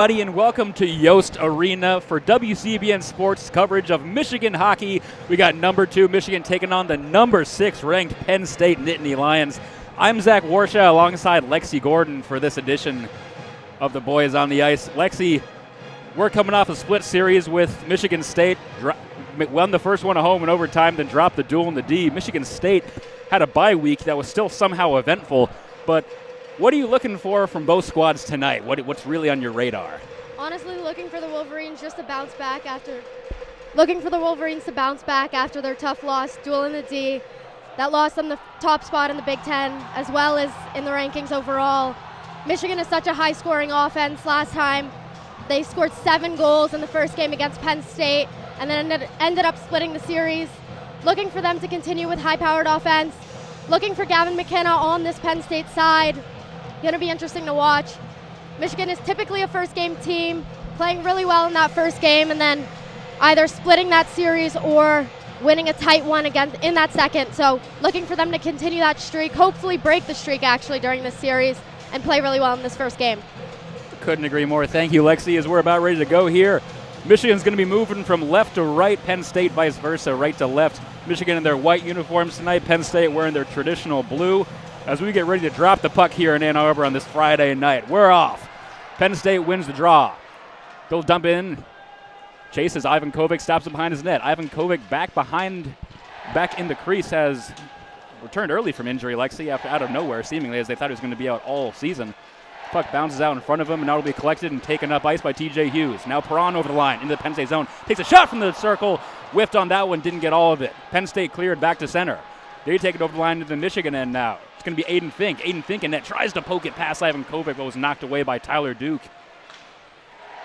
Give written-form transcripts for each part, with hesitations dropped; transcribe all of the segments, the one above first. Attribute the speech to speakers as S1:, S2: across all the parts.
S1: Everybody, and welcome to Yost Arena for WCBN Sports coverage of Michigan hockey. We got number 2 Michigan taking on the number 6 ranked Penn State Nittany Lions. I'm Zach Warshaw alongside Lexi Gordon for this edition of the Boys on the Ice. Lexi, we're coming off a split series with Michigan State. Won the first one at home in overtime, then dropped the duel in the D. Michigan State had a bye week that was still somehow eventful, but what are you looking for from both squads tonight? What's really on your radar?
S2: Honestly, looking for the Wolverines to bounce back after their tough loss, duel in the D. That lost them the top spot in the Big Ten, as well as in the rankings overall. Michigan is such a high-scoring offense. Last time, they scored 7 goals in the first game against Penn State, and then ended up splitting the series. Looking for them to continue with high-powered offense. Looking for Gavin McKenna on this Penn State side. Going to be interesting to watch. Michigan is typically a first-game team, playing really well in that first game, and then either splitting that series or winning a tight one again in that second. So looking for them to continue that streak, hopefully break the streak actually during this series, and play really well in this first game.
S1: Couldn't agree more. Thank you, Lexi, as we're about ready to go here. Michigan's going to be moving from left to right, Penn State vice versa, right to left. Michigan in their white uniforms tonight, Penn State wearing their traditional blue. As we get ready to drop the puck here in Ann Arbor on this Friday night, we're off. Penn State wins the draw. They'll dump in. Chases Ivan Kovic, stops him behind his net. Ivan Kovic back in the crease, has returned early from injury, Lexi, out of nowhere, seemingly, as they thought he was going to be out all season. Puck bounces out in front of him, and now it'll be collected and taken up ice by TJ Hughes. Now Perron over the line into the Penn State zone. Takes a shot from the circle. Whiffed on that one, didn't get all of it. Penn State cleared back to center. They take it over the line to the Michigan end now. It's going to be Aiden Fink. Aiden Fink in net tries to poke it past Ivan Kovic, but was knocked away by Tyler Duke.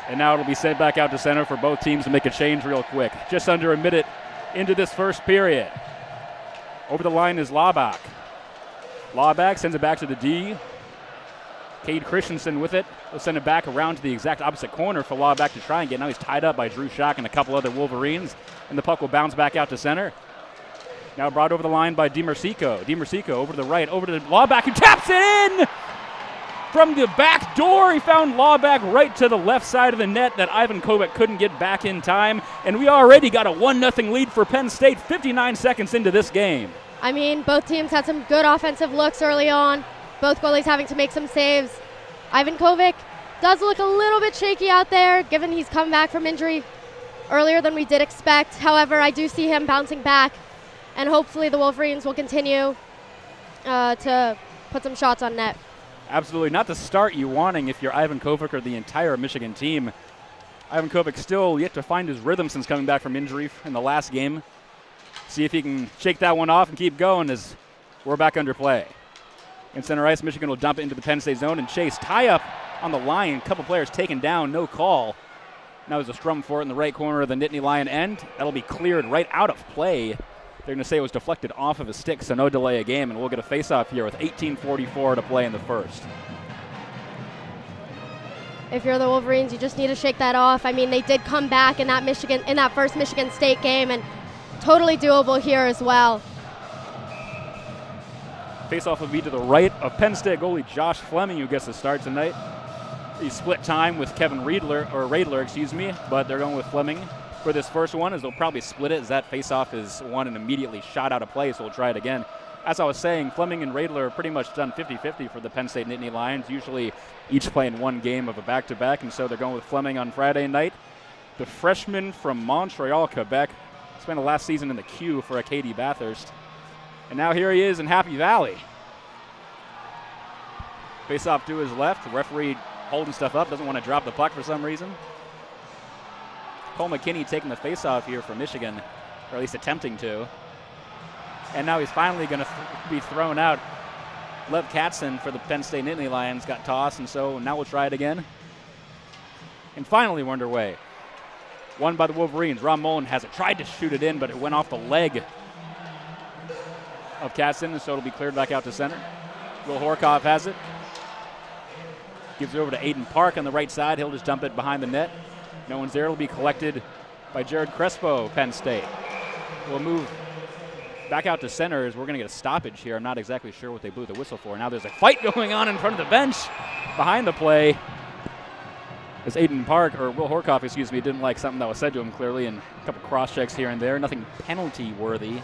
S1: And now it'll be sent back out to center for both teams to make a change real quick. Just under a minute into this first period. Over the line is Laubach. Laubach sends it back to the D. Cade Christensen with it. He'll send it back around to the exact opposite corner for Laubach to try and get. Now he's tied up by Drew Schock and a couple other Wolverines. And the puck will bounce back out to center. Now brought over the line by DiMercico. DiMercico over to the right, over to Laubach, who taps it in! From the back door, he found Laubach right to the left side of the net that Ivan Kovic couldn't get back in time. And we already got a 1-0 lead for Penn State 59 seconds into this game.
S2: I mean, both teams had some good offensive looks early on. Both goalies having to make some saves. Ivan Kovic does look a little bit shaky out there, given he's come back from injury earlier than we did expect. However, I do see him bouncing back, and hopefully the Wolverines will continue to put some shots on net.
S1: Absolutely. Not the start you wanting if you're Ivan Kovic or the entire Michigan team. Ivan Kovic still yet to find his rhythm since coming back from injury in the last game. See if he can shake that one off and keep going as we're back under play. In center ice, Michigan will dump it into the Penn State zone and chase. Tie up on the line. A couple players taken down. No call. Now there's a scrum for it in the right corner of the Nittany Lion end. That'll be cleared right out of play. They're going to say it was deflected off of a stick, so no delay of game, and we'll get a face-off here with 18:44 to play in the first.
S2: If you're the Wolverines, you just need to shake that off. I mean, they did come back in that first Michigan State game, and totally doable here as well.
S1: Face-off will be to the right of Penn State goalie Josh Fleming, who gets the start tonight. He split time with Kevin Radler, but they're going with Fleming for this first one, as they'll probably split it, as that face-off is won and immediately shot out of play, so we'll try it again. As I was saying, Fleming and Radler are pretty much done 50-50 for the Penn State Nittany Lions, usually each playing one game of a back-to-back, and so they're going with Fleming on Friday night. The freshman from Montreal, Quebec, spent the last season in the queue for Acadie Bathurst. And now here he is in Happy Valley. Face-off to his left. The referee holding stuff up, doesn't want to drop the puck for some reason. Cole McKinney taking the face-off here for Michigan, or at least attempting to. And now he's finally going to be thrown out. Lev Katzen for the Penn State Nittany Lions got tossed, and so now we'll try it again. And finally we're underway. Won by the Wolverines. Ron Mullen has it. Tried to shoot it in, but it went off the leg of Katzen, and so it'll be cleared back out to center. Will Horkoff has it. Gives it over to Aiden Park on the right side. He'll just dump it behind the net. No one's there. It'll be collected by Jared Crespo, Penn State. We'll move back out to center as we're going to get a stoppage here. I'm not exactly sure what they blew the whistle for. Now there's a fight going on in front of the bench behind the play. As Aiden Park, or Will Horkoff, excuse me, didn't like something that was said to him clearly, and a couple cross-checks here and there. Nothing penalty-worthy,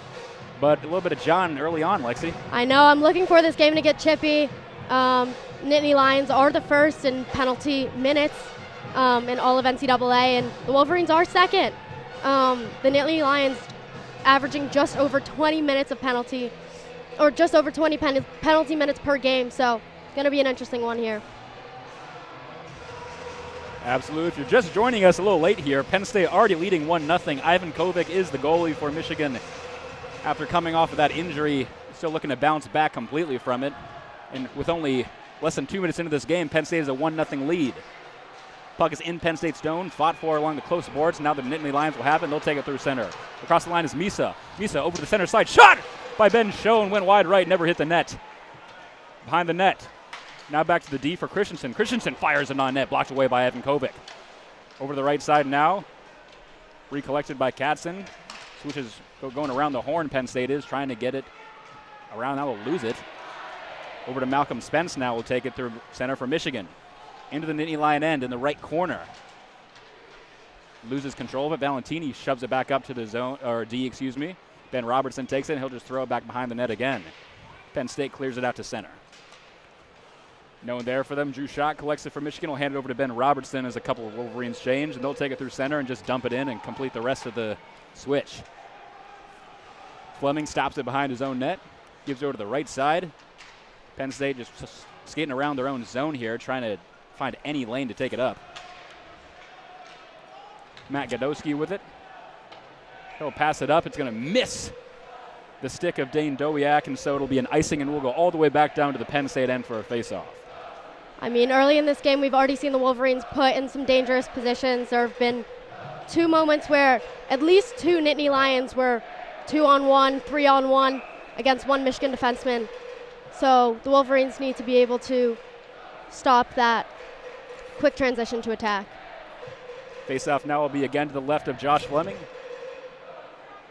S1: but a little bit of John early on, Lexi.
S2: I know. I'm looking for this game to get chippy. Nittany Lions are the first in penalty minutes in all of NCAA, and the Wolverines are second. The Nittany Lions averaging just over 20 minutes of penalty, or just over 20 penalty minutes per game, so going to be an interesting one here.
S1: Absolutely. If you're just joining us a little late here, Penn State already leading 1-0. Ivan Kovic is the goalie for Michigan after coming off of that injury, still looking to bounce back completely from it. And with only less than 2 minutes into this game, Penn State has a 1-0 lead. Puck is in Penn State's zone, fought for along the close boards. Now the Nittany Lions will have it, and they'll take it through center. Across the line is Misa. Misa over to the center side. Shot by Ben Schoen, went wide right, never hit the net. Behind the net. Now back to the D for Christensen. Christensen fires it on net, blocked away by Ivan Kovic. Over to the right side now. Recollected by Katzen. Switches going around the horn, Penn State is, trying to get it around. Now will lose it. Over to Malcolm Spence now will take it through center for Michigan. Into the Nittany Lion end in the right corner. Loses control of it. Valentini shoves it back up to the zone, or D, excuse me. Ben Robertson takes it, and he'll just throw it back behind the net again. Penn State clears it out to center. No one there for them. Drew Schott collects it for Michigan. Will hand it over to Ben Robertson as a couple of Wolverines change, and they'll take it through center and just dump it in and complete the rest of the switch. Fleming stops it behind his own net. Gives it over to the right side. Penn State just skating around their own zone here, trying to find any lane to take it up. Matt Gadowski with it. He'll pass it up. It's going to miss the stick of Dane Dowiak, and so it'll be an icing, and we'll go all the way back down to the Penn State end for a face-off.
S2: I mean, early in this game, we've already seen the Wolverines put in some dangerous positions. There have been 2 moments where at least 2 Nittany Lions were 2-on-1, 3-on-1 against 1 Michigan defenseman. So the Wolverines need to be able to stop that quick transition to attack.
S1: Face-off now will be again to the left of Josh Fleming.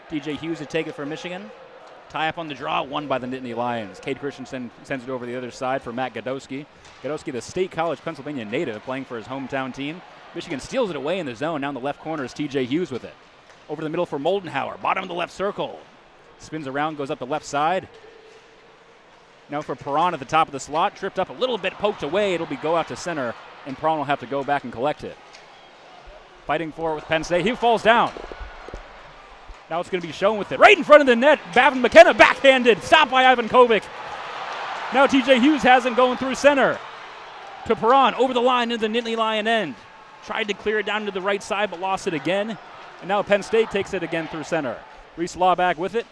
S1: DJ Hughes to take it for Michigan. Tie up on the draw, won by the Nittany Lions. Cade Christensen sends it over the other side for Matt Gadowski. Gadowski, the State College, Pennsylvania native, playing for his hometown team. Michigan steals it away in the zone. Now in the left corner is TJ Hughes with it. Over the middle for Moldenhauer. Bottom of the left circle. Spins around, goes up the left side. Now for Perron at the top of the slot. Tripped up a little bit, poked away. It'll be go out to center, and Perron will have to go back and collect it. Fighting for it with Penn State. He falls down. Now it's going to be shown with it. Right in front of the net. Gavin McKenna backhanded. Stopped by Ivan Kovic. Now TJ Hughes has him going through center. To Perron. Over the line into the Nittany Lion end. Tried to clear it down to the right side, but lost it again. And now Penn State takes it again through center. Reese Law back with it.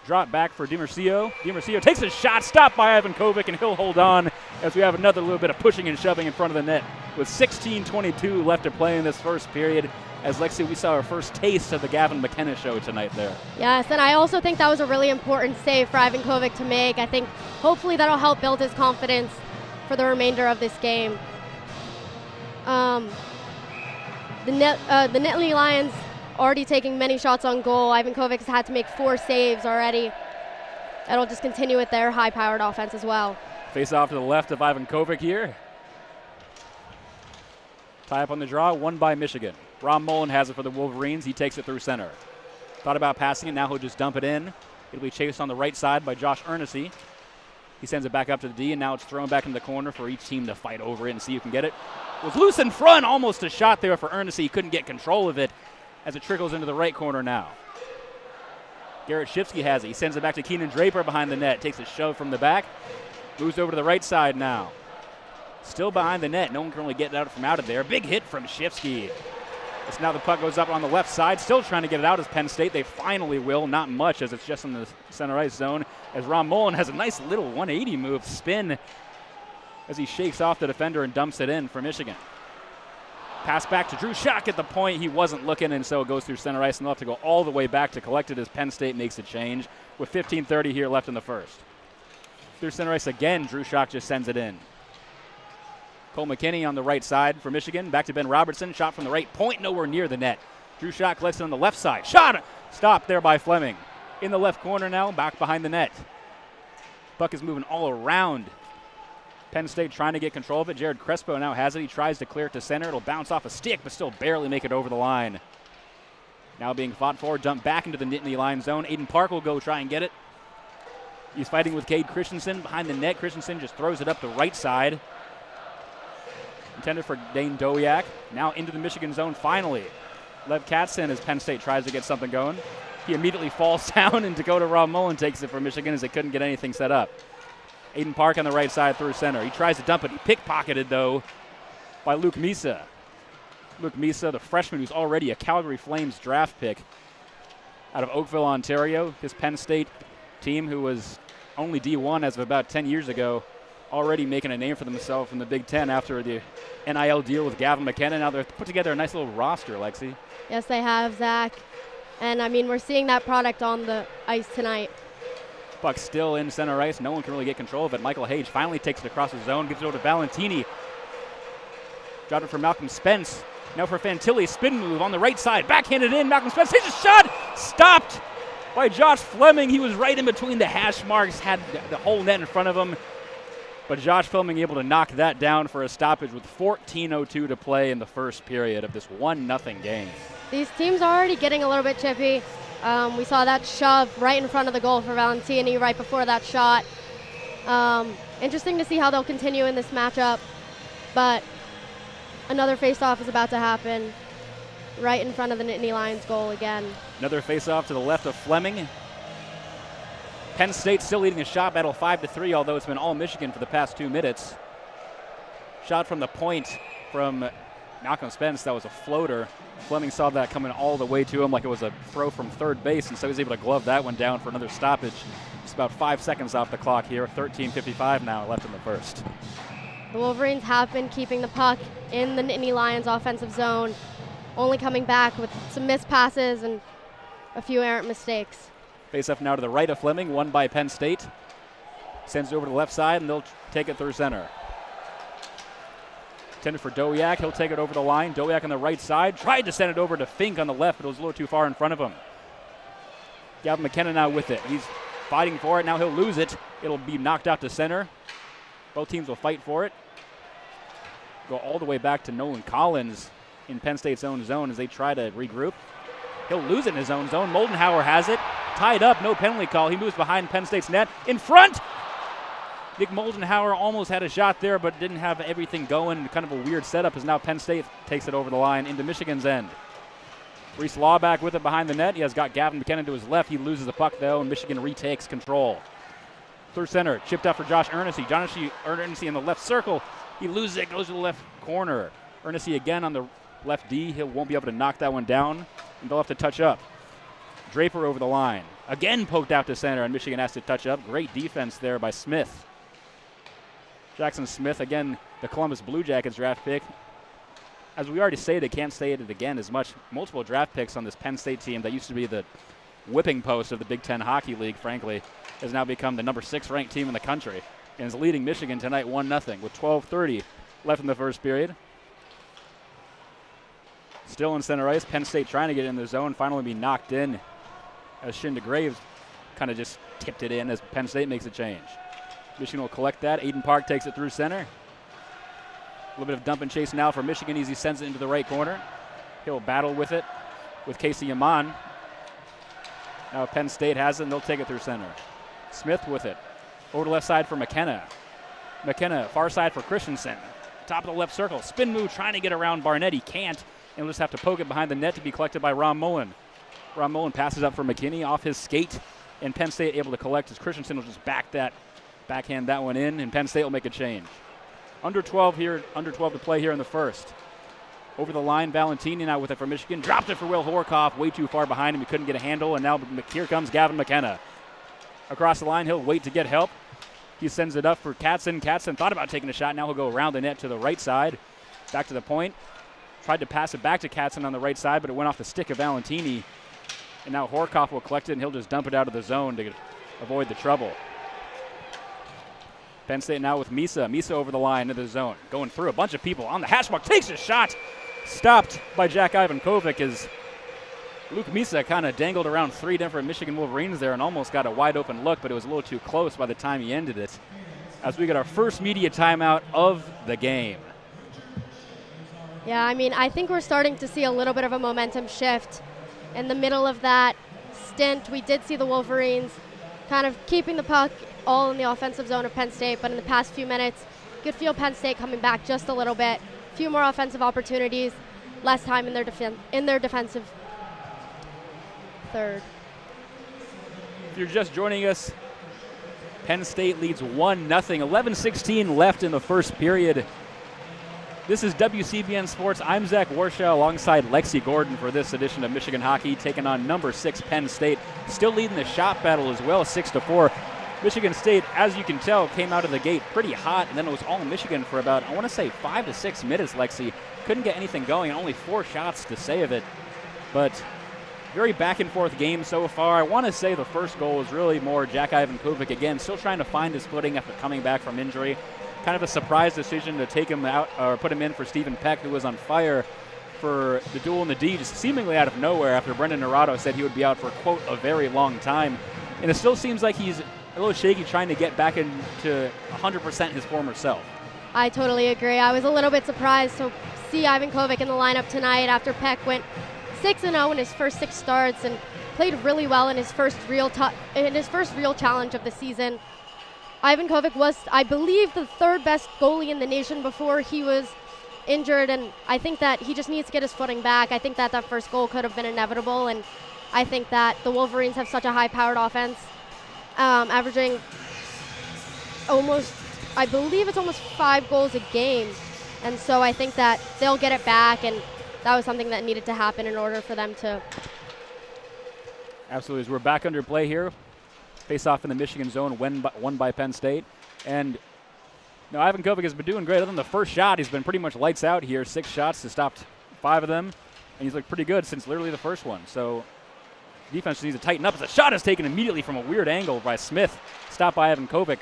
S1: Drop back for DiMarcio. DiMarcio takes a shot. Stopped by Ivan Kovic, and he'll hold on as we have another little bit of pushing and shoving in front of the net. With 16:22 left to play in this first period. As Lexi, we saw our first taste of the Gavin McKenna show tonight there.
S2: Yes, and I also think that was a really important save for Ivan Kovic to make. I think hopefully that'll help build his confidence for the remainder of this game. The Nittany Lions already taking many shots on goal. Ivan Kovic has had to make 4 saves already. That'll just continue with their high-powered offense as well.
S1: Face off to the left of Ivan Kovic here. Tie up on the draw, won by Michigan. Ron Mullen has it for the Wolverines. He takes it through center. Thought about passing it. Now he'll just dump it in. It'll be chased on the right side by Josh Ernessy. He sends it back up to the D, and now it's thrown back in the corner for each team to fight over it and see who can get it. It was loose in front. Almost a shot there for Ernessy. He couldn't get control of it as it trickles into the right corner now. Garrett Shifsky has it. He sends it back to Keenan Draper behind the net. Takes a shove from the back. Moves over to the right side now. Still behind the net. No one can really get it out from out of there. Big hit from Shifsky. As now the puck goes up on the left side. Still trying to get it out as Penn State. They finally will. Not much as it's just in the center ice zone. As Ron Mullen has a nice little 180 move spin as he shakes off the defender and dumps it in for Michigan. Pass back to Drew Schock at the point. He wasn't looking, and so it goes through center ice, and they'll have to go all the way back to collect it as Penn State makes a change with 15:30 here left in the first. Through center ice again, Drew Schock just sends it in. Cole McKinney on the right side for Michigan. Back to Ben Robertson. Shot from the right point, nowhere near the net. Drew Schock collects it on the left side. Shot! Stopped there by Fleming. In the left corner now, back behind the net. Puck is moving all around Penn State trying to get control of it. Jared Crespo now has it. He tries to clear it to center. It'll bounce off a stick, but still barely make it over the line. Now being fought for, dump back into the Nittany line zone. Aiden Park will go try and get it. He's fighting with Cade Christensen behind the net. Christensen just throws it up the right side. Intended for Dane Dowiak. Now into the Michigan zone finally. Lev Katzen as Penn State tries to get something going. He immediately falls down, and Dakota Mullen takes it for Michigan as they couldn't get anything set up. Aiden Park on the right side through center. He tries to dump it. He pickpocketed, though, by Luke Misa. Luke Misa, the freshman who's already a Calgary Flames draft pick out of Oakville, Ontario. This Penn State team, who was only D1 as of about 10 years ago, already making a name for themselves in the Big Ten after the NIL deal with Gavin McKenna. Now they've put together a nice little roster, Lexi.
S2: Yes, they have, Zach. And, I mean, we're seeing that product on the ice tonight.
S1: Puck still in center ice. No one can really get control of it. Michael Hage finally takes it across the zone, gives it over to Valentini. Dropped it for Malcolm Spence. Now for Fantilli. Spin move on the right side. Backhanded in. Malcolm Spence takes a shot. Stopped by Josh Fleming. He was right in between the hash marks, had the whole net in front of him. But Josh Fleming able to knock that down for a stoppage with 14:02 to play in the first period of this 1-0 game.
S2: These teams are already getting a little bit chippy. We saw that shove right in front of the goal for Valentini right before that shot. Interesting to see how they'll continue in this matchup. But another face-off is about to happen right in front of the Nittany Lions goal again.
S1: Another face-off to the left of Fleming. Penn State still leading the shot battle 5-3, although it's been all Michigan for the past 2 minutes. Shot from the point from Malcolm Spence, that was a floater. Fleming saw that coming all the way to him like it was a throw from third base, and so he was able to glove that one down for another stoppage. Just about 5 seconds off the clock here. 13:55 now left in the first.
S2: The Wolverines have been keeping the puck in the Nittany Lions offensive zone, only coming back with some missed passes and a few errant mistakes.
S1: Face up now to the right of Fleming, won by Penn State. Sends it over to the left side, and they'll take it through center. Intended for Dowiak. He'll take it over the line. Dowiak on the right side. Tried to send it over to Fink on the left, but it was a little too far in front of him. Gavin McKenna now with it. He's fighting for it. Now he'll lose it. It'll be knocked out to center. Both teams will fight for it. Go all the way back to Nolan Collins in Penn State's own zone as they try to regroup. He'll lose it in his own zone. Moldenhauer has it. Tied up. No penalty call. He moves behind Penn State's net. In front! Nick Moldenhauer almost had a shot there, but didn't have everything going. Kind of a weird setup as now Penn State takes it over the line into Michigan's end. Reese Lawback with it behind the net. He has got Gavin McKenna to his left. He loses the puck, though, and Michigan retakes control. Through center, chipped out for Josh Ernest. Josh Ernest in the left circle. He loses it, goes to the left corner. Ernest again on the left D. He won't be able to knock that one down, and they'll have to touch up. Draper over the line. Again poked out to center, and Michigan has to touch up. Great defense there by Smith. Jackson Smith, again, the Columbus Blue Jackets draft pick. As we already say, they can't say it again as much. Multiple draft picks on this Penn State team that used to be the whipping post of the Big Ten Hockey League, frankly, has now become the number 6 ranked team in the country and is leading Michigan tonight 1-0 with 12:30 left in the first period. Still in center ice, Penn State trying to get in the zone, finally be knocked in as Shinda Graves kind of just tipped it in as Penn State makes a change. Michigan will collect that. Aiden Park takes it through center. A little bit of dump and chase now for Michigan as he sends it into the right corner. He'll battle with it with Casey Amon. Now Penn State has it, and they'll take it through center. Smith with it. Over to left side for McKenna. McKenna, far side for Christensen. Top of the left circle. Spin move trying to get around Barnett. He can't, and we'll just have to poke it behind the net to be collected by Ron Mullen. Ron Mullen passes up for McKinney off his skate, and Penn State able to collect as Christensen will just backhand that one in, and Penn State will make a change. Under 12 to play here in the first. Over the line, Valentini now with it for Michigan. Dropped it for Will Horkoff, way too far behind him. He couldn't get a handle, and now here comes Gavin McKenna. Across the line, he'll wait to get help. He sends it up for Katzen. Katzen thought about taking a shot. Now he'll go around the net to the right side. Back to the point. Tried to pass it back to Katzen on the right side, but it went off the stick of Valentini. And now Horkoff will collect it, and he'll just dump it out of the zone to avoid the trouble. Penn State now with Misa. Misa over the line into the zone. Going through a bunch of people on the hash mark. Takes a shot. Stopped by Jack Ivankovic as Luke Misa kind of dangled around 3 different Michigan Wolverines there and almost got a wide open look, but it was a little too close by the time he ended it. as we get our first media timeout of the game.
S2: Yeah, I mean, I think we're starting to see a little bit of a momentum shift. In the middle of that stint, we did see the Wolverines kind of keeping the puck all in the offensive zone of Penn State, but in the past few minutes, you could feel Penn State coming back just a little bit. A few more offensive opportunities, less time in their defensive third.
S1: If you're just joining us, Penn State leads 1-0, 11:16 left in the first period. This is WCBN Sports. I'm Zach Warshaw alongside Lexi Gordon for this edition of Michigan Hockey, taking on number 6 Penn State. Still leading the shot battle as well, 6-4. Michigan State, as you can tell, came out of the gate pretty hot, and then it was all Michigan for about, I want to say, 5 to 6 minutes, Lexi. Couldn't get anything going, only 4 shots to say of it. But very back-and-forth game so far. I want to say the first goal was really more Jack Ivankovic, again, still trying to find his footing after coming back from injury. Kind of a surprise decision to take him out or put him in for Stephen Peck, who was on fire for the duel in the D, just seemingly out of nowhere after Brendan Naurato said he would be out for, quote, a very long time. And it still seems like he's a little shaky trying to get back into 100% his former self.
S2: I totally agree. I was a little bit surprised to see Ivankovic in the lineup tonight after Peck went 6-0 in his first 6 starts and played really well in his first real challenge of the season. Ivankovic was, I believe, the 3rd best goalie in the nation before he was injured, and I think that he just needs to get his footing back. I think that that first goal could have been inevitable, and I think that the Wolverines have such a high-powered offense, averaging almost 5 goals a game, and so I think that they'll get it back, and that was something that needed to happen in order for them to.
S1: Absolutely. As we're back under play here, face off in the Michigan zone, won by Penn State. And Ivankovic has been doing great. Other than the first shot, he's been pretty much lights out here. 6 shots to stop 5 of them. And he's looked pretty good since literally the first one. So defense needs to tighten up as the shot is taken immediately from a weird angle by Smith. Stopped by Ivankovic.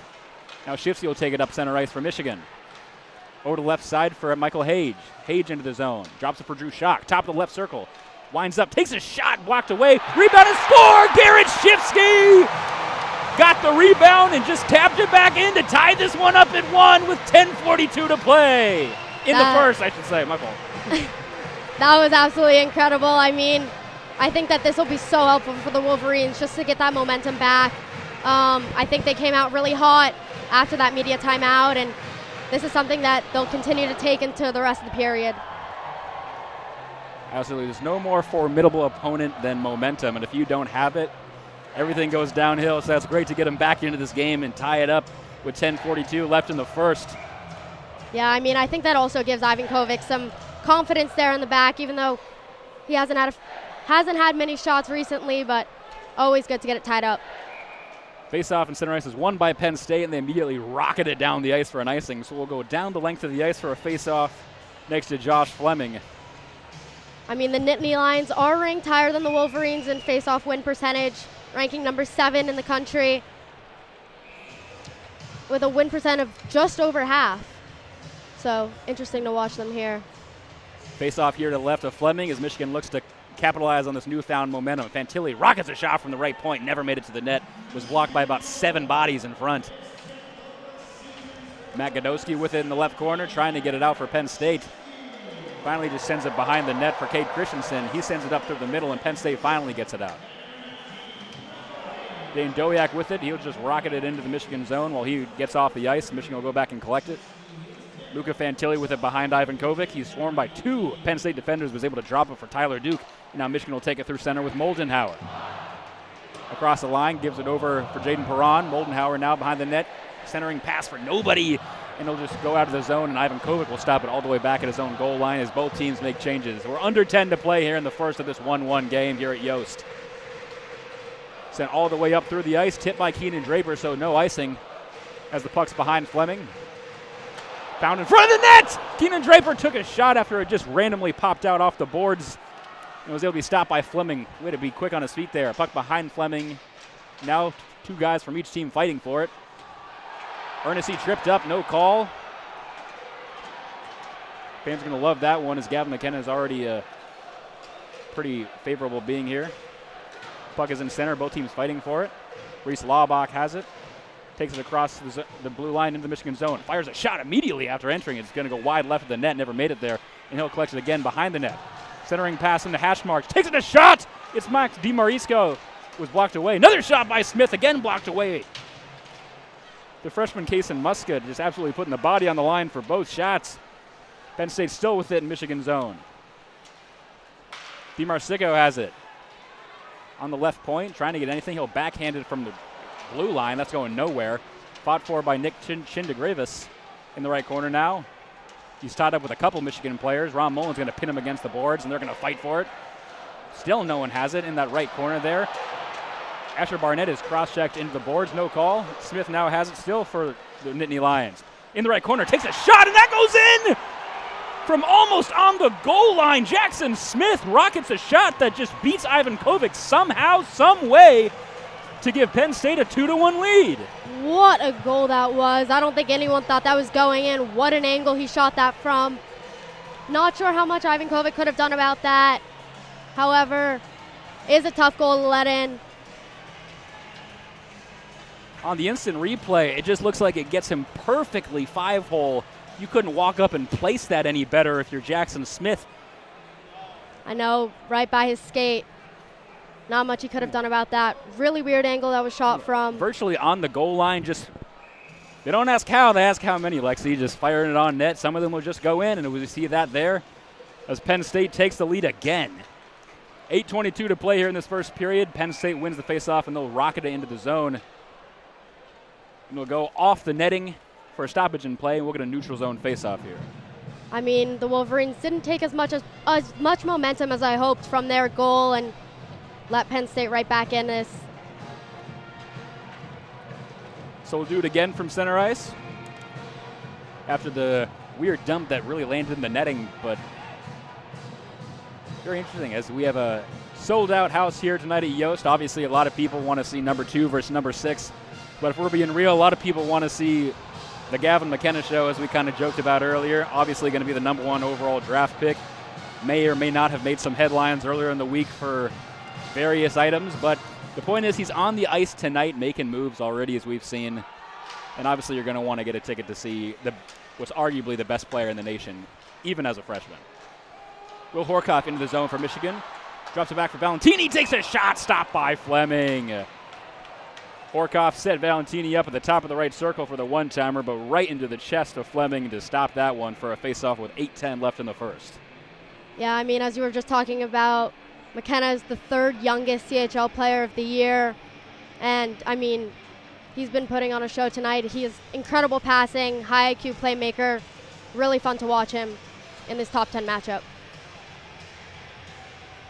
S1: Now Shifsky will take it up center ice for Michigan. Over to the left side for Michael Hage. Hage into the zone. Drops it for Drew Schock. Top of the left circle. Winds up. Takes a shot. Blocked away. Rebound and score! Garrett Shifsky! Got the rebound and just tapped it back in to tie this one up at 1 with 10:42 to play. In the first, I should say. My fault.
S2: That was absolutely incredible. I mean, I think that this will be so helpful for the Wolverines just to get that momentum back. I think they came out really hot after that media timeout, and this is something that they'll continue to take into the rest of the period.
S1: Absolutely. There's no more formidable opponent than momentum, and if you don't have it, everything goes downhill. So that's great to get them back into this game and tie it up with 10:42 left in the first.
S2: Yeah, I mean, I think that also gives Ivankovic some confidence there in the back, even though he hasn't had many shots recently, but always good to get it tied up.
S1: Face-off in center ice is won by Penn State, and they immediately rocket it down the ice for an icing. So we'll go down the length of the ice for a face-off next to Josh Fleming.
S2: I mean, the Nittany Lions are ranked higher than the Wolverines in face-off win percentage, ranking number 7 in the country with a win percent of just over half. So interesting to watch them here.
S1: Face-off here to the left of Fleming as Michigan looks to capitalize on this newfound momentum. Fantilli rockets a shot from the right point, never made it to the net. Was blocked by about 7 bodies in front. Matt Godowski with it in the left corner, trying to get it out for Penn State. Finally just sends it behind the net for Cade Christensen. He sends it up through the middle, and Penn State finally gets it out. Dane Dowiak with it. He'll just rocket it into the Michigan zone while he gets off the ice. Michigan will go back and collect it. Luca Fantilli with it behind Ivankovic. He's swarmed by 2 Penn State defenders, was able to drop it for Tyler Duke. Now Michigan will take it through center with Moldenhauer. Across the line, gives it over for Jaden Perron. Moldenhauer now behind the net. Centering pass for nobody. And he'll just go out of the zone, and Ivankovic will stop it all the way back at his own goal line as both teams make changes. We're under 10 to play here in the first of this 1-1 game here at Yost. Sent all the way up through the ice, tipped by Keenan Draper, so no icing as the puck's behind Fleming. Found in front of the net! Keenan Draper took a shot after it just randomly popped out off the boards and was able to be stopped by Fleming. Way to be quick on his feet there. Puck behind Fleming. Now 2 guys from each team fighting for it. Ernest tripped up, no call. Fans are going to love that one as Gavin McKenna is already a pretty favorable being here. Puck is in center, both teams fighting for it. Reese Laubach has it. takes it across the blue line into the Michigan zone. Fires a shot immediately after entering. It's going to go wide left of the net. Never made it there. And he'll collect it again behind the net. Centering pass into hash marks. Takes it a shot. It's Max DiMarisco. Was blocked away. Another shot by Smith. Again blocked away. The freshman Kason Muska just absolutely putting the body on the line for both shots. Penn State still with it in Michigan zone. DiMarisco has it. On the left point, trying to get anything. He'll backhand it from the blue line. That's going nowhere. Fought for by Nick Chindegravis in the right corner now. He's tied up with a couple Michigan players. Ron Mullen's going to pin him against the boards, and they're going to fight for it. Still no one has it in that right corner there. Asher Barnett is cross-checked into the boards. No call. Smith now has it still for the Nittany Lions. In the right corner, takes a shot, and that goes in! From almost on the goal line, Jackson Smith rockets a shot that just beats Ivan Kovic somehow, some way, to give Penn State a 2-1 lead.
S2: What a goal that was. I don't think anyone thought that was going in. What an angle he shot that from. Not sure how much Ivan Kovic could have done about that. However, it is a tough goal to let in.
S1: On the instant replay, it just looks like it gets him perfectly 5-hole. You couldn't walk up and place that any better if you're Jackson Smith.
S2: I know, right by his skate. Not much he could have done about that. Really weird angle that was shot from.
S1: Virtually on the goal line. Just, they don't ask how, they ask how many, Lexi. Just firing it on net. Some of them will just go in, and we see that there as Penn State takes the lead again. 8:22 to play here in this first period. Penn State wins the faceoff, and they'll rocket it into the zone. And we'll go off the netting for a stoppage in play, and we'll get a neutral zone faceoff here.
S2: I mean, the Wolverines didn't take as much momentum as I hoped from their goal and let Penn State right back in this.
S1: So we'll do it again from center ice. After the weird dump that really landed in the netting, but very interesting as we have a sold-out house here tonight at Yost. Obviously, a lot of people want to see number 2 versus number 6. But if we're being real, a lot of people want to see the Gavin McKenna show, as we kind of joked about earlier. Obviously going to be the number 1 overall draft pick. May or may not have made some headlines earlier in the week for various items. But the point is he's on the ice tonight making moves already, as we've seen. And obviously you're going to want to get a ticket to see what's arguably the best player in the nation, even as a freshman. Will Horcoff into the zone for Michigan. Drops it back for Valentini. Takes a shot. Stopped by Fleming. Horcoff set Valentini up at the top of the right circle for the one-timer, but right into the chest of Fleming to stop that one for a face-off with 8:10 left in the first.
S2: Yeah, I mean, as you were just talking about, McKenna is the 3rd youngest CHL player of the year. And, I mean, he's been putting on a show tonight. He is incredible passing, high IQ playmaker. Really fun to watch him in this top 10 matchup.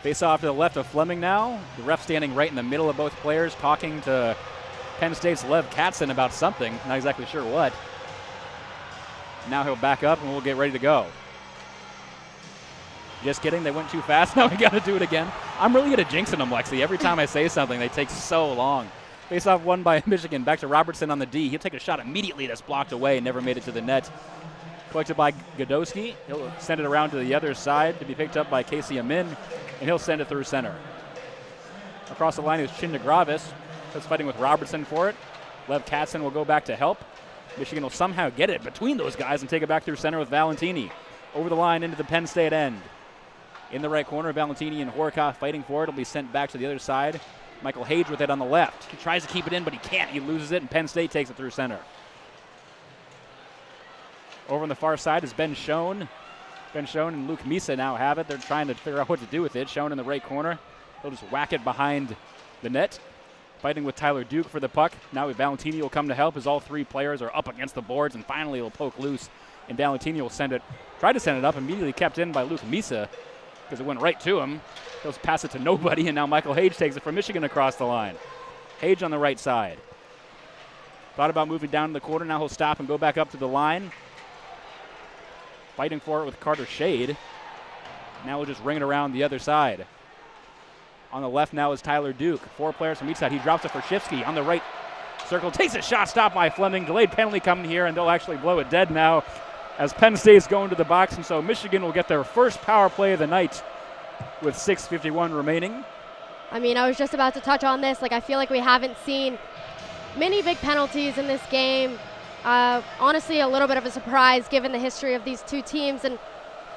S1: Face-off to the left of Fleming now. The ref standing right in the middle of both players, talking to Penn State's Lev Katzen about something. Not exactly sure what. Now he'll back up and we'll get ready to go. Just kidding, they went too fast. Now we got to do it again. I'm really good at jinxing them, Lexi. Every time I say something, they take so long. Face-off won by Michigan. Back to Robertson on the D. He'll take a shot immediately that's blocked away. Never made it to the net. Collected by Godowski. He'll send it around to the other side to be picked up by Casey Amin, and he'll send it through center. Across the line is Chindegravis. That's fighting with Robertson for it. Lev Katzen will go back to help. Michigan will somehow get it between those guys and take it back through center with Valentini. Over the line into the Penn State end. In the right corner, Valentini and Horcoff fighting for it. It'll be sent back to the other side. Michael Hage with it on the left. He tries to keep it in, but he can't. He loses it, and Penn State takes it through center. Over on the far side is Ben Schoen. Ben Schoen and Luke Misa now have it. They're trying to figure out what to do with it. Schoen in the right corner. He'll just whack it behind the net. Fighting with Tyler Duke for the puck. Now Valentini will come to help as all 3 players are up against the boards, and finally it'll poke loose, and Valentini will try to send it up, immediately kept in by Luke Misa because it went right to him. He'll pass it to nobody, and now Michael Hage takes it from Michigan across the line. Hage on the right side. Thought about moving down to the corner. Now he'll stop and go back up to the line. Fighting for it with Carter Shade. Now we'll just ring it around the other side. On the left now is Tyler Duke. 4 players from each side. He drops it for Shifsky on the right circle. Takes a shot, stopped by Fleming. Delayed penalty coming here, and they'll actually blow it dead now as Penn State's going to the box. And so Michigan will get their first power play of the night with 6:51 remaining.
S2: I mean, I was just about to touch on this. Like, I feel like we haven't seen many big penalties in this game. Honestly, a little bit of a surprise given the history of these two teams and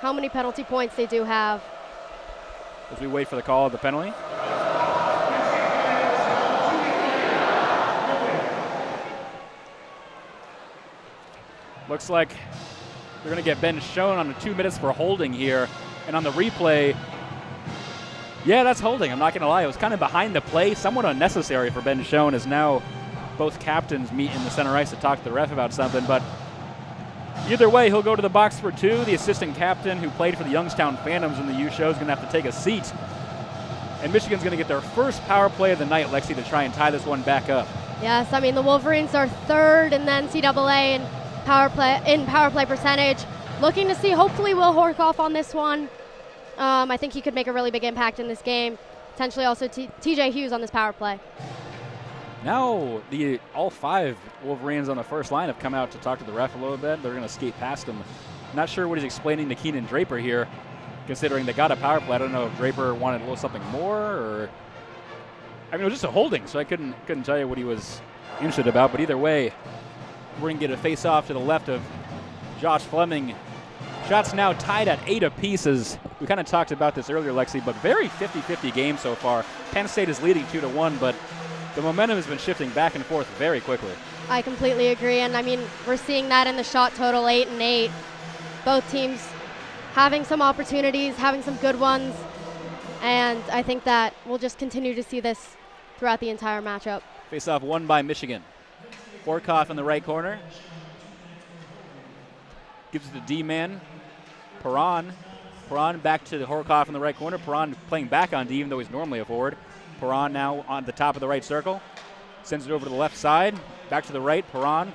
S2: how many penalty points they do have.
S1: As we wait for the call of the penalty. Looks like they're going to get Ben shown on the 2 minutes for holding here. And on the replay, yeah, that's holding. I'm not going to lie. It was kind of behind the play, somewhat unnecessary for Ben shown, as now both captains meet in the center ice to talk to the ref about something. But either way, he'll go to the box for 2. The assistant captain who played for the Youngstown Phantoms in the U show is going to have to take a seat. And Michigan's going to get their first power play of the night, Lexi, to try and tie this one back up.
S2: Yes, I mean, the Wolverines are 3rd in the NCAA in power play percentage. Looking to see, hopefully, Will Horkoff on this one. I think he could make a really big impact in this game. Potentially also TJ Hughes on this power play.
S1: Now, all 5 Wolverines on the first line have come out to talk to the ref a little bit. They're going to skate past him. Not sure what he's explaining to Keenan Draper here, considering they got a power play. I don't know if Draper wanted a little something more, or I mean, it was just a holding, so I couldn't tell you what he was interested about. But either way, we're going to get a face-off to the left of Josh Fleming. Shots now tied at 8 apiece. We kind of talked about this earlier, Lexi, but very 50-50 game so far. Penn State is leading 2-1, but the momentum has been shifting back and forth very quickly.
S2: I completely agree, and I mean, we're seeing that in the shot total, 8 and 8. Both teams having some opportunities, having some good ones, and I think that we'll just continue to see this throughout the entire matchup.
S1: Face-off won by Michigan. Horkoff in the right corner. Gives it to D-man. Perron back to Horkoff in the right corner. Perron playing back on D, even though he's normally a forward. Perron now on the top of the right circle. Sends it over to the left side. Back to the right. Perron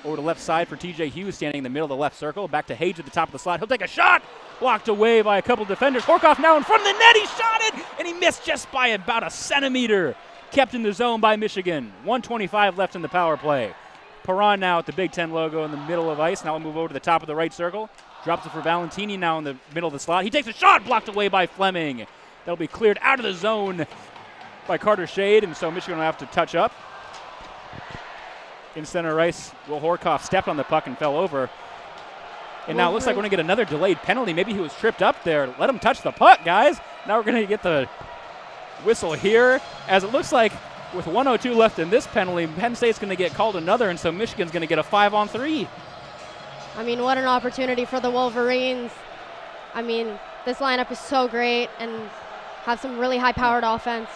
S1: over to the left side for TJ Hughes, standing in the middle of the left circle. Back to Hage at the top of the slot. He'll take a shot. Blocked away by a couple defenders. Horkoff now in front of the net. He shot it, and he missed just by about a centimeter. Kept in the zone by Michigan. 1:25 left in the power play. Perron now with the Big Ten logo in the middle of ice. Now we'll move over to the top of the right circle. Drops it for Valentini now in the middle of the slot. He takes a shot, blocked away by Fleming. That'll be cleared out of the zone by Carter Shade, and so Michigan will have to touch up. In center ice, Will Horkoff stepped on the puck and fell over. And now it looks like we're going to get another delayed penalty. Maybe he was tripped up there. Let him touch the puck, guys. Now we're going to get the whistle here, as it looks like with 1:02 left in this penalty, Penn State's going to get called another, and so Michigan's going to get a 5-on-3.
S2: I mean, what an opportunity for the Wolverines. I mean, this lineup is so great and have some really high-powered offense.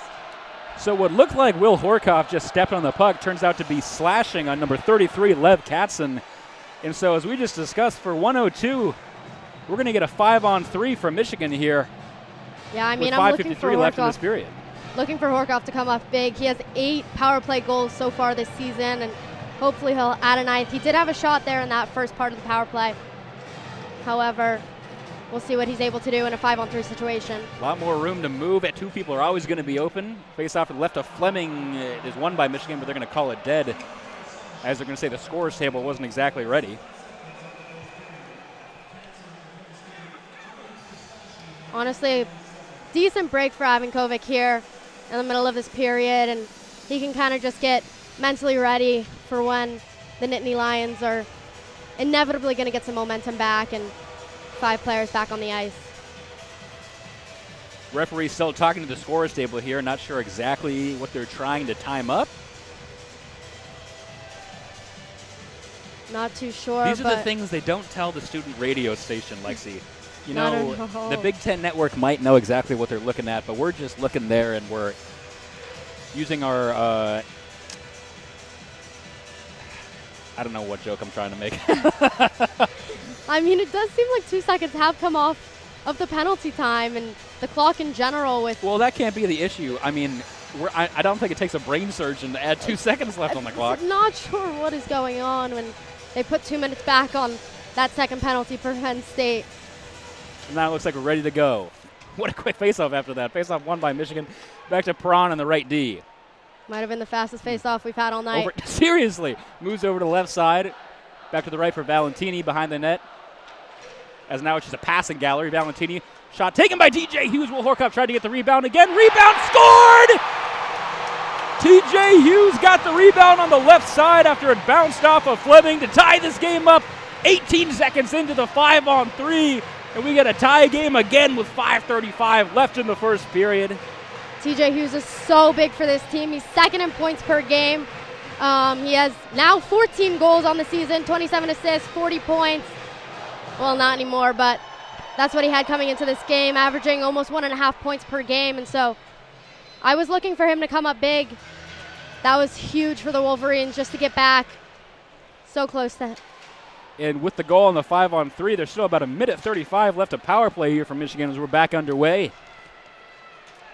S1: So what looked like Will Horkoff just stepped on the puck turns out to be slashing on number 33, Lev Katzen. And so as we just discussed, for 1:02, we're going to get a 5-on-3 from Michigan here.
S2: Yeah, I mean,
S1: with
S2: I'm looking for
S1: 5:53 left in this period.
S2: Looking for Horkoff to come up big. He has 8 power play goals so far this season, and hopefully he'll add a 9th. He did have a shot there in that first part of the power play. However, we'll see what he's able to do in a 5-on-3 situation.
S1: A lot more room to move. 2 people are always going to be open. Face off to the left of Fleming is won by Michigan, but they're going to call it dead, as they're going to say the scores table wasn't exactly ready.
S2: Honestly, decent break for Avankovic here in the middle of this period, and he can kind of just get mentally ready for when the Nittany Lions are inevitably going to get some momentum back and 5 players back on the ice.
S1: Referee still talking to the scorers table here, not sure exactly what they're trying to time up.
S2: Not too sure.
S1: These are the things they don't tell the student radio station, Lexi. You know, the Big Ten Network might know exactly what they're looking at, but we're just looking there and we're using our, I don't know what joke I'm trying to make.
S2: I mean, it does seem like 2 seconds have come off of the penalty time and the clock in general with...
S1: Well, that can't be the issue. I mean, I don't think it takes a brain surgeon to add 2 seconds left on the clock.
S2: I'm not sure what is going on when they put 2 minutes back on that second penalty for Penn State.
S1: And now it looks like we're ready to go. What a quick faceoff after that. Faceoff won by Michigan. Back to Perron on the right D.
S2: Might have been the fastest faceoff we've had all night.
S1: Seriously. Moves over to the left side. Back to the right for Valentini behind the net. As now it's just a passing gallery. Valentini, shot taken by TJ Hughes. Will Horkoff tried to get the rebound again. Rebound scored! TJ Hughes got the rebound on the left side after it bounced off of Fleming to tie this game up 18 seconds into the 5-on-3. And we get a tie game again with 5:35 left in the first period.
S2: TJ Hughes is so big for this team. He's second in points per game. He has now 14 goals on the season, 27 assists, 40 points. Well, not anymore, but that's what he had coming into this game, averaging almost 1.5 points per game. And so I was looking for him to come up big. That was huge for the Wolverines just to get back so close to it.
S1: And with the goal on the 5-on-3, there's still about 1:35 left of power play here for Michigan as we're back underway.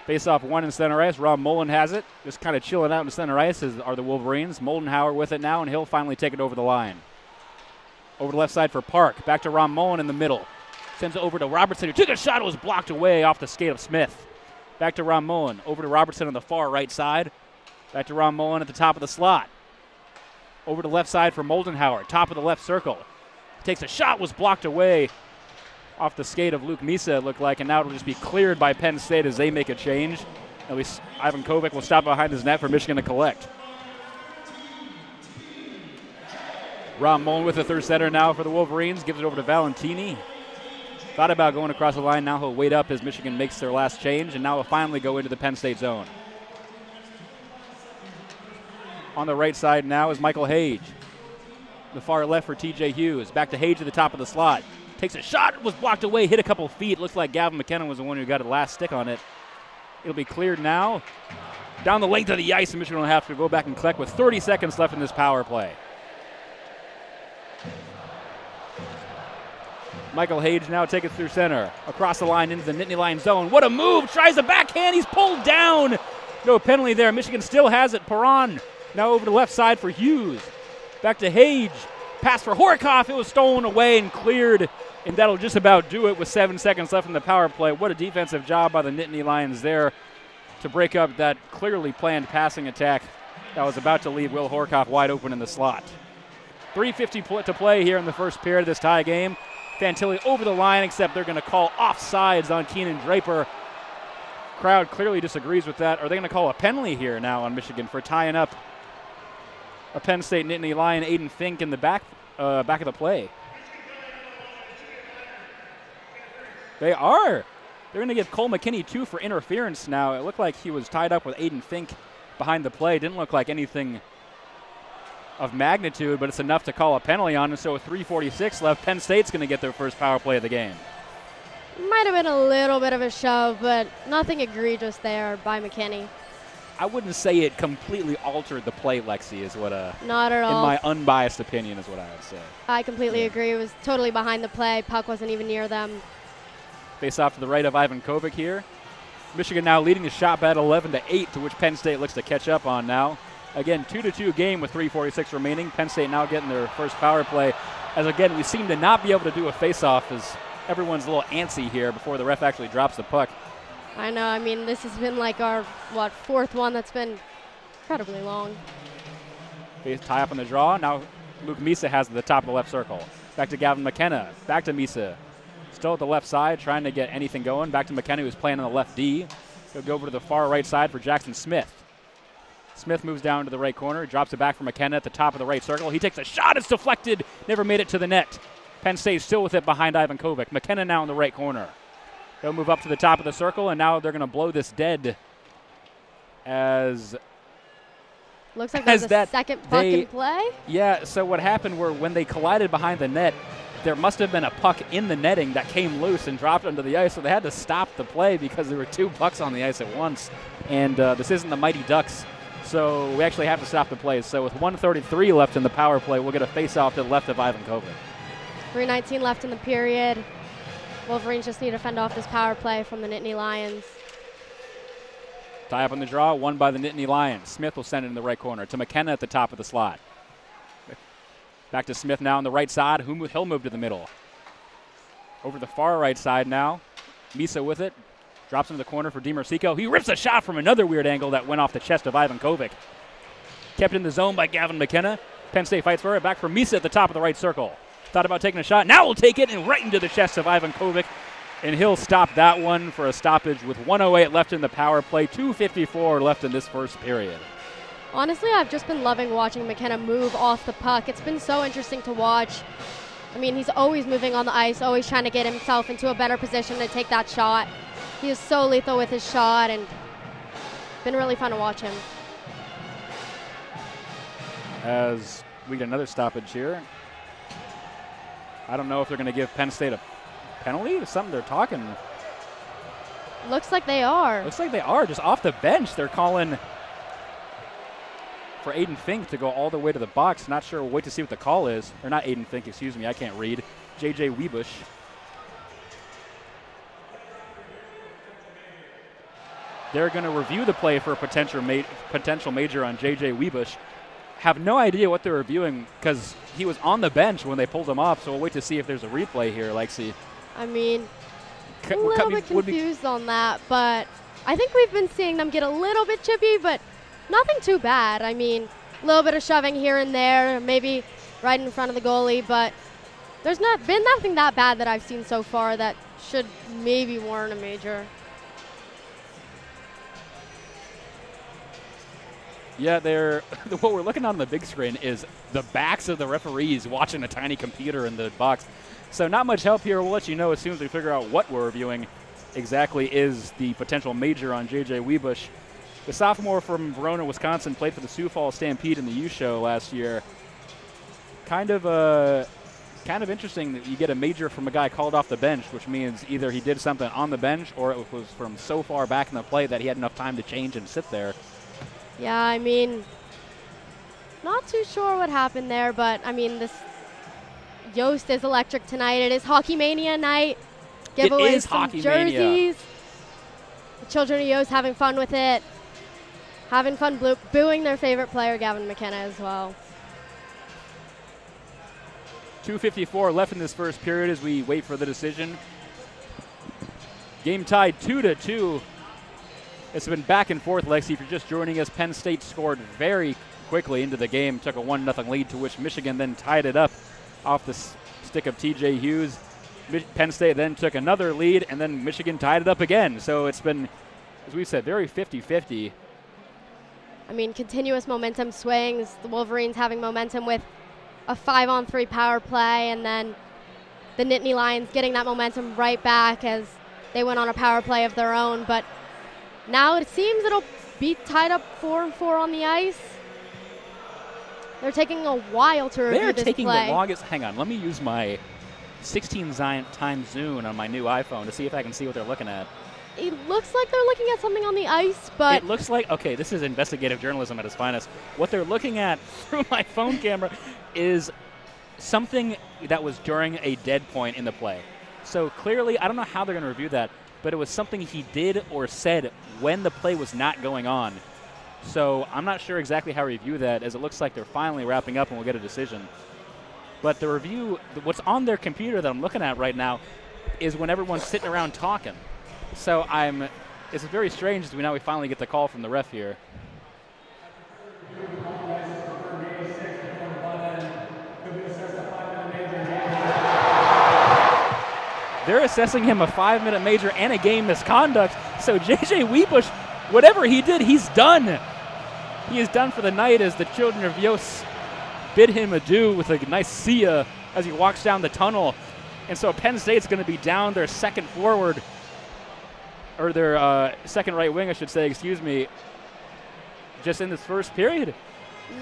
S1: Face-off one in center ice. Rob Mullen has it. Just kind of chilling out in center ice are the Wolverines. Moldenhauer with it now, and he'll finally take it over the line. Over the left side for Park. Back to Ron Mullen in the middle. Sends it over to Robertson, who took a shot. It was blocked away off the skate of Smith. Back to Ron Mullen. Over to Robertson on the far right side. Back to Ron Mullen at the top of the slot. Over to left side for Moldenhauer. Top of the left circle. Takes a shot. Was blocked away off the skate of Luke Misa, it looked like, and now it'll just be cleared by Penn State as they make a change. At least Ivan Kovic will stop behind his net for Michigan to collect. Ron Mullen with the third setter now for the Wolverines. Gives it over to Valentini. Thought about going across the line. Now he'll wait up as Michigan makes their last change, and now he'll finally go into the Penn State zone. On the right side now is Michael Hage. The far left for TJ Hughes. Back to Hage at the top of the slot. Takes a shot, was blocked away, hit a couple feet. Looks like Gavin McKenna was the one who got the last stick on it. It'll be cleared now. Down the length of the ice, and Michigan will have to go back and collect with 30 seconds left in this power play. Michael Hage now takes it through center. Across the line into the Nittany line zone. What a move! Tries a backhand. He's pulled down. No penalty there. Michigan still has it. Perron now over the left side for Hughes. Back to Hage. Pass for Horkoff. It was stolen away and cleared, and that'll just about do it with 7 seconds left in the power play. What a defensive job by the Nittany Lions there to break up that clearly planned passing attack that was about to leave Will Horkoff wide open in the slot. 3:50 to play here in the first period of this tie game. Fantilli over the line, except they're going to call offsides on Keenan Draper. Crowd clearly disagrees with that. Are they going to call a penalty here now on Michigan for tying up a Penn State Nittany Lion, Aiden Fink, in the back of the play? They are. They're going to give Cole McKinney 2 for interference now. It looked like he was tied up with Aiden Fink behind the play. Didn't look like anything of magnitude, but it's enough to call a penalty on. And so with 3:46 left, Penn State's going to get their first power play of the game.
S2: Might have been a little bit of a shove, but nothing egregious there by McKinney.
S1: I wouldn't say it completely altered the play, Lexi, is what
S2: not at all.
S1: In my unbiased opinion is what I would say.
S2: I completely agree. It was totally behind the play. Puck wasn't even near them.
S1: Face off to the right of Ivan Kovic here. Michigan now leading the shot bet 11-8, to which Penn State looks to catch up on now. Again, 2-2 game with 3:46 remaining. Penn State now getting their first power play. As again, we seem to not be able to do a face-off as everyone's a little antsy here before the ref actually drops the puck.
S2: I know. I mean, this has been like our, fourth one that's been incredibly long.
S1: Tie up on the draw. Now Luke Misa has it at the top of the left circle. Back to Gavin McKenna. Back to Misa. Still at the left side, trying to get anything going. Back to McKenna, who's playing on the left D. He'll go over to the far right side for Jackson Smith. Smith moves down to the right corner, drops it back for McKenna at the top of the right circle. He takes a shot. It's deflected. Never made it to the net. Penn State still with it behind Ivan Kovic. McKenna now in the right corner. They'll move up to the top of the circle, and now they're going to blow this dead as...
S2: Looks like there's a second puck in play.
S1: Yeah, so what happened were when they collided behind the net, there must have been a puck in the netting that came loose and dropped onto the ice, so they had to stop the play because there were 2 pucks on the ice at once. And this isn't the Mighty Ducks, so we actually have to stop the play. So with 1:33 left in the power play, we'll get a face-off to the left of Ivan Kovic.
S2: 3:19 left in the period. Wolverines just need to fend off this power play from the Nittany Lions.
S1: Tie up on the draw, won by the Nittany Lions. Smith will send it in the right corner to McKenna at the top of the slot. Back to Smith now on the right side. He'll move to the middle. Over the far right side now. Misa with it. Drops into the corner for DiMercico. He rips a shot from another weird angle that went off the chest of Ivan Kovic. Kept in the zone by Gavin McKenna. Penn State fights for it. Back for Misa at the top of the right circle. Thought about taking a shot. Now we'll take it and right into the chest of Ivan Kovic. And he'll stop that one for a stoppage with 1:08 left in the power play. 2:54 left in this first period.
S2: Honestly, I've just been loving watching McKenna move off the puck. It's been so interesting to watch. I mean, he's always moving on the ice, always trying to get himself into a better position to take that shot. He is so lethal with his shot, and been really fun to watch him.
S1: As we get another stoppage here. I don't know if they're going to give Penn State a penalty. It's something they're talking.
S2: Looks like they are.
S1: Looks like they are. Just off the bench, they're calling for Aiden Fink to go all the way to the box. Not sure. We'll wait to see what the call is. Or not Aiden Fink, excuse me. I can't read. J.J. Webush. They're going to review the play for a potential major on J.J. Webush. Have no idea what they're reviewing because he was on the bench when they pulled him off, so we'll wait to see if there's a replay here, Lexi.
S2: I mean, a little bit confused on that, but I think we've been seeing them get a little bit chippy, but nothing too bad. I mean, a little bit of shoving here and there, maybe right in front of the goalie, but there's not been nothing that bad that I've seen so far that should maybe warrant a major.
S1: Yeah, what we're looking at on the big screen is the backs of the referees watching a tiny computer in the box. So not much help here. We'll let you know as soon as we figure out what we're reviewing exactly is the potential major on J.J. Webush. The sophomore from Verona, Wisconsin, played for the Sioux Falls Stampede in the U Show last year. Kind of interesting that you get a major from a guy called off the bench, which means either he did something on the bench or it was from so far back in the play that he had enough time to change and sit there.
S2: Yeah, I mean, not too sure what happened there, but I mean, this Yost is electric tonight. It is Hockey Mania night. Give away some jerseys. Mania. The children of Yost having fun with it, having fun booing their favorite player, Gavin McKenna, as well.
S1: 2:54 left in this first period as we wait for the decision. Game tied 2-2. It's been back and forth, Lexi. If you're just joining us, Penn State scored very quickly into the game, took a 1-0 lead, to which Michigan then tied it up off the stick of T.J. Hughes. Penn State then took another lead, and then Michigan tied it up again. So it's been, as we said, very 50-50.
S2: I mean, continuous momentum swings. The Wolverines having momentum with a 5-on-3 power play, and then the Nittany Lions getting that momentum right back as they went on a power play of their own. But now it seems it'll be tied up 4-4 on the ice. They're taking a while to review this play.
S1: They're taking the longest. Hang on, let me use my 16-time zoom on my new iPhone to see if I can see what they're looking at.
S2: It looks like they're looking at something on the ice, but
S1: it looks like, okay, this is investigative journalism at its finest. What they're looking at through my phone camera is something that was during a dead point in the play. So clearly, I don't know how they're going to review that, but it was something he did or said when the play was not going on. So I'm not sure exactly how to review that, as it looks like they're finally wrapping up and we'll get a decision. But the review, what's on their computer that I'm looking at right now is when everyone's sitting around talking. So it's very strange as we finally get the call from the ref here. They're assessing him a 5-minute major and a game misconduct. So J.J. Webush, whatever he did, he's done. He is done for the night as the children of Yost bid him adieu with a nice see ya as he walks down the tunnel. And so Penn State's going to be down their second forward, or their second right wing, I should say, excuse me, just in this first period.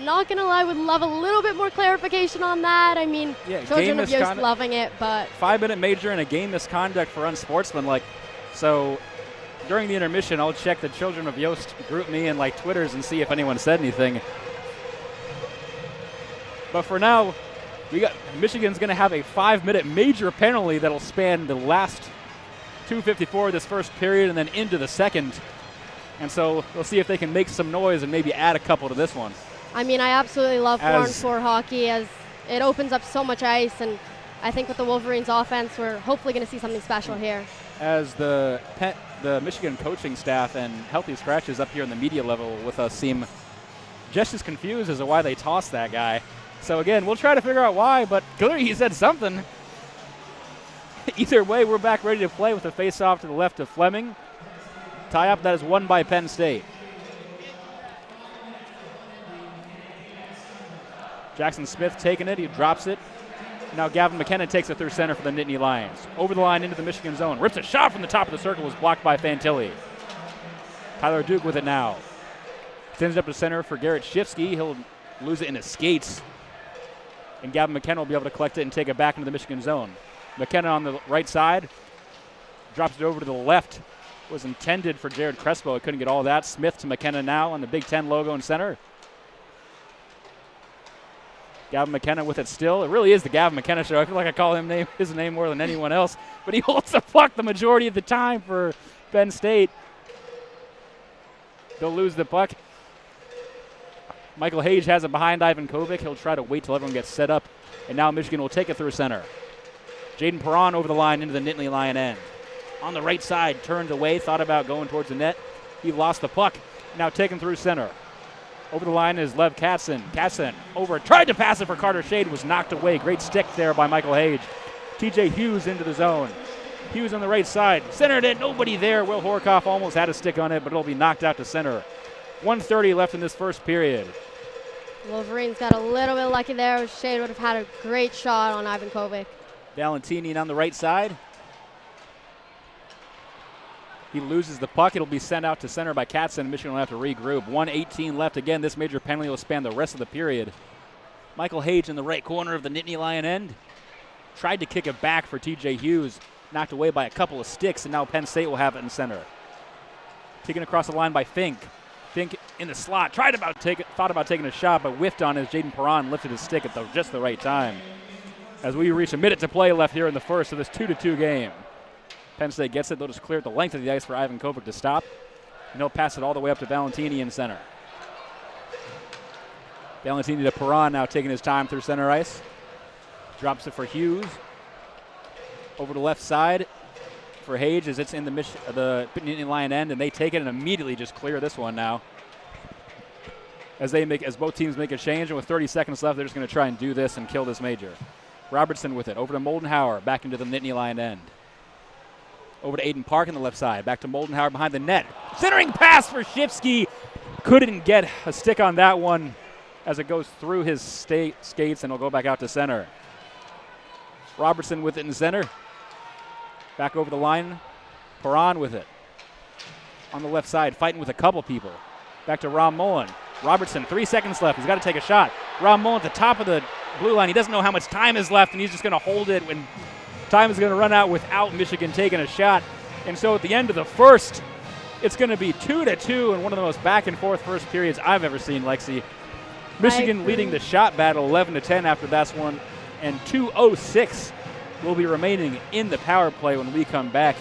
S2: Not going to lie, would love a little bit more clarification on that. I mean, yeah, children of Yost loving it, but
S1: 5-minute major and a game misconduct for unsportsmanlike. So during the intermission, I'll check the children of Yost group me and Twitters and see if anyone said anything. But for now, Michigan's going to have a 5-minute major penalty that'll span the last 2:54 of this first period and then into the second. And so we'll see if they can make some noise and maybe add a couple to this one.
S2: I mean, I absolutely love 4-on-4 hockey as it opens up so much ice, and I think with the Wolverines offense, we're hopefully going to see something special here.
S1: As the Michigan coaching staff and Healthy Scratches up here in the media level with us seem just as confused as to why they tossed that guy. So again, we'll try to figure out why, but clearly he said something. Either way, we're back ready to play with a face-off to the left of Fleming. Tie-up that is won by Penn State. Jackson Smith taking it. He drops it. Now Gavin McKenna takes it through center for the Nittany Lions. Over the line into the Michigan zone. Rips a shot from the top of the circle. Was blocked by Fantilli. Tyler Duke with it now. Sends it up to center for Garrett Shifsky. He'll lose it in his skates. And Gavin McKenna will be able to collect it and take it back into the Michigan zone. McKenna on the right side. Drops it over to the left. Was intended for Jared Crespo. It couldn't get all that. Smith to McKenna now on the Big Ten logo in center. Gavin McKenna with it still. It really is the Gavin McKenna show. I feel like I call his name more than anyone else. But he holds the puck the majority of the time for Penn State. They'll lose the puck. Michael Hage has it behind Ivan Kovic. He'll try to wait till everyone gets set up. And now Michigan will take it through center. Jaden Perron over the line into the Nittany Lion end. On the right side, turned away, thought about going towards the net. He lost the puck. Now taken through center. Over the line is Lev Katzen. Katzen over, tried to pass it for Carter Shade, was knocked away. Great stick there by Michael Hage. TJ Hughes into the zone. Hughes on the right side, centered it, nobody there. Will Horkoff almost had a stick on it, but it'll be knocked out to center. 1:30 left in this first period.
S2: Wolverines got a little bit lucky there. Shade would have had a great shot on Ivan Kovic.
S1: Valentini on the right side. He loses the puck. It'll be sent out to center by Katzen. Michigan will have to regroup. 1:18 left. Again, this major penalty will span the rest of the period. Michael Hage in the right corner of the Nittany Lion end. Tried to kick it back for TJ Hughes. Knocked away by a couple of sticks, and now Penn State will have it in center. Taken across the line by Fink. Fink in the slot. Thought about taking a shot, but whiffed on as Jaden Perron lifted his stick at just the right time. As we reach a minute to play left here in the first of this 2-2 game. Penn State gets it. They'll just clear it the length of the ice for Ivan Kovic to stop. And he'll pass it all the way up to Valentini in center. Valentini to Perron now taking his time through center ice. Drops it for Hughes. Over the left side for Hage as it's in the Nittany Lion end, and they take it and immediately just clear this one now. As both teams make a change, and with 30 seconds left, they're just going to try and do this and kill this major. Robertson with it. Over to Moldenhauer. Back into the Nittany Lion end. Over to Aiden Park on the left side. Back to Moldenhauer behind the net. Centering pass for Shifsky. Couldn't get a stick on that one as it goes through his skates, and it'll go back out to center. Robertson with it in center. Back over the line. Perron with it. On the left side, fighting with a couple people. Back to Ron Mullen. Robertson, 3 seconds left. He's got to take a shot. Ron Mullen at the top of the blue line. He doesn't know how much time is left, and he's just going to hold it when time is going to run out without Michigan taking a shot. And so at the end of the first, it's going to be 2-2 in one of the most back-and-forth first periods I've ever seen, Lexi. Michigan leading the shot battle 11-10 after that one, and 2:06 will be remaining in the power play when we come back.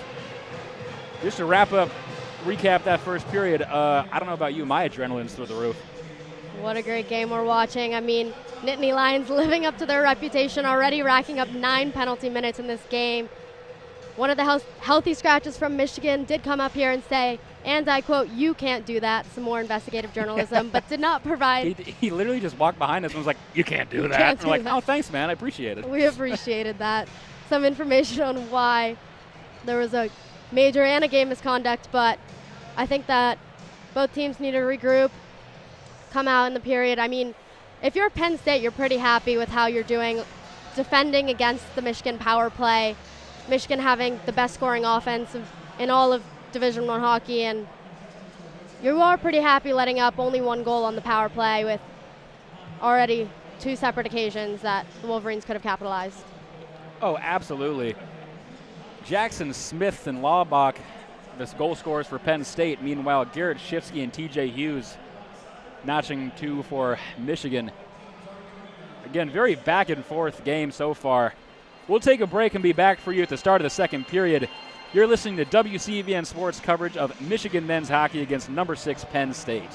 S1: Just to recap that first period, I don't know about you, my adrenaline's through the roof.
S2: What a great game we're watching. I mean, Nittany Lions living up to their reputation already, racking up 9 penalty minutes in this game. One of the healthy scratches from Michigan did come up here and say, and I quote, "You can't do that," some more investigative journalism, but did not provide.
S1: He literally just walked behind us and was like, "You can't do that." We're like, "Oh, thanks, man. I appreciate it."
S2: We appreciated that. Some information on why there was a major and a game misconduct, but I think that both teams need to regroup, come out in the period. I mean, if you're Penn State, you're pretty happy with how you're doing defending against the Michigan power play. Michigan having the best scoring offense in all of Division I hockey, and you are pretty happy letting up only 1 goal on the power play with already 2 separate occasions that the Wolverines could have capitalized.
S1: Oh, absolutely. Jackson Smith and Laubach, the goal scorers for Penn State. Meanwhile, Garrett Shifsky and TJ Hughes notching 2 for Michigan. Again, very back and forth game so far. We'll take a break and be back for you at the start of the second period. You're listening to WCBN Sports coverage of Michigan men's hockey against number 6 Penn State.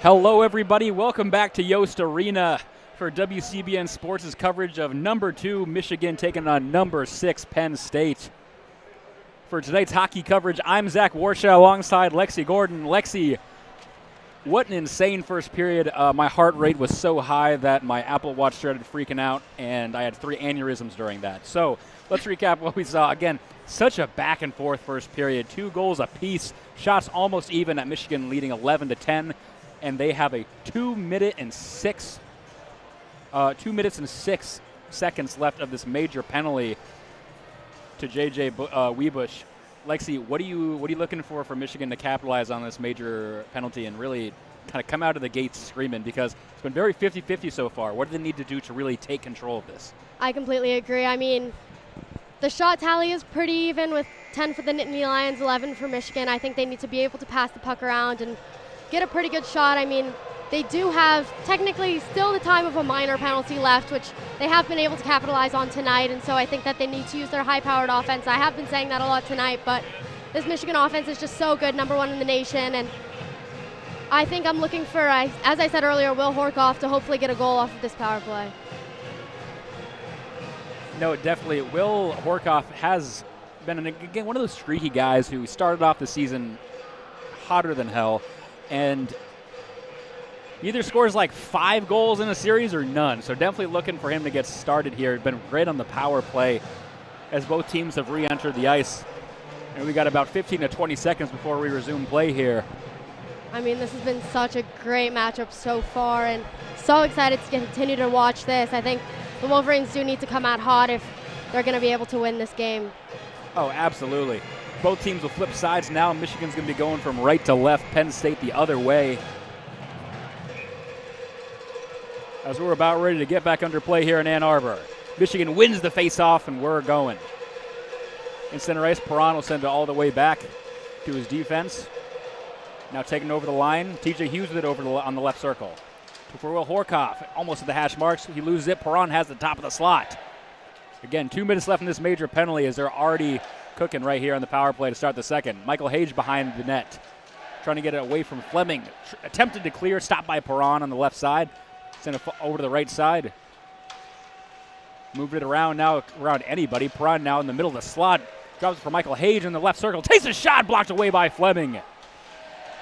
S1: Hello, everybody. Welcome back to Yost Arena for WCBN Sports' coverage of number 2 Michigan taking on number 6 Penn State. For tonight's hockey coverage, I'm Zach Warshaw alongside Lexi Gordon. Lexi, what an insane first period. My heart rate was so high that my Apple Watch started freaking out, and I had 3 aneurysms during that. So let's recap what we saw. Again, such a back-and-forth first period. 2 goals apiece. Shots almost even at Michigan leading 11-10. And they have a 2 minutes and 6 seconds left of this major penalty to J.J. Webush. Lexi, what are you looking for Michigan to capitalize on this major penalty and really kind of come out of the gates screaming? Because it's been very 50-50 so far. What do they need to do to really take control of this? I
S2: completely agree. I mean, the shot tally is pretty even with 10 for the Nittany Lions, 11 for Michigan. I think they need to be able to pass the puck around and get a pretty good shot. I mean, they do have technically still the time of a minor penalty left, which they have been able to capitalize on tonight, and so I think that they need to use their high-powered offense. I have been saying that a lot tonight, but this Michigan offense is just so good, number 1 in the nation, and I think I'm looking for, as I said earlier, Will Horkoff to hopefully get a goal off of this power play.
S1: No, definitely. Will Horkoff has been, again, one of those streaky guys who started off the season hotter than hell, and either scores like 5 goals in a series or none. So definitely looking for him to get started here. Been great on the power play as both teams have re-entered the ice. And we got about 15 to 20 seconds before we resume play here.
S2: I mean, this has been such a great matchup so far, and so excited to continue to watch this. I think the Wolverines do need to come out hot if they're going to be able to win this game.
S1: Oh, absolutely. Both teams will flip sides now. Michigan's going to be going from right to left. Penn State the other way. As we're about ready to get back under play here in Ann Arbor. Michigan wins the face-off, and we're going. In center ice, Perron will send it all the way back to his defense. Now taking over the line. TJ Hughes with it over on the left circle. For Will Horkoff, almost at the hash marks. He loses it. Perron has the top of the slot. Again, 2 minutes left in this major penalty as they're already cooking right here on the power play to start the second. Michael Hage behind the net, trying to get it away from Fleming. Attempted to clear, stopped by Perron on the left side. Send it over to the right side. Moved it around now, around anybody. Perron now in the middle of the slot. Drops it for Michael Hage in the left circle. Takes a shot, blocked away by Fleming.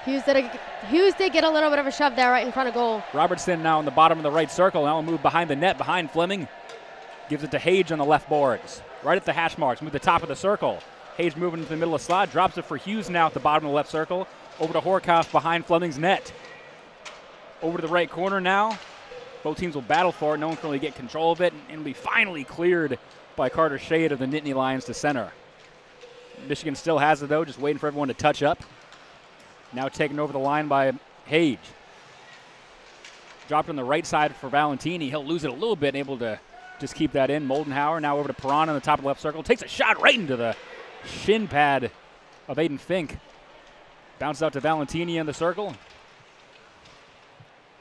S2: Hughes did get a little bit of a shove there right in front of goal.
S1: Robertson now in the bottom of the right circle. Now will move behind the net, behind Fleming. Gives it to Hage on the left boards. Right at the hash marks, move the top of the circle. Hage moving into the middle of the slot, drops it for Hughes now at the bottom of the left circle. Over to Horkoff behind Fleming's net. Over to the right corner now. Both teams will battle for it. No one can really get control of it, and it'll be finally cleared by Carter Shade of the Nittany Lions to center. Michigan still has it, though, just waiting for everyone to touch up. Now taken over the line by Hage. Dropped on the right side for Valentini. He'll lose it a little bit and able to just keep that in. Moldenhauer now over to Perron on the top of the left circle. Takes a shot right into the shin pad of Aiden Fink. Bounces out to Valentini in the circle.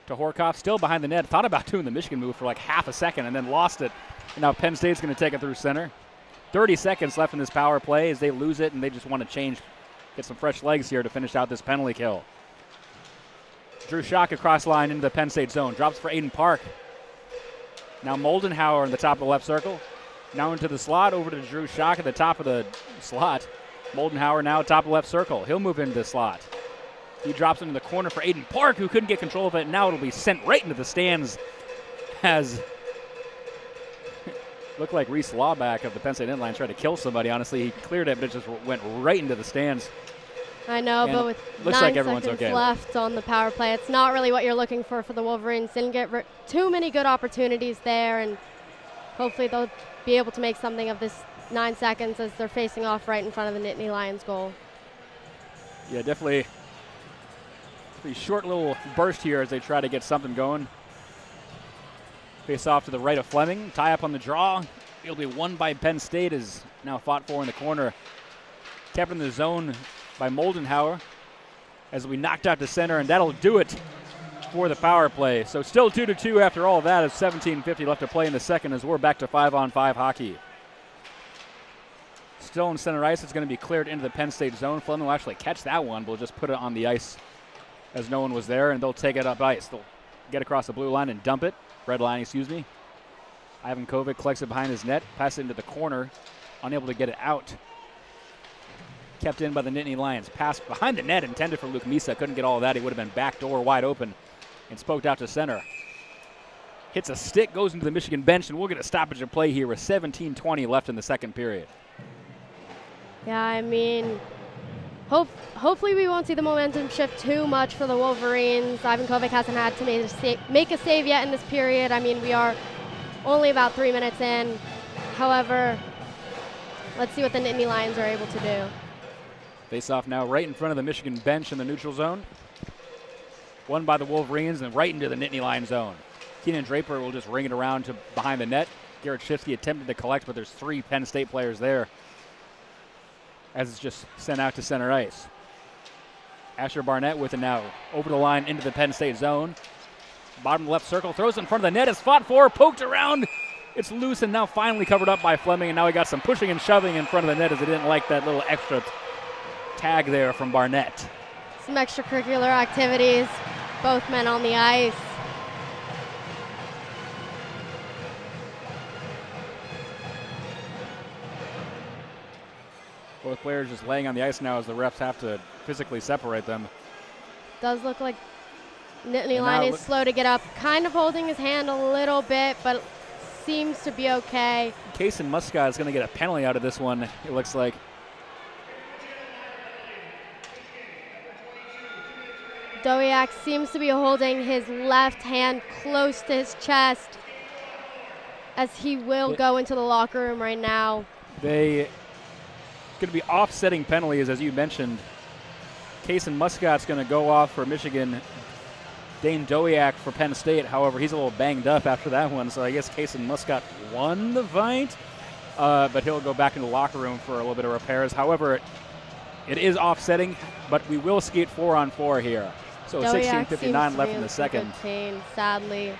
S1: To Horkoff, still behind the net. Thought about doing the Michigan move for like half a second and then lost it. And now Penn State's going to take it through center. 30 seconds left in this power play as they lose it, and they just want to change, get some fresh legs here to finish out this penalty kill. Drew Schock across line into the Penn State zone. Drops for Aiden Park. Now Moldenhauer in the top of the left circle. Now into the slot, over to Drew Schock at the top of the slot. Moldenhauer now top of the left circle. He'll move into the slot. He drops into the corner for Aiden Park, who couldn't get control of it. Now it'll be sent right into the stands as looked like Reese Lawback of the Penn State Inline tried to kill somebody. Honestly, he cleared it, but it just went right into the stands.
S2: I know, and but with looks 9 like seconds left on the power play, it's not really what you're looking for the Wolverines. Didn't get too many good opportunities there, and hopefully they'll be able to make something of this 9 seconds as they're facing off right in front of the Nittany Lions goal.
S1: Yeah, definitely a short little burst here as they try to get something going. Face off to the right of Fleming. Tie up on the draw. It'll be won by Penn State, is now fought for in the corner. Kept in the zone by Moldenhauer as we knocked out to center, and that'll do it for the power play. So still 2-2 after all of that, as 17:50 left to play in the second as we're back to 5-on-5 hockey. Still in center ice. It's going to be cleared into the Penn State zone. Fleming will actually catch that one, but we'll just put it on the ice as no one was there, and they'll take it up ice. They'll get across the blue line and dump it. Red line, excuse me. Ivan Kovic collects it behind his net, passes it into the corner, unable to get it out. Kept in by the Nittany Lions. Pass behind the net, intended for Luke Misa. Couldn't get all of that. He would have been backdoor wide open and spoked out to center. Hits a stick, goes into the Michigan bench, and we'll get a stoppage of play here with 17:20 left in the second period.
S2: Yeah, I mean, hopefully we won't see the momentum shift too much for the Wolverines. Ivan Kovic hasn't had to make a save yet in this period. I mean, we are only about 3 minutes in. However, let's see what the Nittany Lions are able to do.
S1: Face off now right in front of the Michigan bench in the neutral zone. Won by the Wolverines and right into the Nittany Lion zone. Keenan Draper will just ring it around to behind the net. Garrett Shifsky attempted to collect, but there's 3 Penn State players there as it's just sent out to center ice. Asher Barnett with it now over the line into the Penn State zone. Bottom left circle, throws it in front of the net, is fought for, poked around. It's loose and now finally covered up by Fleming, and now he got some pushing and shoving in front of the net as he didn't like that little extra tag there from Barnett.
S2: Some extracurricular activities, both men on the ice.
S1: Both players just laying on the ice now as the refs have to physically separate them.
S2: Does look like Nittany Lion is slow to get up, kind of holding his hand a little bit, but seems to be okay.
S1: Kaysen Muscat is going to get a penalty out of this one, it looks like.
S2: Dowiak seems to be holding his left hand close to his chest as he will go into the locker room right now.
S1: They going to be offsetting penalties, as you mentioned. Kaysen Muscat's going to go off for Michigan. Dane Dowiak for Penn State. However, he's a little banged up after that one, so I guess Kaysen Muscat won the fight, but he'll go back in the locker room for a little bit of repairs. However, it is offsetting, but we will skate 4-on-4 here. So 16:59 left in the second.
S2: Good pain, sadly.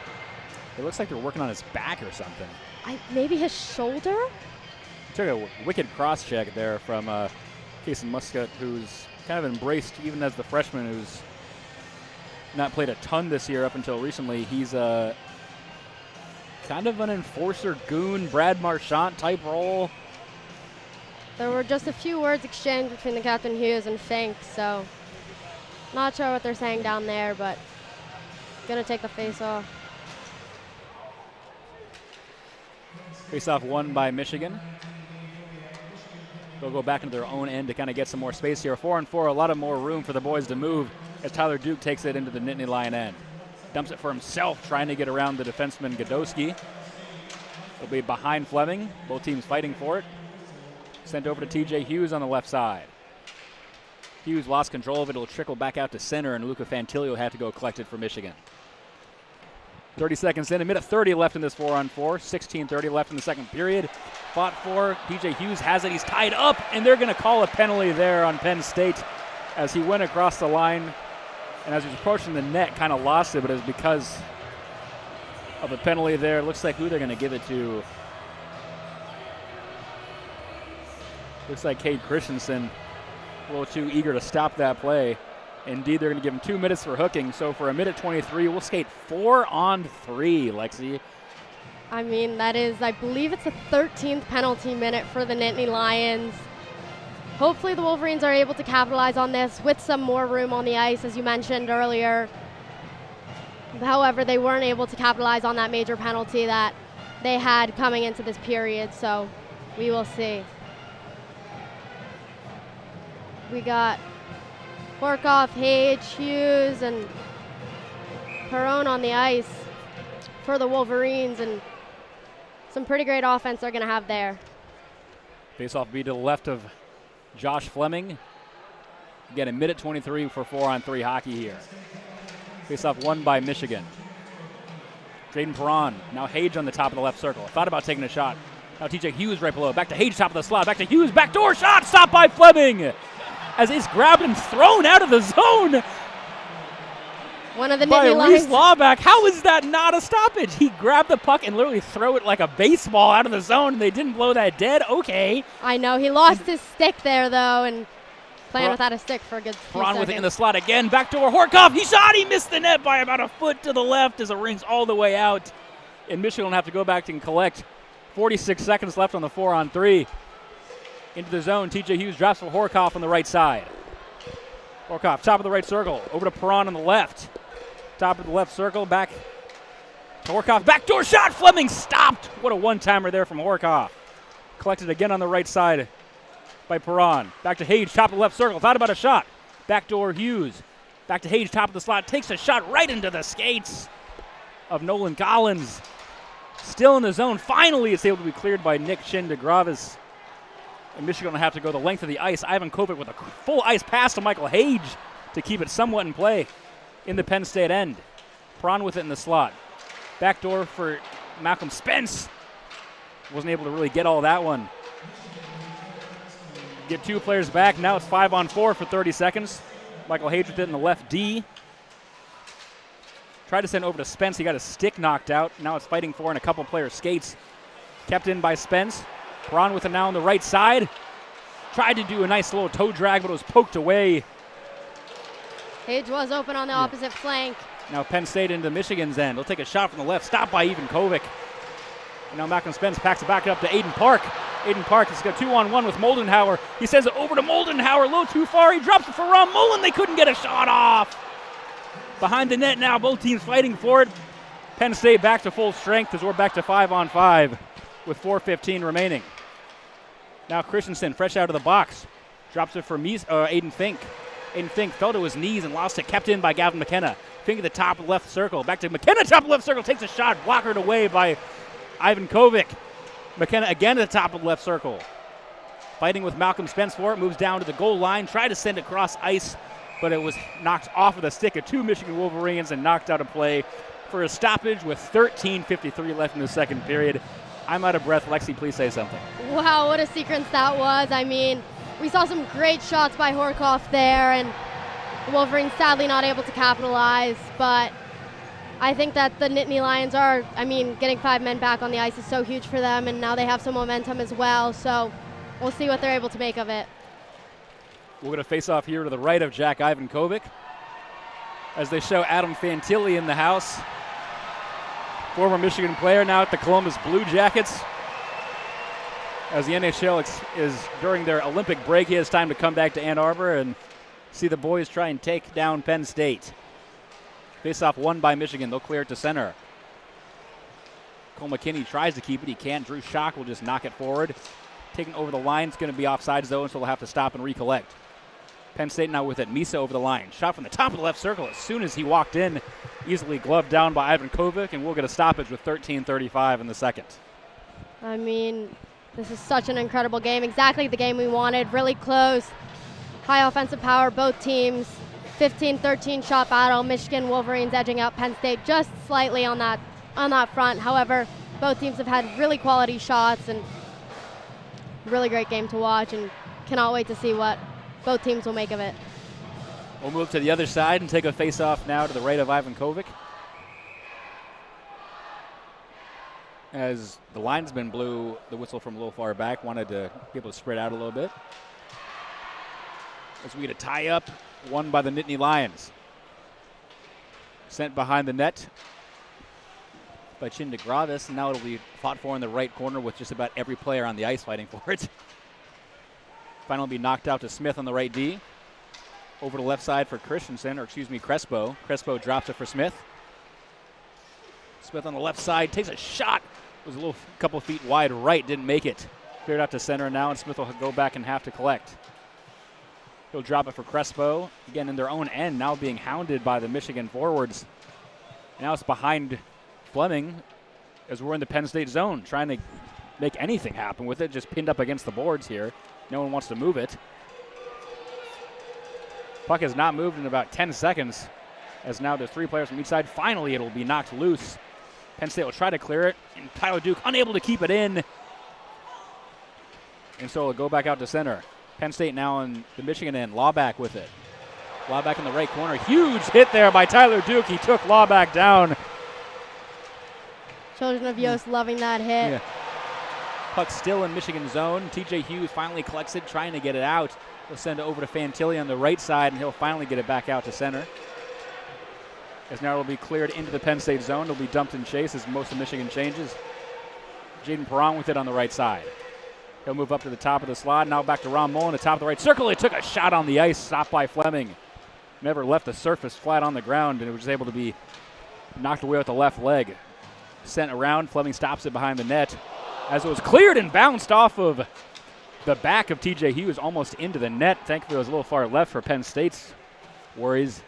S1: It looks like they're working on his back or something.
S2: Maybe his shoulder?
S1: Took a wicked cross check there from Kaysen Muscat, who's kind of embraced, even as the freshman who's not played a ton this year up until recently. He's kind of an enforcer goon, Brad Marchant type role.
S2: There were just a few words exchanged between the Captain Hughes and Fink, so not sure what they're saying down there, but gonna take the face off.
S1: Face off won by Michigan. They'll go back into their own end to kind of get some more space here. 4-on-4, a lot of more room for the boys to move as Tyler Duke takes it into the Nittany Lion end. Dumps it for himself, trying to get around the defenseman Godowski. It'll be behind Fleming. Both teams fighting for it. Sent over to TJ Hughes on the left side. Hughes lost control of it. It'll trickle back out to center, and Luca Fantilli will have to go collect it for Michigan. 30 seconds in, a minute 30 left in this 4-on-4. 16:30 left in the second period. Fought for. TJ Hughes has it. He's tied up, and they're going to call a penalty there on Penn State as he went across the line. And as he was approaching the net, kind of lost it, but it was because of the penalty there. Looks like who they're going to give it to. Looks like Cade Christensen, a little too eager to stop that play. Indeed, they're going to give him 2 minutes for hooking. So for a minute 23, we'll skate 4-on-3, Lexi.
S2: I mean, that is, I believe it's the 13th penalty minute for the Nittany Lions. Hopefully the Wolverines are able to capitalize on this with some more room on the ice, as you mentioned earlier. However, they weren't able to capitalize on that major penalty that they had coming into this period, so we will see. We got Horkoff, Hage, Hughes, and Perron on the ice for the Wolverines, and some pretty great offense they're going to have there.
S1: Face-off be to the left of Josh Fleming. Again, a minute 23 for 4-on-3 hockey here. Face-off won by Michigan. Jaden Perron, now Hage on the top of the left circle. Thought about taking a shot. Now TJ Hughes right below. Back to Hage, top of the slot. Back to Hughes, backdoor shot, stopped by Fleming, as he's grabbed and thrown out of the zone.
S2: One of the Nittany Lions.
S1: Reese Lawback. How is that not a stoppage? He grabbed the puck and literally threw it like a baseball out of the zone, and they didn't blow that dead. Okay.
S2: I know. He lost his stick there, though, and Playing without a stick for a good few
S1: Perron with it in the
S2: seconds.
S1: slot again. Backdoor Horkoff. He shot. He missed the net by about a foot to the left as it rings all the way out. And Michigan will have to go back and collect. 46 seconds left on the 4-on-3. Into the zone. TJ Hughes drops for Horkoff on the right side. Horkoff, top of the right circle. Over to Perron on the left. Top of the left circle. Back to Horkoff. Backdoor shot. Fleming stopped. What a one-timer there from Horkoff. Collected again on the right side by Perron. Back to Hage, top of the left circle. Thought about a shot. Backdoor Hughes. Back to Hage, top of the slot. Takes a shot right into the skates of Nolan Collins. Still in the zone. Finally, it's able to be cleared by Nick Chin de Gravis. And Michigan will have to go the length of the ice. Ivan Kovic with a full ice pass to Michael Hage to keep it somewhat in play in the Penn State end. Perron with it in the slot. Backdoor for Malcolm Spence. Wasn't able to really get all that one. Get two players back. Now it's 5-on-4 for 30 seconds. Michael Hage with it in the left D. Tried to send over to Spence. He got his stick knocked out. Now it's fighting for and a couple player skates. Kept in by Spence. Perron with it now on the right side. Tried to do a nice little toe drag, but it was poked away.
S2: Hage was open on the opposite flank.
S1: Now Penn State into Michigan's end. They'll take a shot from the left. Stopped by Ivan Kovic. And now Malcolm Spence packs it back up to Aiden Park. Aiden Park has got 2-on-1 with Moldenhauer. He sends it over to Moldenhauer. A little too far. He drops it for Ron Mullen. They couldn't get a shot off. Behind the net now. Both teams fighting for it. Penn State back to full strength as we're back to 5-on-5 with 4:15 remaining. Now Christensen fresh out of the box. Drops it for Aiden Fink. Aiden Fink fell to his knees and lost it. Kept in by Gavin McKenna. Fink at the top left circle. Back to McKenna. Top left circle. Takes a shot. Blockered away by Ivan Kovic. McKenna again at the top of the left circle. Fighting with Malcolm Spence for it. Moves down to the goal line. Tried to send it across ice, but it was knocked off of the stick of two Michigan Wolverines and knocked out of play for a stoppage with 13:53 left in the second period. I'm out of breath. Lexi, please say something.
S2: Wow, what a sequence that was. I mean, we saw some great shots by Horkoff there, and the Wolverines sadly not able to capitalize, but I think that the Nittany Lions are, getting 5 men back on the ice is so huge for them, and now they have some momentum as well, so we'll see what they're able to make of it.
S1: We're going to face off here to the right of Jack Ivan Kovic as they show Adam Fantilli in the house. Former Michigan player now at the Columbus Blue Jackets. As the NHL is during their Olympic break, he has time to come back to Ann Arbor and see the boys try and take down Penn State. Face-off won by Michigan. They'll clear it to center. Cole McKinney tries to keep it. He can't. Drew Schock will just knock it forward. Taking over the line. It's going to be offside zone, so they'll have to stop and recollect. Penn State now with it. Misa over the line. Shot from the top of the left circle as soon as he walked in. Easily gloved down by Ivan Kovic, and we'll get a stoppage with 13:35 in the second.
S2: This is such an incredible game. Exactly the game we wanted. Really close. High offensive power, both teams. 15-13 shot battle. Michigan Wolverines edging out Penn State just slightly on that front. However, both teams have had really quality shots and really great game to watch, and cannot wait to see what both teams will make of it.
S1: We'll move to the other side and take a face-off now to the right of Ivan Kovic. As the linesman blew the whistle from a little far back, wanted to be able to spread out a little bit. As we get a tie-up, won by the Nittany Lions. Sent behind the net by Chin de Gravis, and now it'll be fought for in the right corner with just about every player on the ice fighting for it. Finally be knocked out to Smith on the right D. Over to left side for Crespo. Crespo drops it for Smith. Smith on the left side takes a shot. It was a couple feet wide right, didn't make it. Cleared out to center now, and Smith will go back and have to collect. He'll drop it for Crespo. Again, in their own end, now being hounded by the Michigan forwards. Now it's behind Fleming as we're in the Penn State zone, trying to make anything happen with it. Just pinned up against the boards here. No one wants to move it. Puck has not moved in about 10 seconds, as now there's 3 players from each side. Finally, it'll be knocked loose. Penn State will try to clear it, and Tyler Duke unable to keep it in. And so it'll go back out to center. Penn State now on the Michigan end. Lawback with it. Lawback in the right corner. Huge hit there by Tyler Duke. He took Lawback down.
S2: Children of Yost loving that hit.
S1: Yeah. Puck still in Michigan zone. TJ Hughes finally collects it, trying to get it out. They'll send it over to Fantilli on the right side, and he'll finally get it back out to center. As now it'll be cleared into the Penn State zone. It'll be dumped in chase as most of Michigan changes. Jaden Perron with it on the right side. He'll move up to the top of the slot. Now back to Ron Mullen, the top of the right circle. He took a shot on the ice, stopped by Fleming. Never left the surface flat on the ground, and it was able to be knocked away with the left leg. Sent around, Fleming stops it behind the net. As it was cleared and bounced off of the back of TJ Hughes, almost into the net. Thankfully, it was a little far left for Penn State's worries.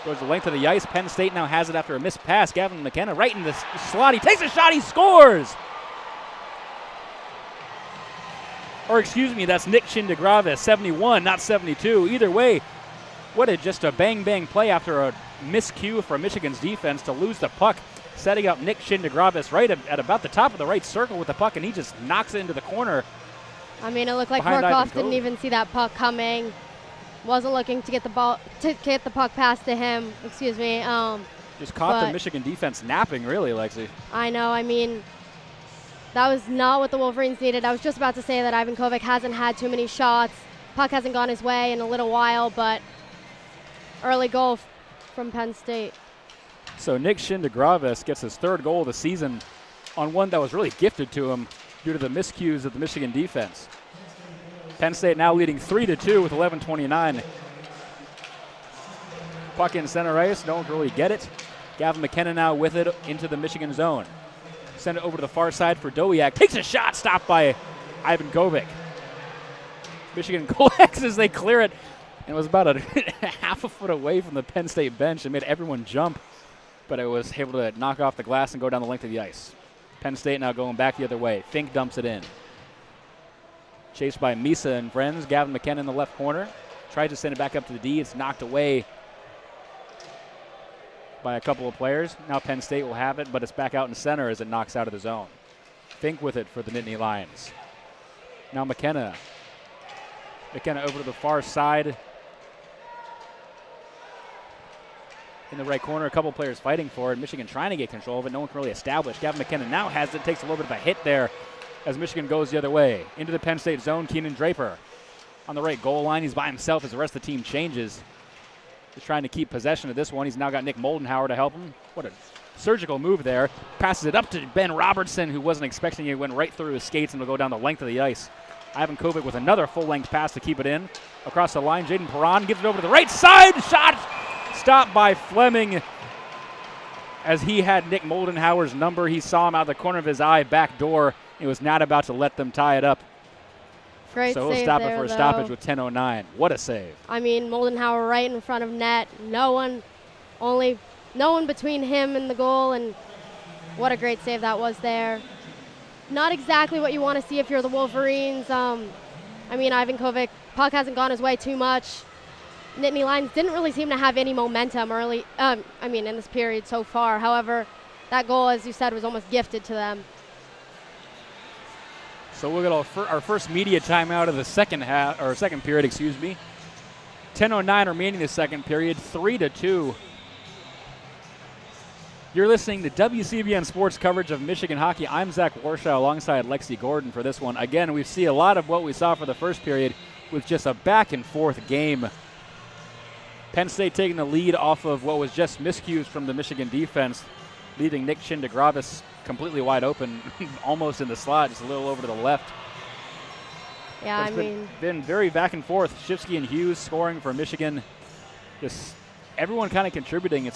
S1: Goes the length of the ice. Penn State now has it after a missed pass. Gavin McKenna right in the slot. He takes a shot. He scores. Or excuse me, that's Nick Chindegravis, 71, not 72. Either way, what just a bang-bang play after a miscue from Michigan's defense to lose the puck, setting up Nick Chindegravis right at about the top of the right circle with the puck, and he just knocks it into the corner.
S2: I mean, it looked like Markov didn't even see that puck coming. Wasn't looking to get the ball to get the puck past to him. Excuse me.
S1: Just caught the Michigan defense napping, really, Lexi.
S2: I know. I mean, that was not what the Wolverines needed. I was just about to say that Ivan Kovic hasn't had too many shots. Puck hasn't gone his way in a little while, but early goal from Penn State.
S1: So Nick Chindegravis gets his third goal of the season on one that was really gifted to him due to the miscues of the Michigan defense. Penn State now leading 3-2 with 11:29. Puck in center ice, don't really get it. Gavin McKenna now with it into the Michigan zone. Send it over to the far side for Dowiak. Takes a shot, stopped by Ivan Kovic. Michigan collects as they clear it. And it was about a half a foot away from the Penn State bench. It made everyone jump, but it was able to knock off the glass and go down the length of the ice. Penn State now going back the other way. Fink dumps it in. Chased by Misa and friends. Gavin McKenna in the left corner. Tries to send it back up to the D. It's knocked away by a couple of players. Now Penn State will have it, but it's back out in center as it knocks out of the zone. Fink with it for the Nittany Lions. Now McKenna. McKenna over to the far side. In the right corner, a couple players fighting for it. Michigan trying to get control of it. No one can really establish. Gavin McKenna now has it. Takes a little bit of a hit there as Michigan goes the other way. Into the Penn State zone, Keenan Draper. On the right goal line, he's by himself as the rest of the team changes. He's trying to keep possession of this one. He's now got Nick Moldenhauer to help him. What a surgical move there. Passes it up to Ben Robertson, who wasn't expecting it. Went right through his skates and will go down the length of the ice. Ivan Kovic with another full-length pass to keep it in. Across the line, Jaden Perron gives it over to the right side. Shot stopped by Fleming as he had Nick Moldenhauer's number. He saw him out of the corner of his eye, back door. He was not about to let them tie it up.
S2: Great
S1: so he'll
S2: save
S1: stop
S2: there,
S1: it for a
S2: though.
S1: stoppage with 10:09. What a save.
S2: I mean, Moldenhauer right in front of net. No one between him and the goal, and what a great save that was there. Not exactly what you want to see if you're the Wolverines. I mean, Ivan Kovic, puck hasn't gone his way too much. Nittany Lions didn't really seem to have any momentum early, in this period so far. However, that goal, as you said, was almost gifted to them.
S1: So we'll get our first media timeout of the second period, excuse me. 10:09 remaining in the second period, 3-2. You're listening to WCBN Sports coverage of Michigan hockey. I'm Zach Warshaw alongside Lexi Gordon for this one. Again, we see a lot of what we saw for the first period with just a back-and-forth game. Penn State taking the lead off of what was just miscues from the Michigan defense, leaving Nick Chindegravis completely wide open, almost in the slot, just a little over to the left.
S2: Yeah,
S1: been very back and forth. Shifsky and Hughes scoring for Michigan. Just everyone kind of contributing.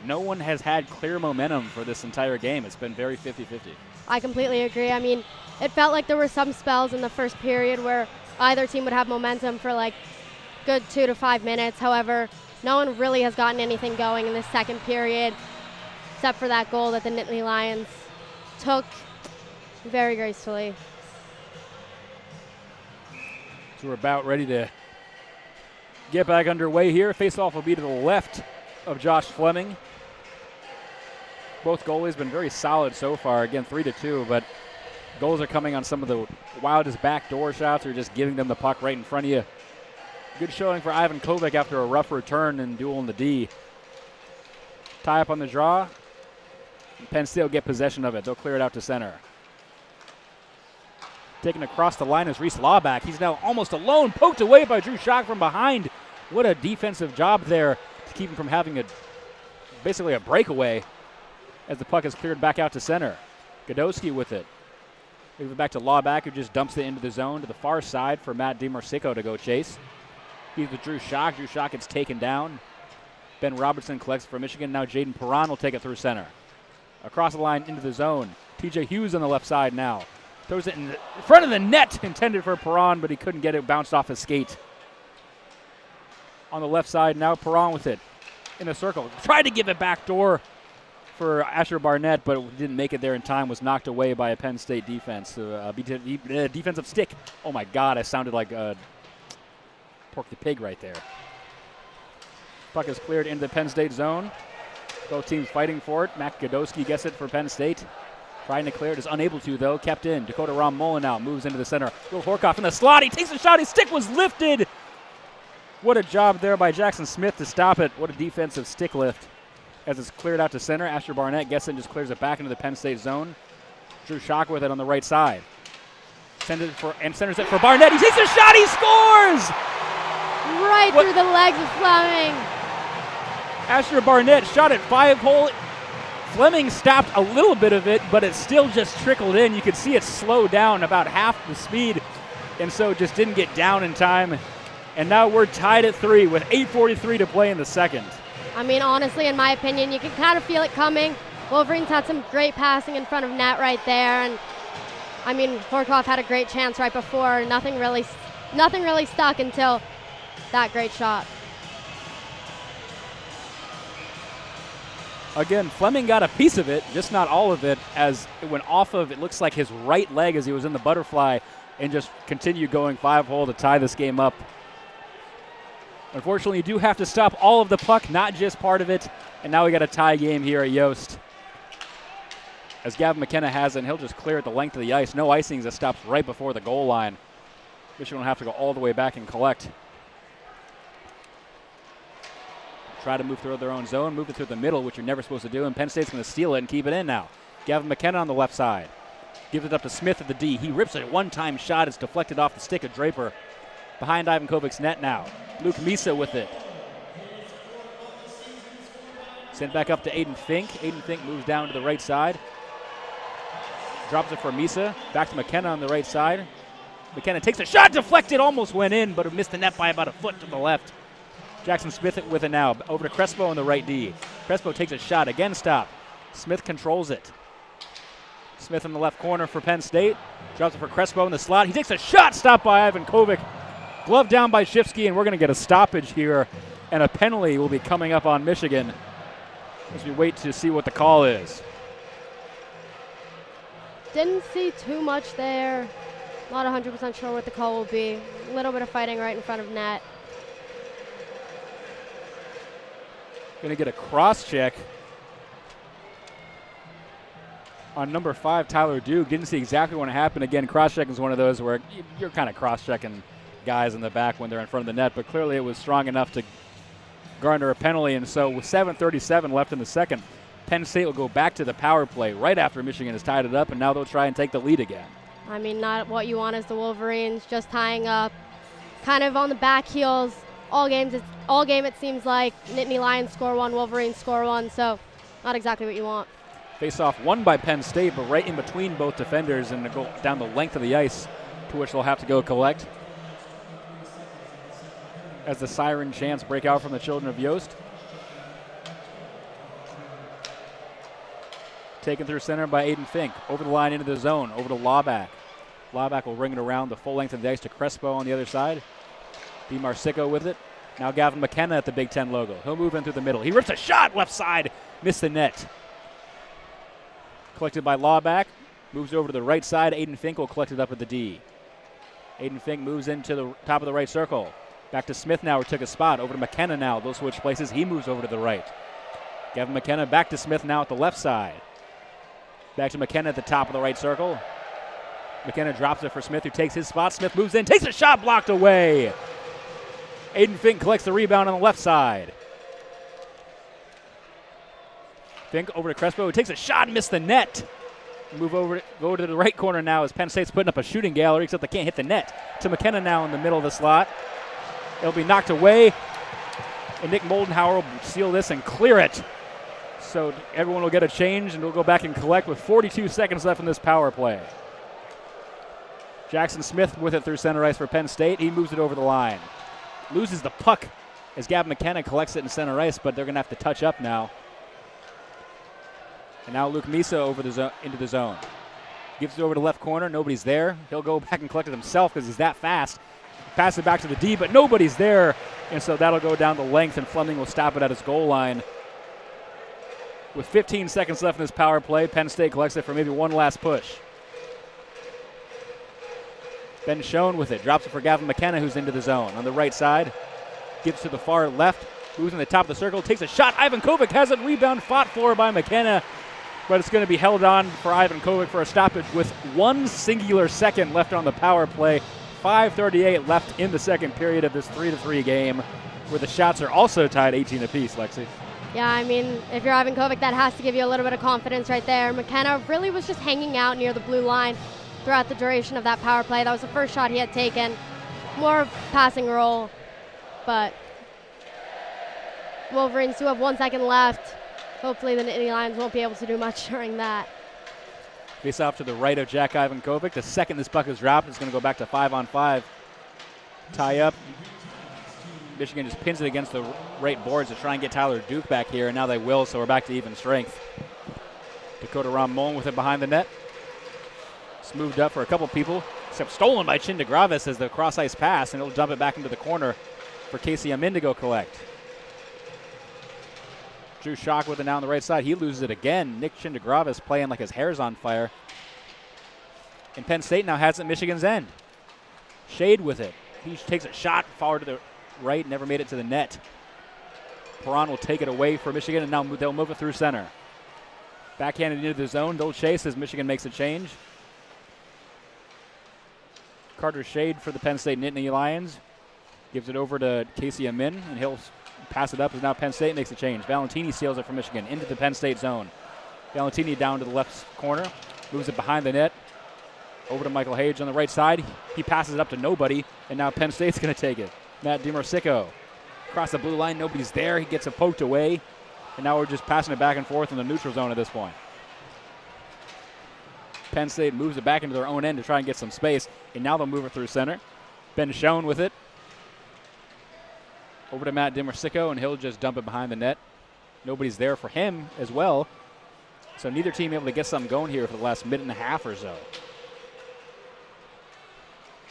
S1: No one has had clear momentum for this entire game. It's been very 50-50.
S2: I completely agree. I mean, it felt like there were some spells in the first period where either team would have momentum for like good 2 to 5 minutes. However, no one really has gotten anything going in the second period, except for that goal that the Nittany Lions took very gracefully.
S1: So we're about ready to get back underway here. Face-off will be to the left of Josh Fleming. Both goalies been very solid so far. Again, 3-2, but goals are coming on some of the wildest backdoor shots or just giving them the puck right in front of you. Good showing for Ivan Kovic after a rough return and duel in the D. Tie up on the draw. Penn State will get possession of it. They'll clear it out to center. Taken across the line is Reese Lawback. He's now almost alone, poked away by Drew Schock from behind. What a defensive job there to keep him from having basically a breakaway as the puck is cleared back out to center. Godowski with it. Move it back to Lawback, who just dumps it into the zone to the far side for Matt DiMarsico to go chase. He's with Drew Schock. Drew Schock gets taken down. Ben Robertson collects for Michigan. Now Jaden Perron will take it through center. Across the line into the zone. TJ Hughes on the left side now. Throws it in front of the net, intended for Perron, but he couldn't get it, bounced off his skate. On the left side now, Perron with it in a circle. Tried to give it back door for Asher Barnett, but didn't make it there in time. Was knocked away by a Penn State defense. Defensive stick. Oh my God, I sounded like Pork the Pig right there. Puck is cleared into the Penn State zone. Both teams fighting for it. Matt Godowski gets it for Penn State. Trying to clear it, is unable to though. Kept in. Dakota Rom-Mullen now moves into the center. Will Horkoff in the slot. He takes a shot. His stick was lifted. What a job there by Jackson Smith to stop it. What a defensive stick lift. As it's cleared out to center, Asher Barnett gets it and just clears it back into the Penn State zone. Drew Schock with it on the right side. Centers it for Barnett. He takes a shot. He scores!
S2: Right through the legs of Fleming.
S1: Asher Barnett shot it 5-hole. Fleming stopped a little bit of it, but it still just trickled in. You could see it slow down about half the speed, and so just didn't get down in time. And now we're tied at 3 with 8:43 to play in the second.
S2: I mean, honestly, in my opinion, you can kind of feel it coming. Wolverines had some great passing in front of net right there, and I mean, Horkoff had a great chance right before. Nothing really stuck until that great shot.
S1: Again, Fleming got a piece of it, just not all of it, as it went off of, it looks like his right leg as he was in the butterfly, and just continued going 5-hole to tie this game up. Unfortunately, you do have to stop all of the puck, not just part of it, and now we got a tie game here at Yost. As Gavin McKenna has it, and he'll just clear it the length of the ice. No icings, that stops right before the goal line. Michigan will have to go all the way back and collect. Try to move through their own zone, move it through the middle, which you're never supposed to do, and Penn State's going to steal it and keep it in now. Gavin McKenna on the left side. Gives it up to Smith at the D. He rips a one-time shot. It's deflected off the stick of Draper. Behind Ivan Kovic's net now. Luke Misa with it. Sent back up to Aiden Fink. Aiden Fink moves down to the right side. Drops it for Misa. Back to McKenna on the right side. McKenna takes a shot, deflected, almost went in, but missed the net by about a foot to the left. Jackson Smith with it now. Over to Crespo on the right D. Crespo takes a shot. Again, stop. Smith controls it. Smith in the left corner for Penn State. Drops it for Crespo in the slot. He takes a shot. Stopped by Ivan Kovic. Glove down by Shifsky, and we're going to get a stoppage here. And a penalty will be coming up on Michigan as we wait to see what the call is.
S2: Didn't see too much there. Not 100% sure what the call will be. A little bit of fighting right in front of net.
S1: Going to get a cross check on number 5, Tyler Duke. Didn't see exactly what happened. Again, cross check is one of those where you're kind of cross checking guys in the back when they're in front of the net, but clearly it was strong enough to garner a penalty. And so with 7:37 left in the second, Penn State will go back to the power play right after Michigan has tied it up, and now they'll try and take the lead again.
S2: I mean, not what you want as the Wolverines, just tying up, kind of on the back heels. All game it seems like. Nittany Lions score 1, Wolverines score 1, so not exactly what you want.
S1: Face-off won by Penn State, but right in between both defenders and go down the length of the ice, to which they'll have to go collect. As the siren chants break out from the children of Yost. Taken through center by Aiden Fink. Over the line into the zone, over to Lawback. Lawback will ring it around the full length of the ice to Crespo on the other side. DiMarsico with it. Now Gavin McKenna at the Big Ten logo. He'll move in through the middle. He rips a shot left side. Missed the net. Collected by Lawback. Moves over to the right side. Aiden Fink will collect it up at the D. Aiden Fink moves into the top of the right circle. Back to Smith now, who took a spot. Over to McKenna now. They'll switch places. He moves over to the right. Gavin McKenna back to Smith now at the left side. Back to McKenna at the top of the right circle. McKenna drops it for Smith, who takes his spot. Smith moves in, takes a shot, blocked away. Aiden Fink collects the rebound on the left side. Fink over to Crespo, who takes a shot, missed the net. go to the right corner now as Penn State's putting up a shooting gallery, except they can't hit the net. To McKenna now in the middle of the slot. It'll be knocked away, and Nick Moldenhauer will seal this and clear it. So everyone will get a change, and we'll go back and collect with 42 seconds left in this power play. Jackson Smith with it through center ice for Penn State. He moves it over the line. Loses the puck as Gavin McKenna collects it in center ice, but they're going to have to touch up now. And now Luke Misa into the zone. Gives it over to left corner. Nobody's there. He'll go back and collect it himself because he's that fast. Pass it back to the D, but nobody's there. And so that'll go down the length, and Fleming will stop it at his goal line. With 15 seconds left in this power play, Penn State collects it for maybe one last push. Ben Schoen with it. Drops it for Gavin McKenna, who's into the zone. On the right side, gives to the far left. Moves in the top of the circle. Takes a shot. Ivan Kovic has it. Rebound fought for by McKenna. But it's going to be held on for Ivan Kovic for a stoppage with 1 singular second left on the power play. 5:38 left in the second period of this 3-3 game, where the shots are also tied 18 apiece, Lexi.
S2: Yeah, I mean, if you're Ivan Kovic, that has to give you a little bit of confidence right there. McKenna really was just hanging out near the blue line throughout the duration of that power play. That was the first shot he had taken. More of a passing role, but Wolverines do have 1 second left. Hopefully the Nittany Lions won't be able to do much during that.
S1: Face off to the right of Jack Ivan Kovic. The second this puck is dropped, it's going to go back to 5-on-5. Tie up. Michigan just pins it against the right boards to try and get Tyler Duke back here, and now they will, so we're back to even strength. Dakota Ramon with it behind the net. It's moved up for a couple people, except stolen by Chin DeGravis as the cross-ice pass, and it'll dump it back into the corner for Casey Amin to go collect. Drew Schock with it now on the right side. He loses it again. Nick Chin DeGravis playing like his hair's on fire. And Penn State now has it at Michigan's end. Shade with it. He takes a shot forward to the right, never made it to the net. Perron will take it away for Michigan, and now they'll move it through center. Backhanded into the zone. They'll chase as Michigan makes a change. Carter Shade for the Penn State Nittany Lions. Gives it over to Casey Amin, and he'll pass it up as now Penn State makes a change. Valentini seals it for Michigan into the Penn State zone. Valentini down to the left corner. Moves it behind the net. Over to Michael Hage on the right side. He passes it up to nobody, and now Penn State's going to take it. Matt DiMersico across the blue line. Nobody's there. He gets it poked away, and now we're just passing it back and forth in the neutral zone at this point. Penn State moves it back into their own end to try and get some space, and now they'll move it through center. Ben Schoen with it. Over to Matt DiMersico, and he'll just dump it behind the net. Nobody's there for him as well, so neither team able to get something going here for the last minute and a half or so.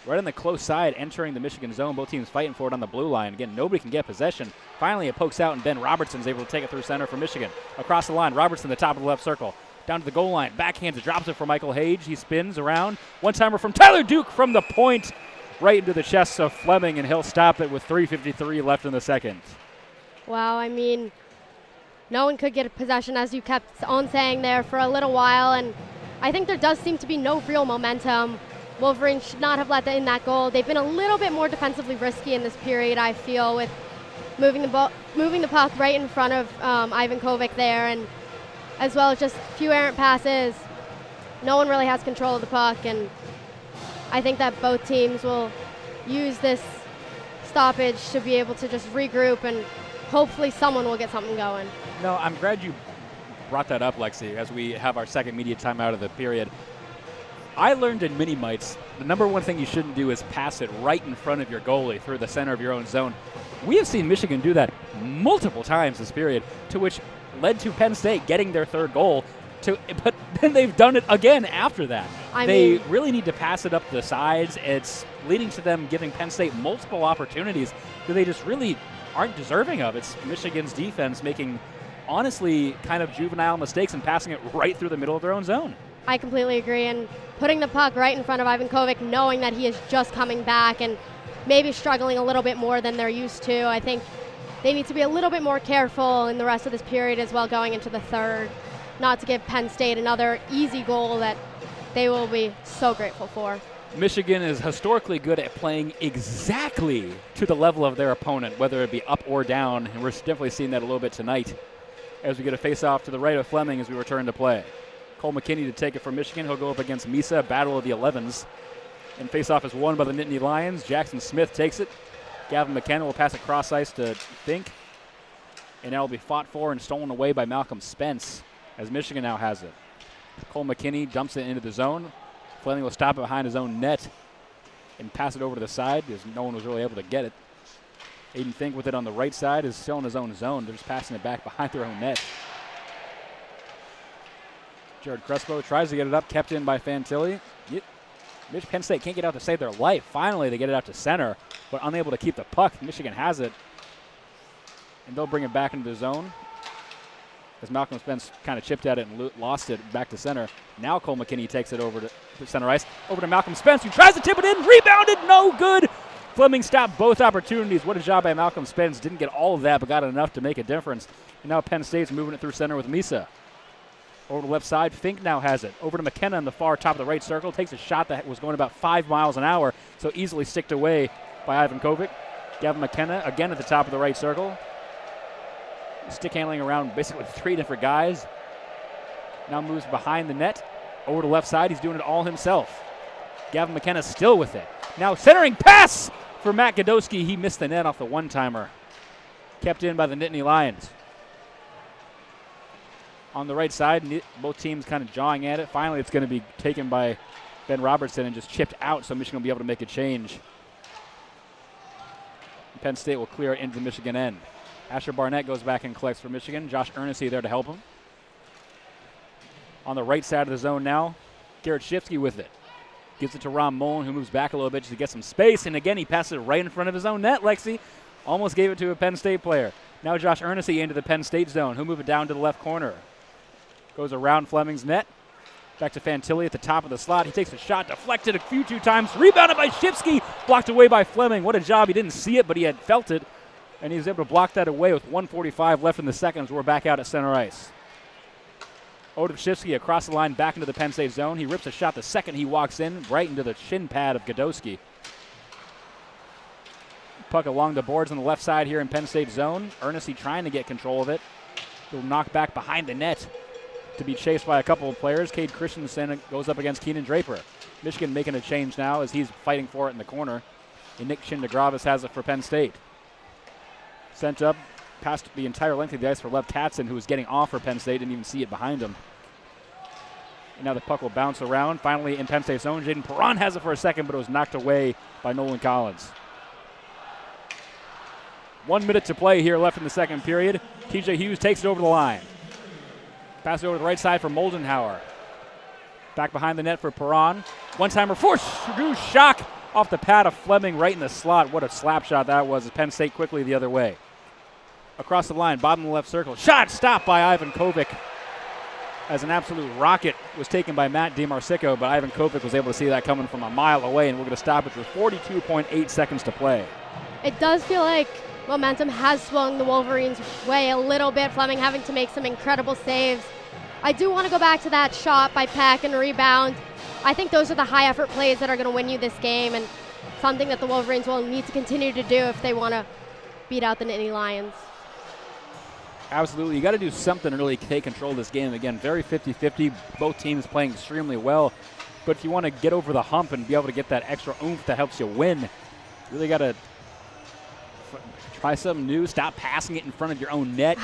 S1: Right on the close side, entering the Michigan zone. Both teams fighting for it on the blue line. Again, nobody can get possession. Finally, it pokes out, and Ben Robertson's able to take it through center for Michigan. Across the line, Robertson, the top of the left circle. Down to the goal line, backhands it, drops it for Michael Hage. He spins around. One-timer from Tyler Duke from the point, right into the chest of Fleming, and he'll stop it with 3:53 left in the second. Wow,
S2: I mean, no one could get possession, as you kept on saying there, for a little while, and I think there does seem to be no real momentum. Wolverines should not have let in that goal. They've been a little bit more defensively risky in this period, I feel, with moving the puck right in front of Ivan Kovic there, and as well as just a few errant passes. No one really has control of the puck, and I think that both teams will use this stoppage to be able to just regroup, and hopefully someone will get something going.
S1: No, I'm glad you brought that up, Lexi, as we have our second media timeout of the period. I learned in mini mites, the number one thing you shouldn't do is pass it right in front of your goalie through the center of your own zone. We have seen Michigan do that multiple times this period, to which led to Penn State getting their third goal. But then they've done it again after that. They really need to pass it up the sides. It's leading to them giving Penn State multiple opportunities that they just really aren't deserving of. It's Michigan's defense making, honestly, kind of juvenile mistakes and passing it right through the middle of their own zone.
S2: I completely agree, and putting the puck right in front of Ivan Kovic, knowing that he is just coming back and maybe struggling a little bit more than they're used to. I think they need to be a little bit more careful in the rest of this period as well, going into the third, not to give Penn State another easy goal that they will be so grateful for.
S1: Michigan is historically good at playing exactly to the level of their opponent, whether it be up or down, and we're definitely seeing that a little bit tonight as we get a face-off to the right of Fleming as we return to play. Cole McKinney to take it from Michigan. He'll go up against Misa, battle of the 11s. And face-off is won by the Nittany Lions. Jackson Smith takes it. Gavin McKenna will pass it cross ice to Fink. And now will be fought for and stolen away by Malcolm Spence as Michigan now has it. Cole McKinney dumps it into the zone. Fleming will stop it behind his own net and pass it over to the side because no one was really able to get it. Aiden Fink with it on the right side is still in his own zone. They're just passing it back behind their own net. Jared Crespo tries to get it up, kept in by Fantilli. Penn State can't get out to save their life. Finally, they get it out to center, but unable to keep the puck. Michigan has it, and they'll bring it back into the zone as Malcolm Spence kind of chipped at it and lost it back to center. Now Cole McKinney takes it over to center ice, over to Malcolm Spence, who tries to tip it in, rebounded, no good. Fleming stopped both opportunities. What a job by Malcolm Spence. Didn't get all of that, but got enough to make a difference. And now Penn State's moving it through center with Misa. Over to the left side, Fink now has it. Over to McKenna in the far top of the right circle. Takes a shot that was going about 5 miles an hour, so easily sticked away by Ivan Kovic. Gavin McKenna again at the top of the right circle. Stick handling around basically 3 different guys. Now moves behind the net. Over to the left side, he's doing it all himself. Gavin McKenna still with it. Now centering pass for Matt Godowski. He missed the net off the one-timer. Kept in by the Nittany Lions. On the right side, both teams kind of jawing at it. Finally, it's going to be taken by Ben Robertson and just chipped out, so Michigan will be able to make a change. Penn State will clear it into the Michigan end. Asher Barnett goes back and collects for Michigan. Josh Earnesty there to help him. On the right side of the zone now, Garrett Shifsky with it. Gives it to Ron Mullen, who moves back a little bit just to get some space. And again, he passes it right in front of his own net, Lexi. Almost gave it to a Penn State player. Now Josh Earnesty into the Penn State zone. He'll move it down to the left corner. Goes around Fleming's net. Back to Fantilli at the top of the slot. He takes a shot, deflected a few times. Rebounded by Shifsky. Blocked away by Fleming. What a job. He didn't see it, but he had felt it. And he was able to block that away with 1:45 left in the seconds. We're back out at center ice. Odom Shifsky across the line back into the Penn State zone. He rips a shot the second he walks in, right into the shin pad of Godowski. Puck along the boards on the left side here in Penn State zone. Earnesty trying to get control of it. He'll knock back behind the net to be chased by a couple of players. Cade Christensen goes up against Keenan Draper. Michigan making a change now as he's fighting for it in the corner. And Nick Chindagravis has it for Penn State. Sent up past the entire length of the ice for Lev Katzen, who was getting off for Penn State, didn't even see it behind him. And now the puck will bounce around. Finally in Penn State's zone, Jaden Perron has it for a second, but it was knocked away by Nolan Collins. 1 minute to play here left in the second period. TJ Hughes takes it over the line. Pass it over to the right side for Moldenhauer. Back behind the net for Perron. One-timer for Drew Schock off the pad of Fleming right in the slot. What a slap shot that was as Penn State quickly the other way. Across the line, bottom of the left circle. Shot stopped by Ivan Kovic as an absolute rocket was taken by Matt DiMarsico, but Ivan Kovic was able to see that coming from a mile away, and we're going to stop it with 42.8 seconds to play.
S2: It does feel like momentum has swung the Wolverines' way a little bit, Fleming having to make some incredible saves. I do want to go back to that shot by Peck and rebound. I think those are the high-effort plays that are going to win you this game, and something that the Wolverines will need to continue to do if they want to beat out the Nittany Lions.
S1: Absolutely. You got to do something to really take control of this game. Again, very 50-50. Both teams playing extremely well. But if you want to get over the hump and be able to get that extra oomph that helps you win, you really got to try something new. Stop passing it in front of your own net,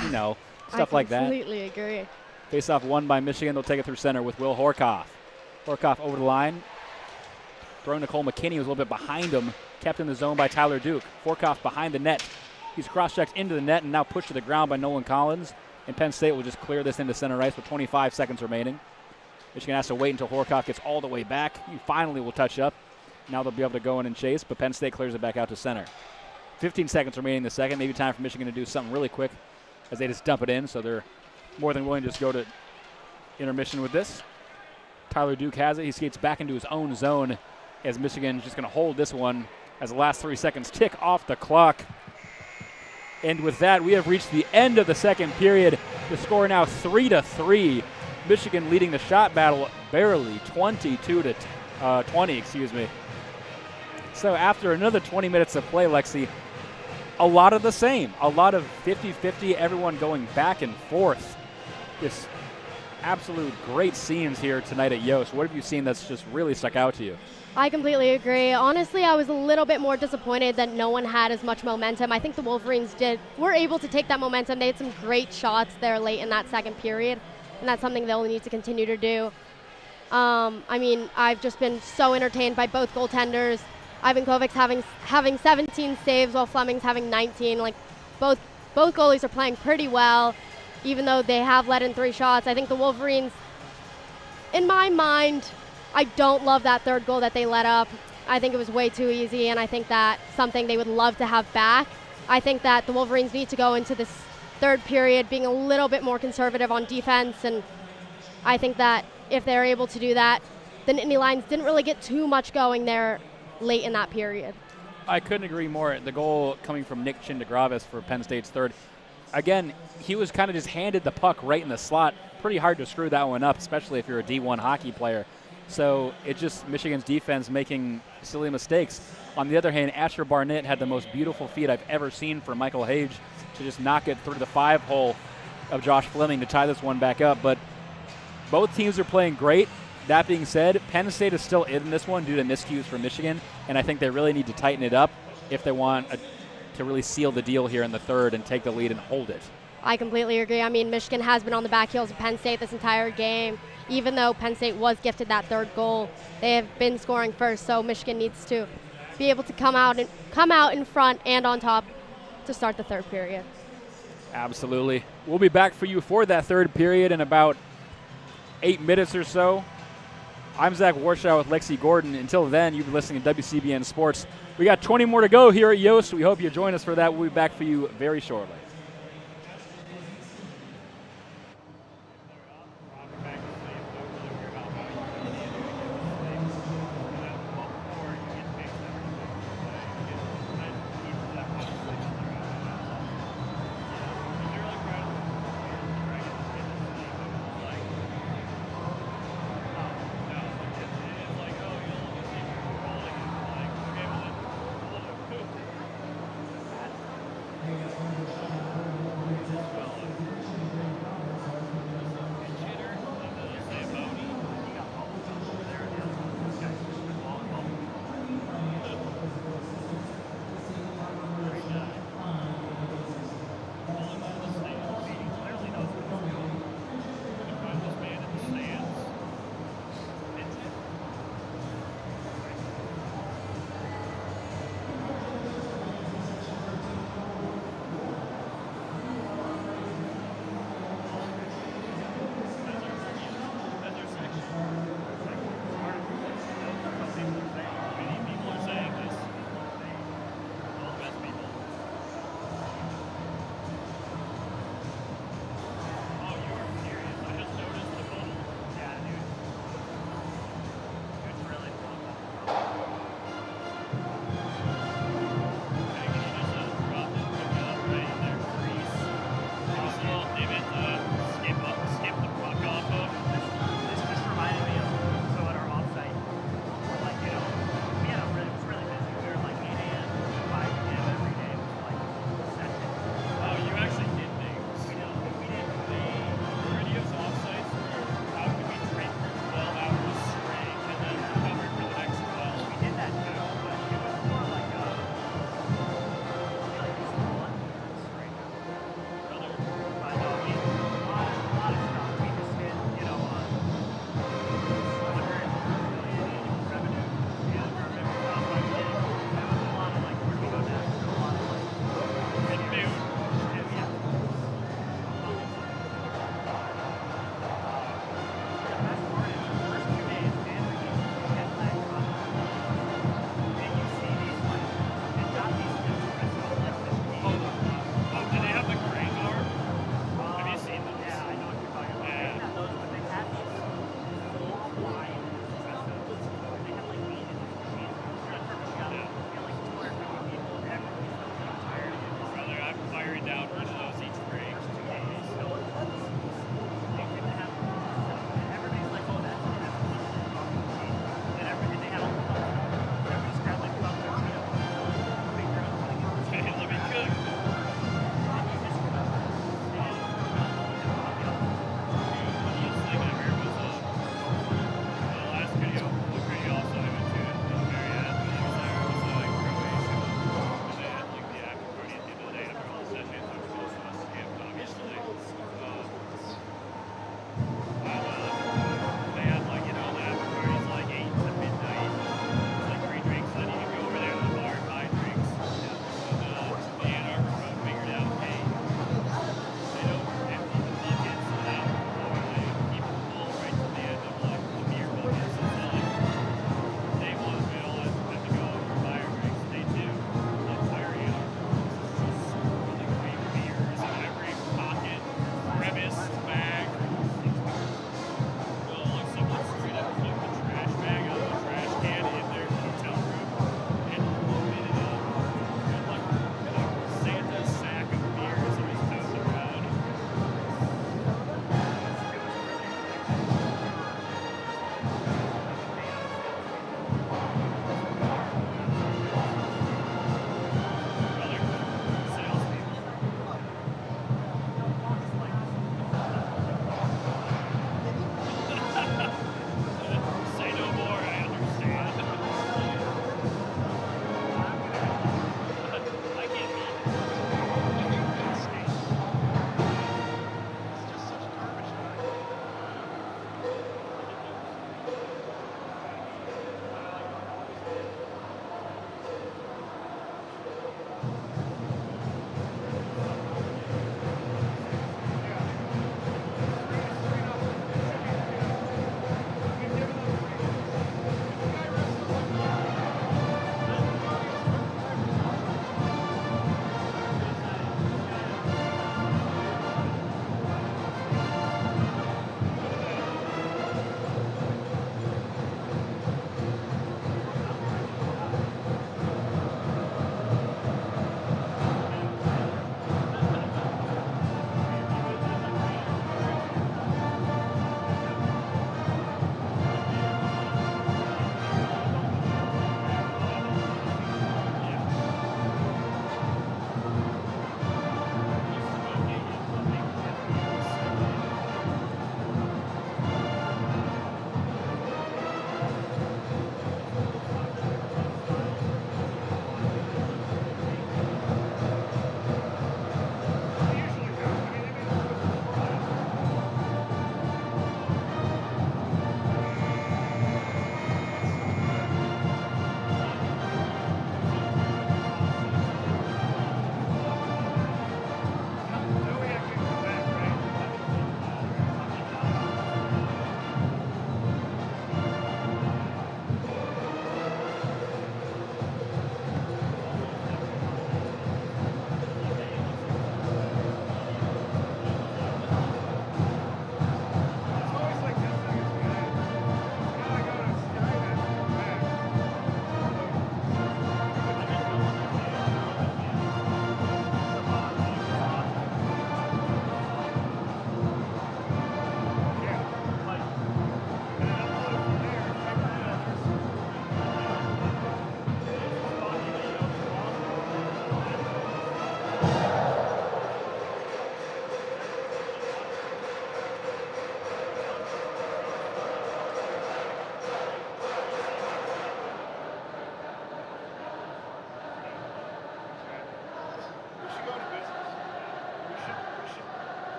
S1: stuff like that.
S2: I completely agree.
S1: Face-off won by Michigan. They'll take it through center with Will Horkoff. Horkoff over the line. Throwing to Cole McKinney, who's a little bit behind him. Kept in the zone by Tyler Duke. Horkoff behind the net. He's cross-checked into the net and now pushed to the ground by Nolan Collins. And Penn State will just clear this into center ice with 25 seconds remaining. Michigan has to wait until Horkoff gets all the way back. He finally will touch up. Now they'll be able to go in and chase, but Penn State clears it back out to center. 15 seconds remaining in the second. Maybe time for Michigan to do something really quick as they just dump it in. So they're more than willing to just go to intermission with this. Tyler Duke has it. He skates back into his own zone as Michigan is just going to hold this one as the last 3 seconds tick off the clock. And with that, we have reached the end of the second period. The score now 3-3. Michigan leading the shot battle barely, 22-20, So after another 20 minutes of play, Lexi, a lot of the same. A lot of 50-50, everyone going back and forth. Just absolute great scenes here tonight at Yost. What have you seen that's just really stuck out to you?
S2: I completely agree. Honestly, I was a little bit more disappointed that no one had as much momentum. I think the Wolverines were able to take that momentum. They had some great shots there late in that second period, and that's something they'll need to continue to do. I mean, I've just been so entertained by both goaltenders. Ivan Kovic's having 17 saves while Fleming's having 19. Like, both goalies are playing pretty well, even though they have let in 3 shots. I think the Wolverines, in my mind, I don't love that third goal that they let up. I think it was way too easy, and I think that's something they would love to have back. I think that the Wolverines need to go into this third period being a little bit more conservative on defense, and I think that if they're able to do that, the Nittany Lions didn't really get too much going there late in that period.
S1: I couldn't agree more. The goal coming from Nick Chindagravis for Penn State's third. Again, he was kind of just handed the puck right in the slot. Pretty hard to screw that one up, especially if you're a D1 hockey player. So it's just Michigan's defense making silly mistakes. On the other hand, Asher Barnett had the most beautiful feed I've ever seen for Michael Hage to just knock it through the 5-hole of Josh Fleming to tie this one back up. But both teams are playing great. That being said, Penn State is still in this one due to miscues from Michigan, and I think they really need to tighten it up if they want to really seal the deal here in the third and take the lead and hold it.
S2: I completely agree. I mean, Michigan has been on the back heels of Penn State this entire game. Even though Penn State was gifted that third goal, they have been scoring first, so Michigan needs to be able to come out in front and on top to start the third period.
S1: Absolutely. We'll be back for you for that third period in about 8 minutes or so. I'm Zach Warshaw with Lexi Gordon. Until then, you've been listening to WCBN Sports. We got 20 more to go here at Yost. We hope you join us for that. We'll be back for you very shortly.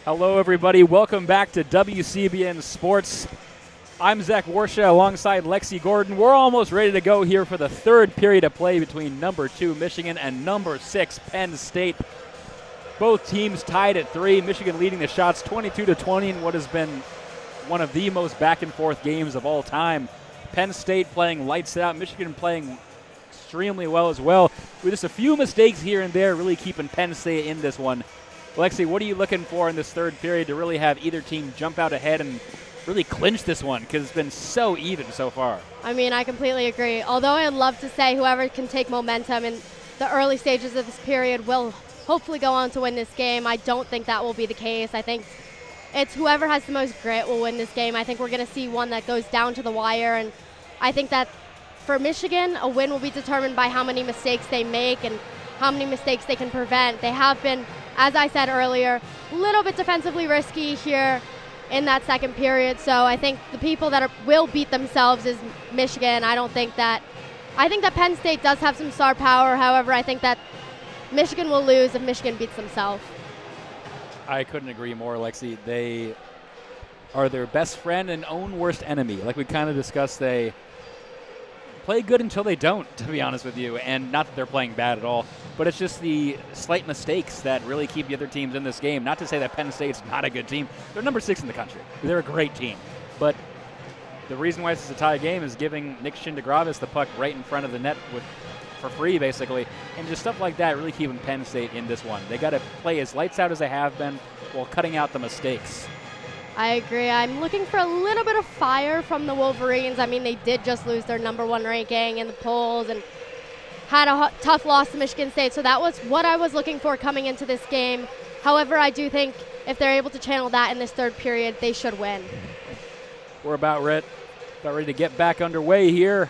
S1: Hello, everybody. Welcome back to WCBN Sports. I'm Zach Warshaw alongside Lexi Gordon. We're almost ready to go here for the third period of play between number 2 Michigan and number 6 Penn State. Both teams tied at 3. Michigan leading the shots 22-20 in what has been one of the most back-and-forth games of all time. Penn State playing lights out. Michigan playing extremely well as well. With just a few mistakes here and there really keeping Penn State in this one. Lexi, what are you looking for in this third period to really have either team jump out ahead and really clinch this one, because it's been so even so far?
S2: I mean, I completely agree. Although I'd love to say whoever can take momentum in the early stages of this period will hopefully go on to win this game, I don't think that will be the case. I think it's whoever has the most grit will win this game. I think we're going to see one that goes down to the wire, and I think that for Michigan, a win will be determined by how many mistakes they make and how many mistakes they can prevent. They have been, as I said earlier, a little bit defensively risky here in that second period. So I think the people that will beat themselves is Michigan. I think that Penn State does have some star power. However, I think that Michigan will lose if Michigan beats themselves.
S1: I couldn't agree more, Lexi. They are their best friend and own worst enemy. Like we kind of discussed, they play good until they don't, to be honest with you. And not that they're playing bad at all, but it's just the slight mistakes that really keep the other teams in this game. Not to say that Penn State's not a good team. They're number 6 in the country. They're a great team. But the reason why this is a tie game is giving Nick Shindegravis the puck right in front of the net for free, basically. And just stuff like that really keeping Penn State in this one. They got to play as lights out as they have been while cutting out the mistakes.
S2: I agree. I'm looking for a little bit of fire from the Wolverines. I mean, they did just lose their number 1 ranking in the polls and had a tough loss to Michigan State, so that was what I was looking for coming into this game. However, I do think if they're able to channel that in this third period, they should win.
S1: We're about ready to get back underway here.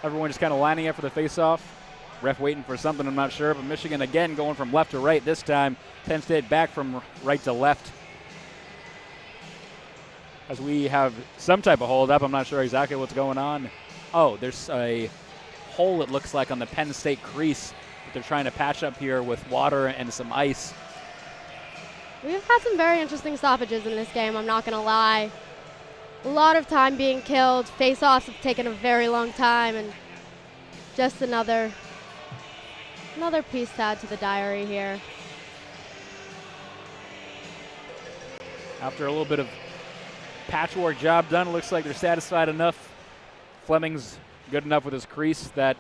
S1: Everyone just kind of lining up for the face-off. Ref waiting for something, I'm not sure, but Michigan again going from left to right this time. Penn State back from right to left. As we have some type of hold-up, I'm not sure exactly what's going on. Oh, there's a hole, it looks like, on the Penn State crease that they're trying to patch up here with water and some ice.
S2: We've had some very interesting stoppages in this game, I'm not going to lie. A lot of time being killed. Face-offs have taken a very long time, and just another piece to add to the diary here.
S1: After a little bit of patchwork job done, it looks like they're satisfied enough. Fleming's good enough with his crease that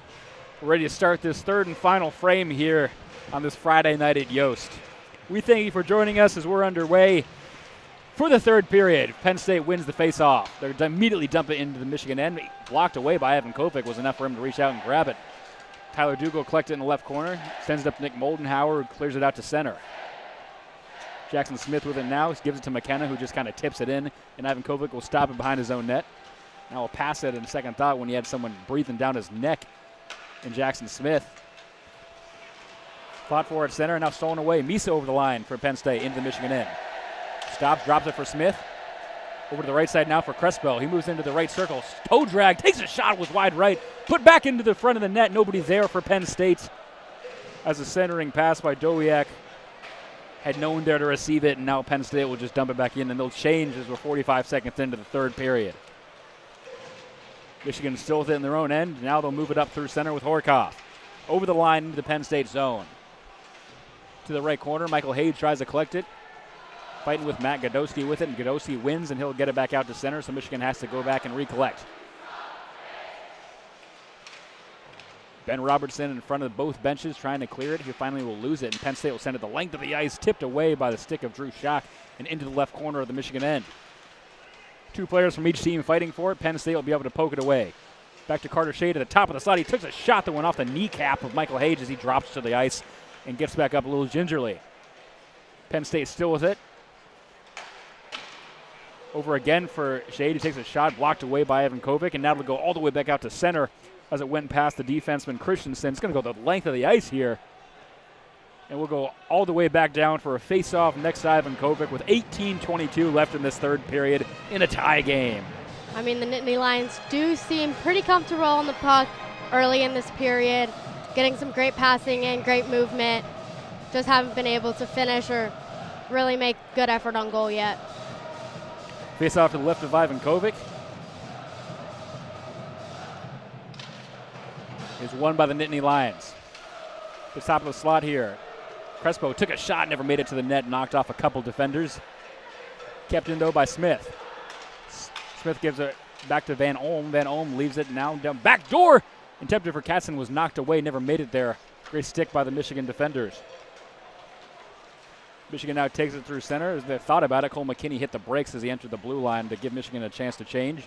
S1: we're ready to start this third and final frame here on this Friday night at Yost. We thank you for joining us as we're underway for the third period. Penn State wins the face-off. They're immediately dump it into the Michigan end. Blocked away by Evan Kopic was enough for him to reach out and grab it. Tyler Dugal collects it in the left corner, sends it up to Nick Moldenhauer, who clears it out to center. Jackson Smith with it now, gives it to McKenna, who just kind of tips it in, and Ivan Kovic will stop it behind his own net. Now we'll pass it in second thought when he had someone breathing down his neck in Jackson Smith. Fought for at center, and now stolen away. Misa over the line for Penn State into the Michigan end. Stops, drops it for Smith. Over to the right side now for Crespo. He moves into the right circle. Toe drag, takes a shot with wide right. Put back into the front of the net. Nobody there for Penn State. As a centering pass by Dowiak had no one there to receive it, and now Penn State will just dump it back in, and they'll change as we're 45 seconds into the third period. Michigan still with it in their own end. Now they'll move it up through center with Horkoff. Over the line into the Penn State zone. To the right corner, Michael Hayes tries to collect it. Fighting with Matt Godowski with it, and Godowski wins, and he'll get it back out to center, so Michigan has to go back and recollect. Ben Robertson in front of both benches trying to clear it. He finally will lose it, and Penn State will send it the length of the ice, tipped away by the stick of Drew Schock and into the left corner of the Michigan end. 2 players from each team fighting for it. Penn State will be able to poke it away. Back to Carter Shade at the top of the slot. He took a shot that went off the kneecap of Michael Hayes as he drops to the ice and gets back up a little gingerly. Penn State still with it. Over again for Shade. He takes a shot blocked away by Evan Kovic, and now it'll go all the way back out to center as it went past the defenseman Christensen. It's going to go the length of the ice here. And we'll go all the way back down for a face-off next to Ivan Kovic with 18:22 left in this third period in a tie game.
S2: I mean, the Nittany Lions do seem pretty comfortable on the puck early in this period, getting some great passing and great movement. Just haven't been able to finish or really make good effort on goal yet.
S1: Face off to the left of Ivan Kovic. Is won by the Nittany Lions. The top of the slot here. Crespo took a shot, never made it to the net, knocked off a couple defenders. Kept in, though, by Smith. Smith gives it back to Van Olm. Van Olm leaves it now down back door. Attempted for Katzen, was knocked away, never made it there. Great stick by the Michigan defenders. Michigan now takes it through center. As they thought about it, Cole McKinney hit the brakes as he entered the blue line to give Michigan a chance to change.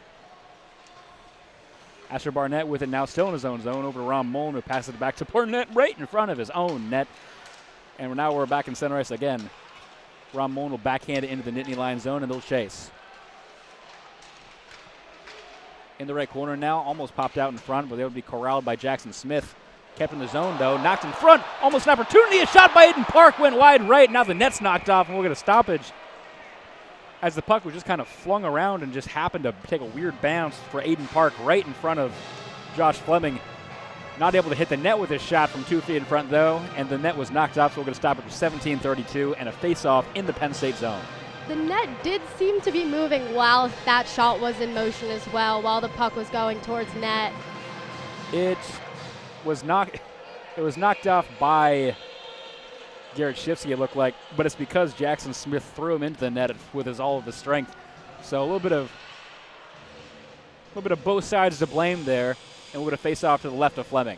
S1: Asher Barnett with it now still in his own zone over to Ron Mullen, who passes it back to Barnett right in front of his own net. And now we're back in center ice again. Ron Mullen will backhand it into the Nittany line zone, and they'll chase. In the right corner now, almost popped out in front, but they would be corralled by Jackson Smith. Kept in the zone, though, knocked in front, almost an opportunity. A shot by Aiden Park went wide and right. Now the net's knocked off, and we'll get a stoppage as the puck was just kind of flung around and just happened to take a weird bounce for Aiden Park right in front of Josh Fleming. Not able to hit the net with his shot from 2 feet in front, though, and the net was knocked off, so we're going to stop it for 17:32 and a face-off in the Penn State zone.
S2: The net did seem to be moving while that shot was in motion as well, while the puck was going towards net.
S1: It was knocked off by Garrett Shifsky, it looked like, but it's because Jackson Smith threw him into the net with all of his strength. So a little bit of both sides to blame there, and we're going to face off to the left of Fleming.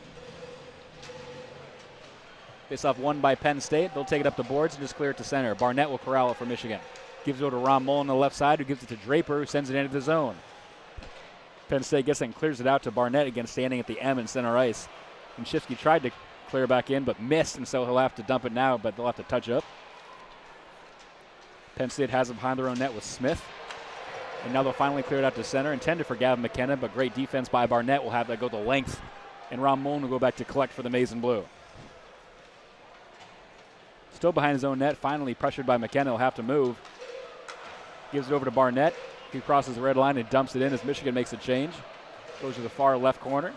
S1: Face off won by Penn State. They'll take it up the boards and just clear it to center. Barnett will corral it for Michigan. Gives it over to Ron Mullen on the left side, who gives it to Draper, who sends it into the zone. Penn State gets it and clears it out to Barnett, again standing at the M in center ice. And Shifsky tried to clear back in, but missed, and so he'll have to dump it now, but they'll have to touch up. Penn State has it behind their own net with Smith. And now they'll finally clear it out to center, intended for Gavin McKenna, but great defense by Barnett will have that go the length. And Ron Mullen will go back to collect for the Maize and Blue. Still behind his own net, finally pressured by McKenna, he'll have to move. Gives it over to Barnett. He crosses the red line and dumps it in as Michigan makes a change. Goes to the far left corner.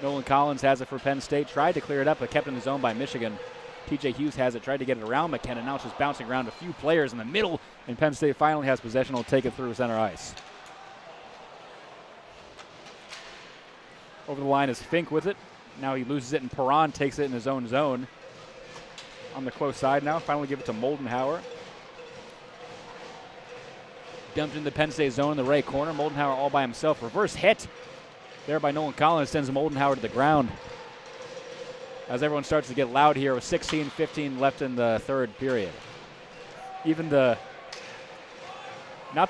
S1: Nolan Collins has it for Penn State. Tried to clear it up, but kept in the zone by Michigan. TJ Hughes has it, tried to get it around McKenna. Now it's just bouncing around a few players in the middle, and Penn State finally has possession. Will take it through center ice. Over the line is Fink with it. Now he loses it, and Perron takes it in his own zone. On the close side now, finally give it to Moldenhauer. Dumped in the Penn State zone in the right corner. Moldenhauer all by himself. Reverse hit there by Nolan Collins sends Moldenhauer to the ground. As everyone starts to get loud here with 16:15 left in the third period. Even not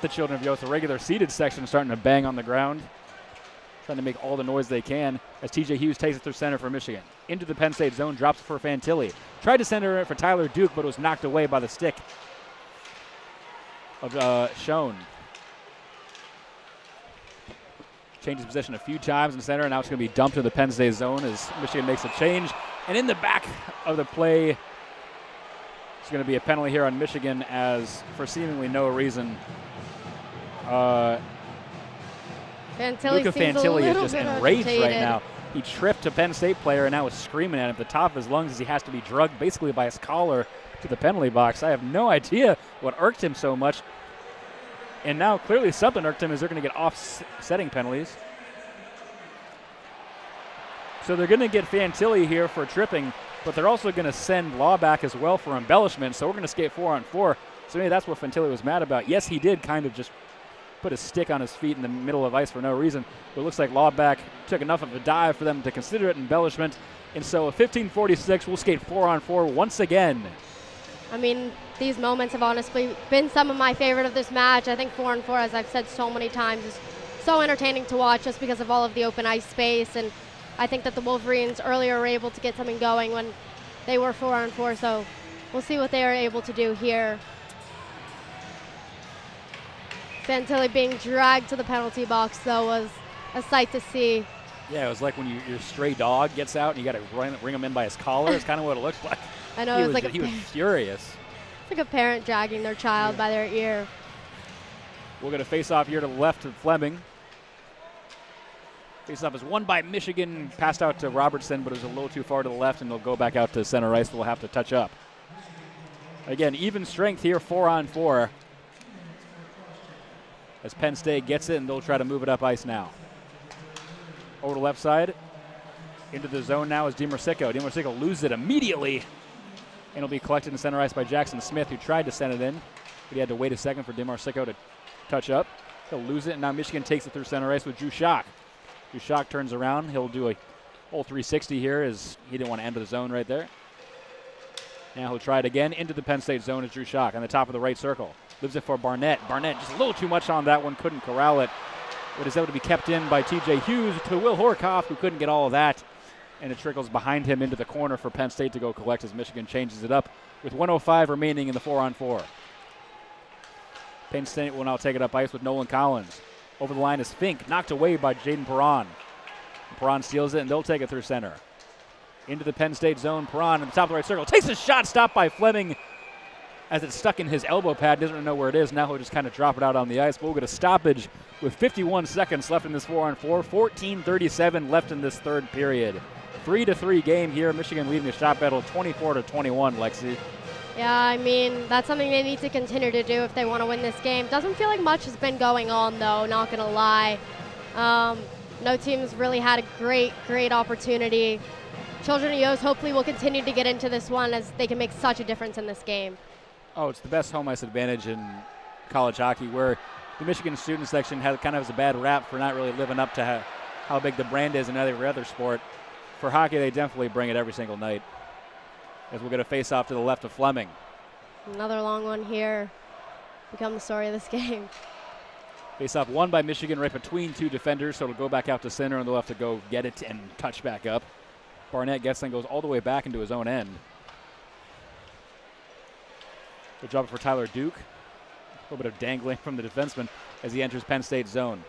S1: the children of Yost, the regular seated section starting to bang on the ground, trying to make all the noise they can as TJ Hughes takes it through center for Michigan. Into the Penn State zone, drops for Fantilli. Tried to center it for Tyler Duke, but it was knocked away by the stick of Schoen. Changes position a few times in center, and now it's going to be dumped to the Penn State zone as Michigan makes a change. And in the back of the play, it's going to be a penalty here on Michigan as, for seemingly no reason, Luca Fantilli is just enraged right now. He tripped a Penn State player and now is screaming at him at the top of his lungs as he has to be drugged basically by his collar to the penalty box. I have no idea what irked him so much. And now clearly something irked him as they're going to get offsetting penalties. So they're going to get Fantilli here for tripping, but they're also going to send Law back as well for embellishment. So we're going to skate 4-on-4. So maybe that's what Fantilli was mad about. Yes, he did kind of just put a stick on his feet in the middle of ice for no reason. But it looks like Lawback took enough of a dive for them to consider it embellishment. And so a 15:46, we'll skate 4-on-4 once again.
S2: I mean, these moments have honestly been some of my favorite of this match. I think 4-on-4, as I've said so many times, is so entertaining to watch just because of all of the open ice space. And I think that the Wolverines earlier were able to get something going when they were 4-on-4. So we'll see what they are able to do here. Fantilli being dragged to the penalty box, though, was a sight to see.
S1: Yeah, it was like when your stray dog gets out and you got to bring him in by his collar. It's kind of what it looks like.
S2: I know,
S1: He was furious.
S2: It's like a parent dragging their child by their ear.
S1: We're going to face off here to the left of Fleming. Face off is won by Michigan, passed out to Robertson, but it was a little too far to the left, and they'll go back out to center ice. They'll have to touch up. Again, even strength here, 4-on-4. As Penn State gets it, and they'll try to move it up ice now. Over to left side. Into the zone now is DiMersico. DiMersico loses it immediately. And it'll be collected in center ice by Jackson Smith, who tried to send it in. But he had to wait a second for DiMersico to touch up. He'll lose it, and now Michigan takes it through center ice with Drew Schock. Drew Schock turns around. He'll do a whole 360 here as he didn't want to enter the zone right there. Now he'll try it again into the Penn State zone as Drew Schock on the top of the right circle. Lives it for Barnett. Barnett just a little too much on that one, couldn't corral it. But is able to be kept in by T.J. Hughes to Will Horkoff, who couldn't get all of that. And it trickles behind him into the corner for Penn State to go collect as Michigan changes it up with 1:05 remaining in the 4-on-4. Penn State will now take it up ice with Nolan Collins. Over the line is Fink, knocked away by Jaden Perron. Perron steals it, and they'll take it through center. Into the Penn State zone. Perron at the top of the right circle. Takes a shot, stopped by Fleming as it's stuck in his elbow pad. Doesn't know where it is. Now he'll just kind of drop it out on the ice. We'll get a stoppage with 51 seconds left in this 4-on-4. 14:37 left in this third period. 3-3 game here. Michigan leading the shot battle 24-21, Lexi.
S2: Yeah, I mean, that's something they need to continue to do if they want to win this game. Doesn't feel like much has been going on, though, not going to lie. No team's really had a great opportunity. Children of Yost hopefully will continue to get into this one as they can make such a difference in this game.
S1: Oh, it's the best home ice advantage in college hockey, where the Michigan student section kind of has a bad rap for not really living up to how big the brand is in every other sport. For hockey, they definitely bring it every single night. As we'll get a face-off to the left of Fleming.
S2: Another long one here. Become the story of this game.
S1: Face-off won by Michigan right between two defenders, so it'll go back out to center, and they'll have to go get it and touch back up. Barnett gets and goes all the way back into his own end. Good job for Tyler Duke. A little bit of dangling from the defenseman as he enters Penn State zone.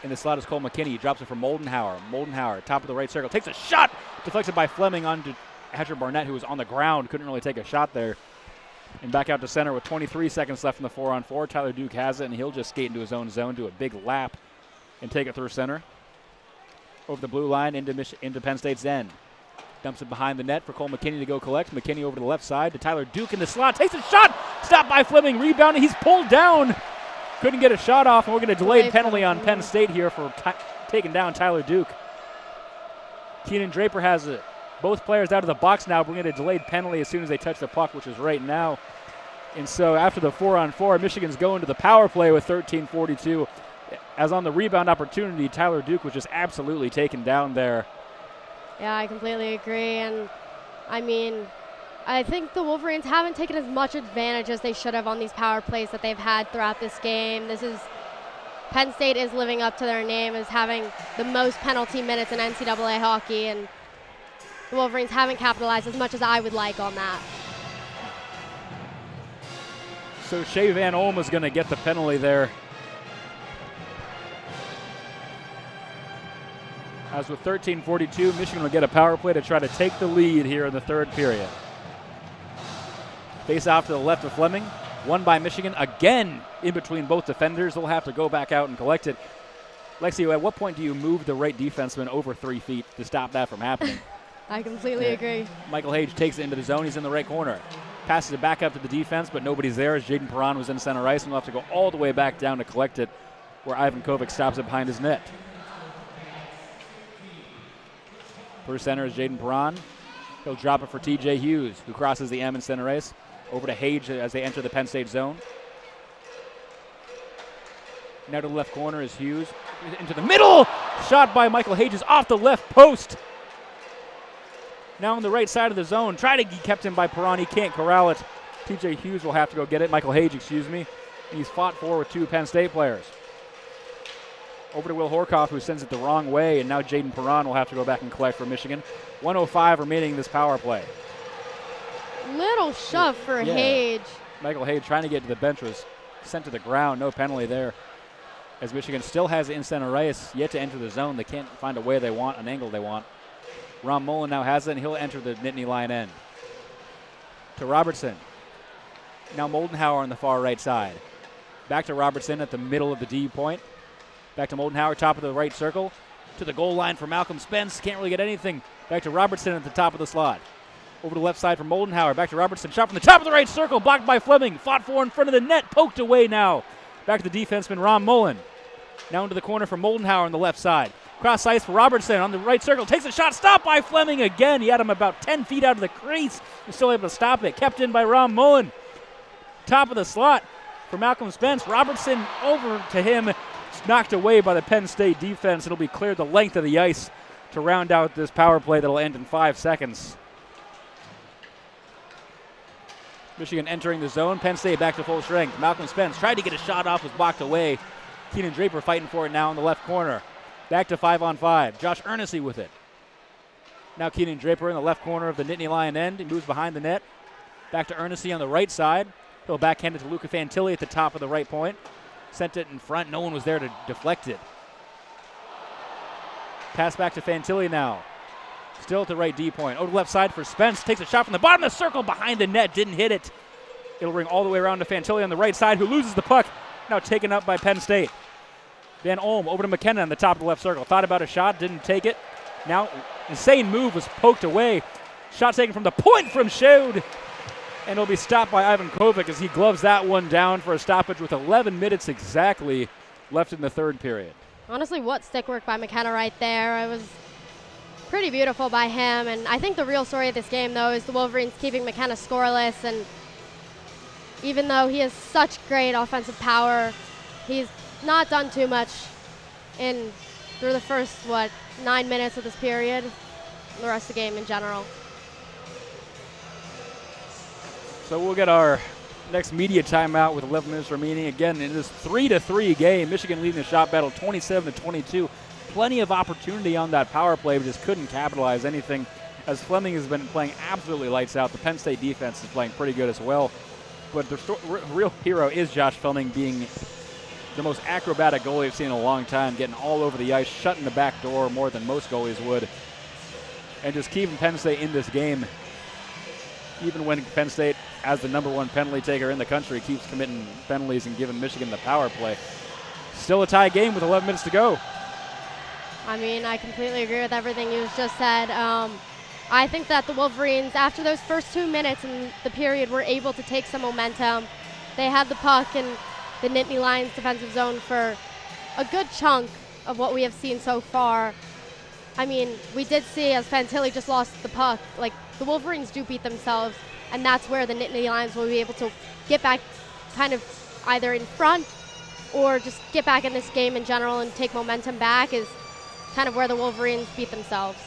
S1: In the slot is Cole McKinney. He drops it for Moldenhauer. Moldenhauer, top of the right circle, takes a shot, deflected by Fleming onto Hatcher Barnett, who was on the ground, couldn't really take a shot there. And back out to center with 23 seconds left in the 4-on-4. Tyler Duke has it, and he'll just skate into his own zone, do a big lap, and take it through center. Over the blue line into Penn State's end. Dumps it behind the net for Cole McKinney to go collect. McKinney over to the left side to Tyler Duke in the slot. Takes a shot. Stopped by Fleming. Rebounding. He's pulled down. Couldn't get a shot off, and we're going to delayed penalty on Penn State here for taking down Tyler Duke. Keenan Draper has it. Both players out of the box now. We're going to delayed penalty as soon as they touch the puck, which is right now. And so after the 4-on-4, Michigan's going to the power play with 13:42. As on the rebound opportunity, Tyler Duke was just absolutely taken down there.
S2: Yeah, I completely agree. And, I mean, I think the Wolverines haven't taken as much advantage as they should have on these power plays that they've had throughout this game. Penn State is living up to their name as having the most penalty minutes in NCAA hockey, and the Wolverines haven't capitalized as much as I would like on that.
S1: So Shea Van Olm is going to get the penalty there. As with 13:42, Michigan will get a power play to try to take the lead here in the third period. Face off to the left of Fleming. Won by Michigan again in between both defenders. They'll have to go back out and collect it. Lexi, at what point do you move the right defenseman over 3 feet to stop that from happening?
S2: I completely agree.
S1: Michael Hage takes it into the zone. He's in the right corner. Passes it back up to the defense, but nobody's there as Jaden Perron was in center ice, and we'll have to go all the way back down to collect it, where Ivan Kovic stops it behind his net. Through center is Jaden Perron. He'll drop it for T.J. Hughes, who crosses the M in center ice. Over to Hage as they enter the Penn State zone. Now to the left corner is Hughes. Into the middle! Shot by Michael Hages off the left post. Now on the right side of the zone. Try to be kept in by Perron. He can't corral it. T.J. Hughes will have to go get it. Michael Hage, excuse me. He's fought for with two Penn State players. Over to Will Horkoff, who sends it the wrong way, and now Jaden Perron will have to go back and collect for Michigan. 1:05 remaining in this power play.
S2: Little shove for Hage.
S1: Michael Hage trying to get to the bench was sent to the ground. No penalty there. As Michigan still has it in center ice, yet to enter the zone. They can't find a way they want, an angle they want. Ron Mullen now has it, and he'll enter the Nittany line end. To Robertson. Now Moldenhauer on the far right side. Back to Robertson at the middle of the D point. Back to Moldenhauer, top of the right circle. To the goal line for Malcolm Spence. Can't really get anything. Back to Robertson at the top of the slot. Over to the left side for Moldenhauer. Back to Robertson. Shot from the top of the right circle. Blocked by Fleming. Fought for in front of the net. Poked away now. Back to the defenseman, Ron Mullen. Now into the corner for Moldenhauer on the left side. Cross ice for Robertson on the right circle. Takes a shot. Stopped by Fleming again. He had him about 10 feet out of the crease. He's still able to stop it. Kept in by Ron Mullen. Top of the slot for Malcolm Spence. Robertson over to him. It's knocked away by the Penn State defense. It'll be cleared the length of the ice to round out this power play that'll end in 5 seconds. Michigan entering the zone. Penn State back to full strength. Malcolm Spence tried to get a shot off, was blocked away. Keenan Draper fighting for it now in the left corner. Back to 5-on-5. Josh Earnesty with it. Now Keenan Draper in the left corner of the Nittany Lion end. He moves behind the net. Back to Earnesty on the right side. He'll backhand it to Luca Fantilli at the top of the right point. Sent it in front. No one was there to deflect it. Pass back to Fantilli now. Still at the right D point. Over the left side for Spence. Takes a shot from the bottom of the circle behind the net. Didn't hit it. It'll ring all the way around to Fantilli on the right side, who loses the puck. Now taken up by Penn State. Van Olm over to McKenna on the top of the left circle. Thought about a shot. Didn't take it. Now, insane move was poked away. Shot taken from the point from Shode. And it'll be stopped by Ivan Kovic as he gloves that one down for a stoppage with 11 minutes exactly left in the third period.
S2: Honestly, what stick work by McKenna right there. It was pretty beautiful by him. And I think the real story of this game, though, is the Wolverines keeping McKenna scoreless. And even though he has such great offensive power, he's not done too much through the first, 9 minutes of this period, and the rest of the game in general.
S1: So we'll get our next media timeout with 11 minutes remaining. Again, in this 3-3 game, Michigan leading the shot battle 27-22. Plenty of opportunity on that power play, but just couldn't capitalize anything as Fleming has been playing absolutely lights out. The Penn State defense is playing pretty good as well. But the real hero is Josh Fleming, being the most acrobatic goalie I've seen in a long time, getting all over the ice, shutting the back door more than most goalies would, and just keeping Penn State in this game, even when Penn State, as the #1 penalty taker in the country, keeps committing penalties and giving Michigan the power play. Still a tie game with 11 minutes to go.
S2: I mean, I completely agree with everything you just said. I think that the Wolverines, after those first 2 minutes in the period, were able to take some momentum. They had the puck in the Nittany Lions defensive zone for a good chunk of what we have seen so far. I mean, we did see, as Fantilli just lost the puck, like, the Wolverines do beat themselves, and that's where the Nittany Lions will be able to get back kind of either in front or just get back in this game in general and take momentum back, is kind of where the Wolverines beat themselves.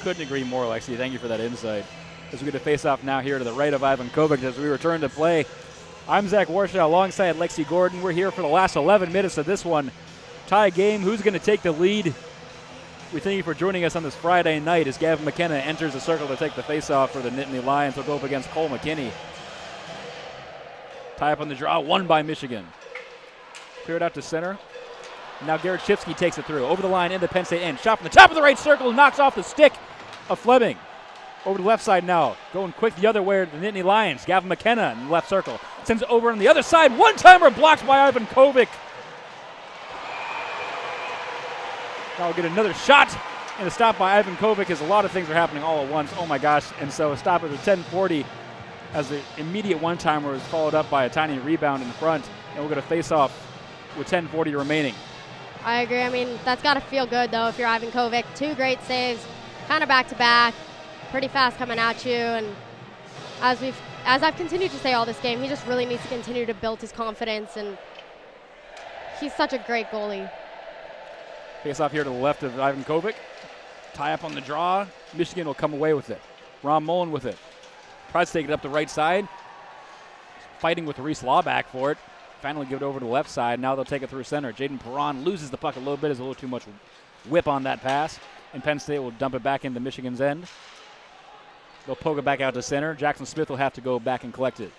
S1: Couldn't agree more, Lexi. Thank you for that insight. As we get a face-off now here to the right of Ivan Kovic as we return to play. I'm Zach Warshaw alongside Lexi Gordon. We're here for the last 11 minutes of this one. Tie game. Who's going to take the lead? We thank you for joining us on this Friday night as Gavin McKenna enters the circle to take the face-off for the Nittany Lions. He'll go up against Cole McKinney. Tie up on the draw, won by Michigan. Cleared out to center. Now Garrett Shipsky takes it through. Over the line in the Penn State end. Shot from the top of the right circle. Knocks off the stick of Fleming. Over to the left side now. Going quick the other way to the Nittany Lions. Gavin McKenna in the left circle. Sends it over on the other side. One-timer blocked by Ivan Kovic. Now we'll get another shot. And a stop by Ivan Kovic as a lot of things are happening all at once. Oh my gosh. And so a stop at the 10:40 as the immediate one-timer was followed up by a tiny rebound in front. And we'll get a face-off with 10:40 remaining.
S2: I agree. I mean, that's got to feel good, though, if you're Ivan Kovic. 2 great saves, kind of back-to-back, pretty fast coming at you. And as I've continued to say all this game, he just really needs to continue to build his confidence, and he's such a great goalie.
S1: Face off here to the left of Ivan Kovic. Tie up on the draw. Michigan will come away with it. Ron Mullen with it. Tries to take it up the right side. Fighting with Reese Lawback for it. Finally give it over to the left side. Now they'll take it through center. Jaden Perron loses the puck a little bit. There's a little too much whip on that pass. And Penn State will dump it back into Michigan's end. They'll poke it back out to center. Jackson Smith will have to go back and collect it.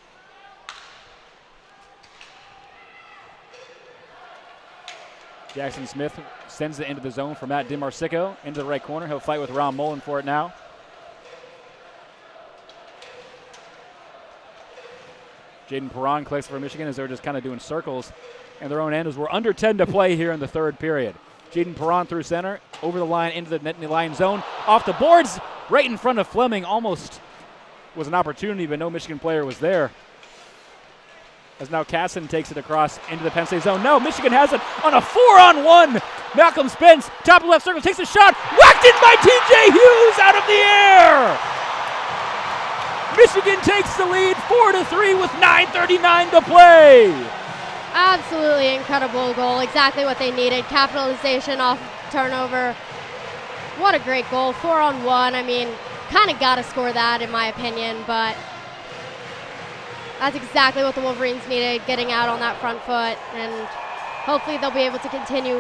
S1: Jackson Smith sends it into the zone for Matt DiMarsico. Into the right corner. He'll fight with Ron Mullen for it now. Jaden Perron collects for Michigan as they're just kind of doing circles in their own end as we're under 10 to play here in the third period. Jaden Perron through center, over the line into the Nittany Lion zone, off the boards, right in front of Fleming, almost was an opportunity, but no Michigan player was there. As now Casson takes it across into the Penn State zone. No, Michigan has it on a 4-on-1. Malcolm Spence, top of left circle, takes a shot. Whacked in by TJ Hughes out of the air. Michigan takes the lead 4-3 with 9:39 to play.
S2: Absolutely incredible goal. Exactly what they needed. Capitalization off turnover. What a great goal. 4-on-1. I mean, kind of got to score that in my opinion, but that's exactly what the Wolverines needed, getting out on that front foot, and hopefully they'll be able to continue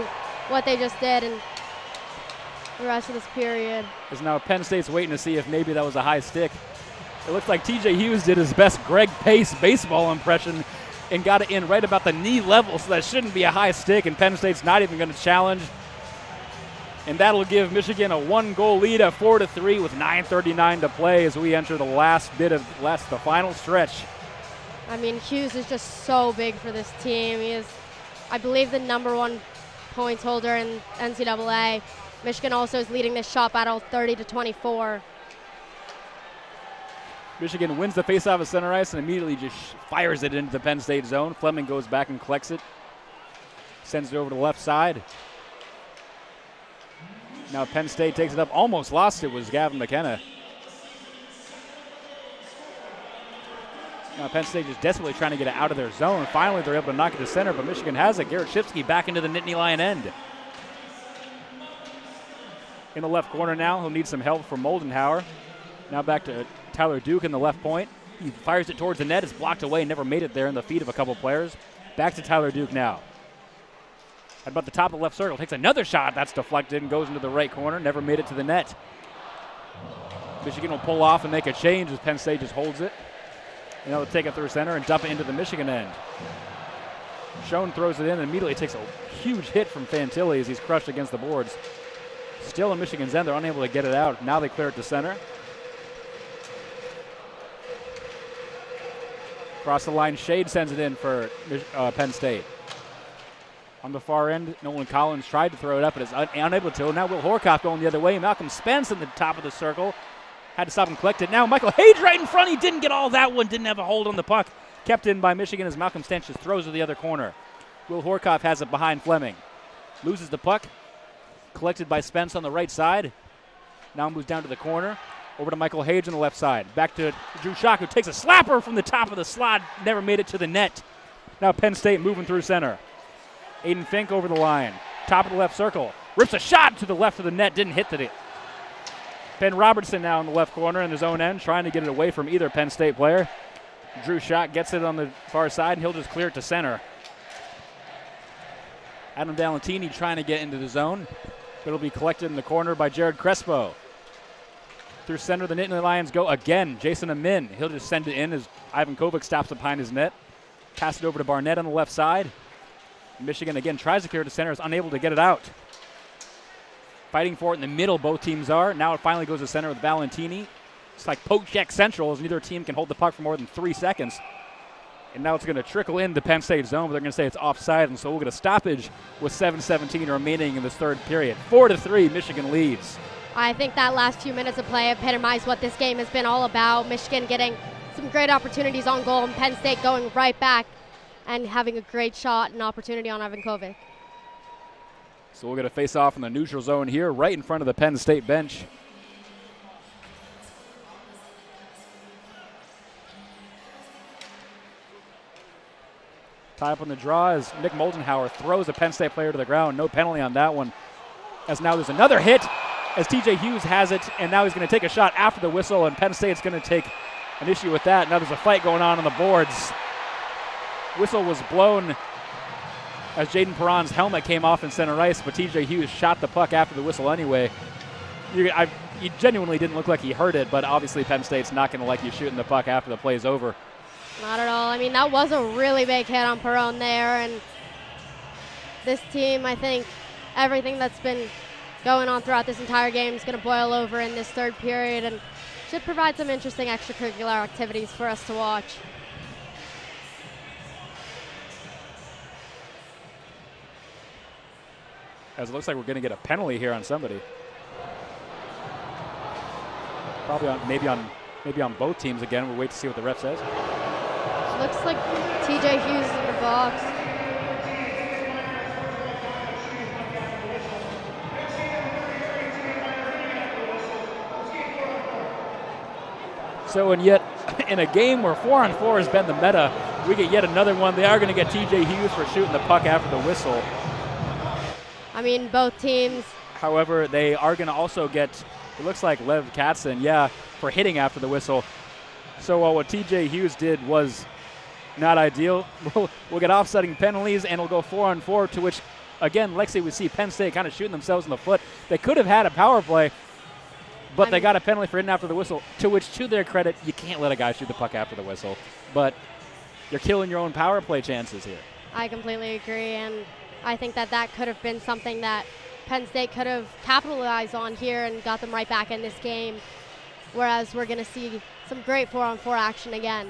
S2: what they just did in the rest of this period.
S1: As now Penn State's waiting to see if maybe that was a high stick. It looks like TJ Hughes did his best Greg Pace baseball impression and got it in right about the knee level, so that shouldn't be a high stick, and Penn State's not even going to challenge. And that'll give Michigan a 1-goal lead at 4-3 with 9:39 to play as we enter the final stretch.
S2: I mean, Hughes is just so big for this team. He is, I believe, the #1 points holder in NCAA. Michigan also is leading this shot battle 30-24.
S1: Michigan wins the faceoff at center ice and immediately just fires it into the Penn State zone. Fleming goes back and collects it. Sends it over to the left side. Now Penn State takes it up. Almost lost it was Gavin McKenna. Now Penn State just desperately trying to get it out of their zone. Finally, they're able to knock it to center, but Michigan has it. Garrett Shipsky back into the Nittany line end. In the left corner now, he'll need some help from Moldenhauer. Now back to Tyler Duke in the left point. He fires it towards the net. It's blocked away. Never made it there in the feet of a couple players. Back to Tyler Duke now. At about the top of the left circle. Takes another shot. That's deflected and goes into the right corner. Never made it to the net. Michigan will pull off and make a change as Penn State just holds it. And they'll take it through center and dump it into the Michigan end. Schoen throws it in and immediately takes a huge hit from Fantilli as he's crushed against the boards. Still in Michigan's end. They're unable to get it out. Now they clear it to center. Across the line, Shade sends it in for Penn State. On the far end, Nolan Collins tried to throw it up, but is unable to. Now Will Horkoff going the other way. Malcolm Spence in the top of the circle. Had to stop and collect it. Now Michael Hayes right in front. He didn't get all that one. Didn't have a hold on the puck. Kept in by Michigan as Malcolm Spence just throws to the other corner. Will Horkoff has it behind Fleming. Loses the puck. Collected by Spence on the right side. Now moves down to the corner. Over to Michael Hayes on the left side. Back to Drew Schock, who takes a slapper from the top of the slot. Never made it to the net. Now Penn State moving through center. Aiden Fink over the line. Top of the left circle. Rips a shot to the left of the net. Didn't hit the. Ben Robertson now in the left corner in his own end, trying to get it away from either Penn State player. Drew Schock gets it on the far side, and he'll just clear it to center. Adam Valentini trying to get into the zone, but it'll be collected in the corner by Jared Crespo. Through center, the Nittany Lions go again. Jason Amin, he'll just send it in as Ivan Kovic stops behind his net. Pass it over to Barnett on the left side. Michigan again tries to clear it to center, is unable to get it out. Fighting for it in the middle, both teams are. Now it finally goes to center with Valentini. It's like poke check central as neither team can hold the puck for more than 3 seconds. And now it's going to trickle in the Penn State zone, but they're going to say it's offside, and so we'll get a stoppage with 7:17 remaining in this third period. 4-3, Michigan leads.
S2: I think that last few minutes of play epitomize what this game has been all about. Michigan getting some great opportunities on goal, and Penn State going right back and having a great shot and opportunity on Ivan Kovic.
S1: So we'll get a face-off in the neutral zone here, right in front of the Penn State bench. Tie up on the draw as Nick Moldenhauer throws a Penn State player to the ground. No penalty on that one. As now there's another hit as TJ Hughes has it, and now he's going to take a shot after the whistle, and Penn State's going to take an issue with that. Now there's a fight going on the boards. Whistle was blown as Jaden Perron's helmet came off in center ice, but TJ Hughes shot the puck after the whistle anyway. He genuinely didn't look like he hurt it, but obviously Penn State's not going to like you shooting the puck after the play's over.
S2: Not at all. I mean, that was a really big hit on Perron there, and this team, I think, everything that's been going on throughout this entire game is going to boil over in this third period and should provide some interesting extracurricular activities for us to watch.
S1: As it looks like we're going to get a penalty here on somebody. Probably maybe on maybe on both teams again. We'll wait to see what the ref says.
S2: Looks like TJ Hughes is in the box.
S1: So, and yet, in a game where 4-on-4 has been the meta, we get yet another one. They are going to get TJ Hughes for shooting the puck after the whistle.
S2: I mean, both teams.
S1: However, they are going to also get, it looks like Lev Katzen, yeah, for hitting after the whistle. So what TJ Hughes did was not ideal. We'll get offsetting penalties, and we'll go 4-on-4, to which, again, Lexi, we see Penn State kind of shooting themselves in the foot. They could have had a power play, but they got a penalty for hitting after the whistle, to which, to their credit, you can't let a guy shoot the puck after the whistle. But you're killing your own power play chances here.
S2: I completely agree, and I think that could have been something that Penn State could have capitalized on here and got them right back in this game, whereas we're going to see some great 4-on-4 action again.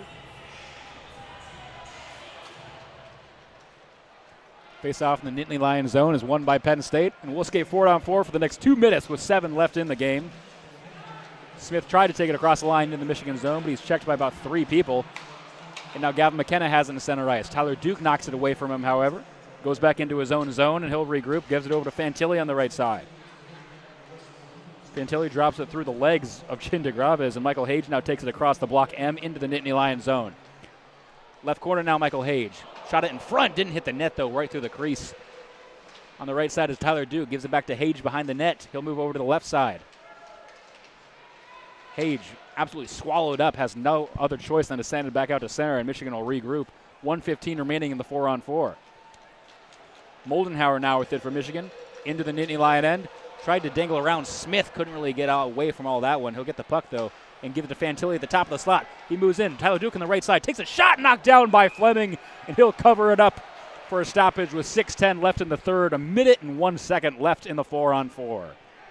S1: Face-off in the Nittany Lion zone is won by Penn State, and we'll skate 4-on-4 for the next 2 minutes with 7 left in the game. Smith tried to take it across the line in the Michigan zone, but he's checked by about 3 people. And now Gavin McKenna has it in center ice. Tyler Duke knocks it away from him, however. Goes back into his own zone, and he'll regroup. Gives it over to Fantilli on the right side. Fantilli drops it through the legs of Chin DeGraves, and Michael Hage now takes it across the block M into the Nittany Lion zone. Left corner now, Michael Hage. Shot it in front, didn't hit the net, though, right through the crease. On the right side is Tyler Duke. Gives it back to Hage behind the net. He'll move over to the left side. Hage absolutely swallowed up, has no other choice than to send it back out to center, and Michigan will regroup. 1:15 remaining in the 4-on-4. Moldenhauer now with it for Michigan. Into the Nittany Lion end. Tried to dangle around Smith. Couldn't really get away from all that one. He'll get the puck, though, and give it to Fantilli at the top of the slot. He moves in. Tyler Duke on the right side. Takes a shot, knocked down by Fleming, and he'll cover it up for a stoppage with 6:10 left in the third. 1 minute and 1 second left in the 4-on-4.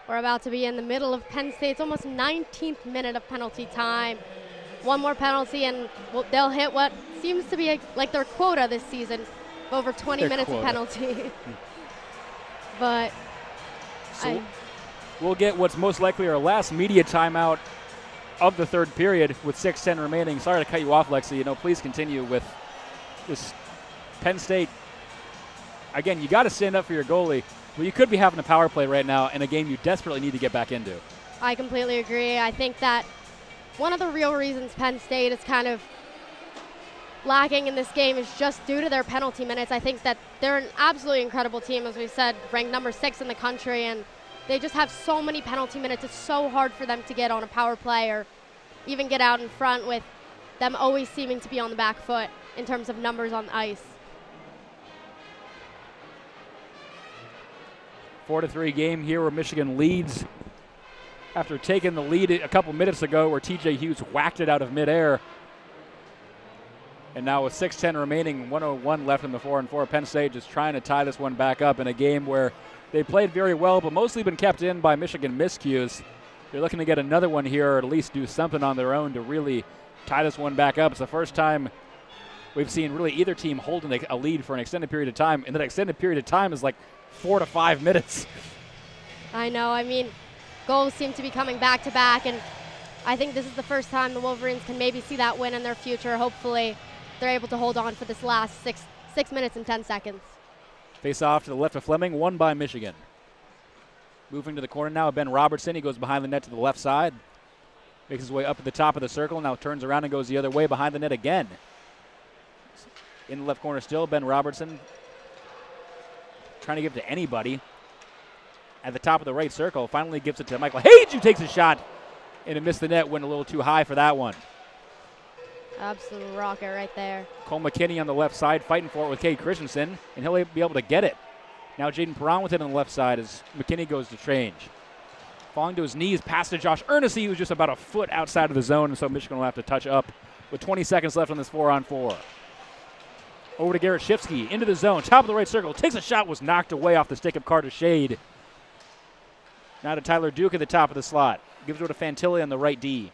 S2: We're about to be in the middle of Penn State's almost 19th minute of penalty time. One more penalty, and they'll hit what seems to be like their quota this season, over 20 minutes of penalty. But
S1: so we'll get what's most likely our last media timeout of the third period with 6:10 remaining. Sorry to cut you off, Lexi. Please continue with this Penn State. Again, you got to stand up for your goalie. Well, you could be having a power play right now in a game you desperately need to get back into.
S2: I completely agree. I think that one of the real reasons Penn State is kind of lacking in this game is just due to their penalty minutes. I think that they're an absolutely incredible team, as we said, ranked number 6 in the country, and they just have so many penalty minutes. It's so hard for them to get on a power play or even get out in front, with them always seeming to be on the back foot in terms of numbers on the ice.
S1: 4-3 game here where Michigan leads after taking the lead a couple minutes ago, where TJ Hughes whacked it out of midair. And now with 6:10 remaining, 1:01 left in the 4-on-4, Penn State just trying to tie this one back up in a game where they played very well, but mostly been kept in by Michigan miscues. They're looking to get another one here, or at least do something on their own to really tie this one back up. It's the first time we've seen really either team holding a lead for an extended period of time, and that extended period of time is like 4 to 5 minutes.
S2: I know. I mean, goals seem to be coming back to back, and I think this is the first time the Wolverines can maybe see that win in their future. Hopefully they're able to hold on for this last 6 minutes and 10 seconds.
S1: Face off to the left of Fleming, won by Michigan. Moving to the corner now, Ben Robertson. He goes behind the net to the left side. Makes his way up at the top of the circle, now turns around and goes the other way behind the net again. In the left corner still, Ben Robertson. Trying to give it to anybody. At the top of the right circle, finally gives it to Michael Hage, who takes a shot, and it missed the net, went a little too high for that one.
S2: Absolute rocket right there.
S1: Cole McKinney on the left side, fighting for it with Cade Christensen, and he'll be able to get it. Now Jaden Perron with it on the left side as McKinney goes to change. Falling to his knees, pass to Josh Ernestine, who's just about a foot outside of the zone, and so Michigan will have to touch up with 20 seconds left on this 4-on-4. Over to Garrett Shipsky, into the zone, top of the right circle, takes a shot, was knocked away off the stick of Carter Shade. Now to Tyler Duke at the top of the slot. Gives it over to Fantilli on the right D.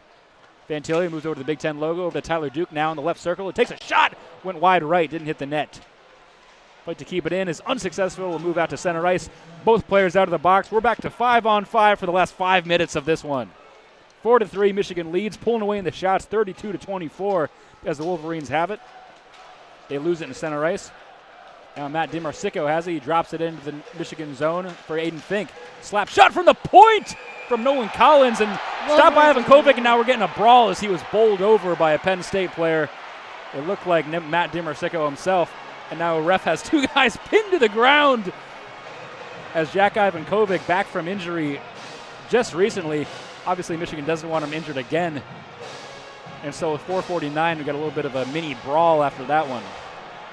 S1: Fantilli moves over to the Big Ten logo, over to Tyler Duke now in the left circle. It takes a shot, went wide right, didn't hit the net. Fight to keep it in is unsuccessful. We'll move out to center ice. Both players out of the box. We're back to 5-on-5 for the last 5 minutes of this one. 4-3, Michigan leads, pulling away in the shots, 32-24 as the Wolverines have it. They lose it in center ice. Now Matt DiMarsico has it. He drops it into the Michigan zone for Aiden Fink. Slap shot from the point from Nolan Collins, and stopped by Ivan Kovic, and now we're getting a brawl as he was bowled over by a Penn State player. It looked like Matt DiMarsico himself, and now a ref has two guys pinned to the ground as Jack Ivankovic, back from injury just recently. Obviously, Michigan doesn't want him injured again. And so with 4:49, we got a little bit of a mini brawl after that one.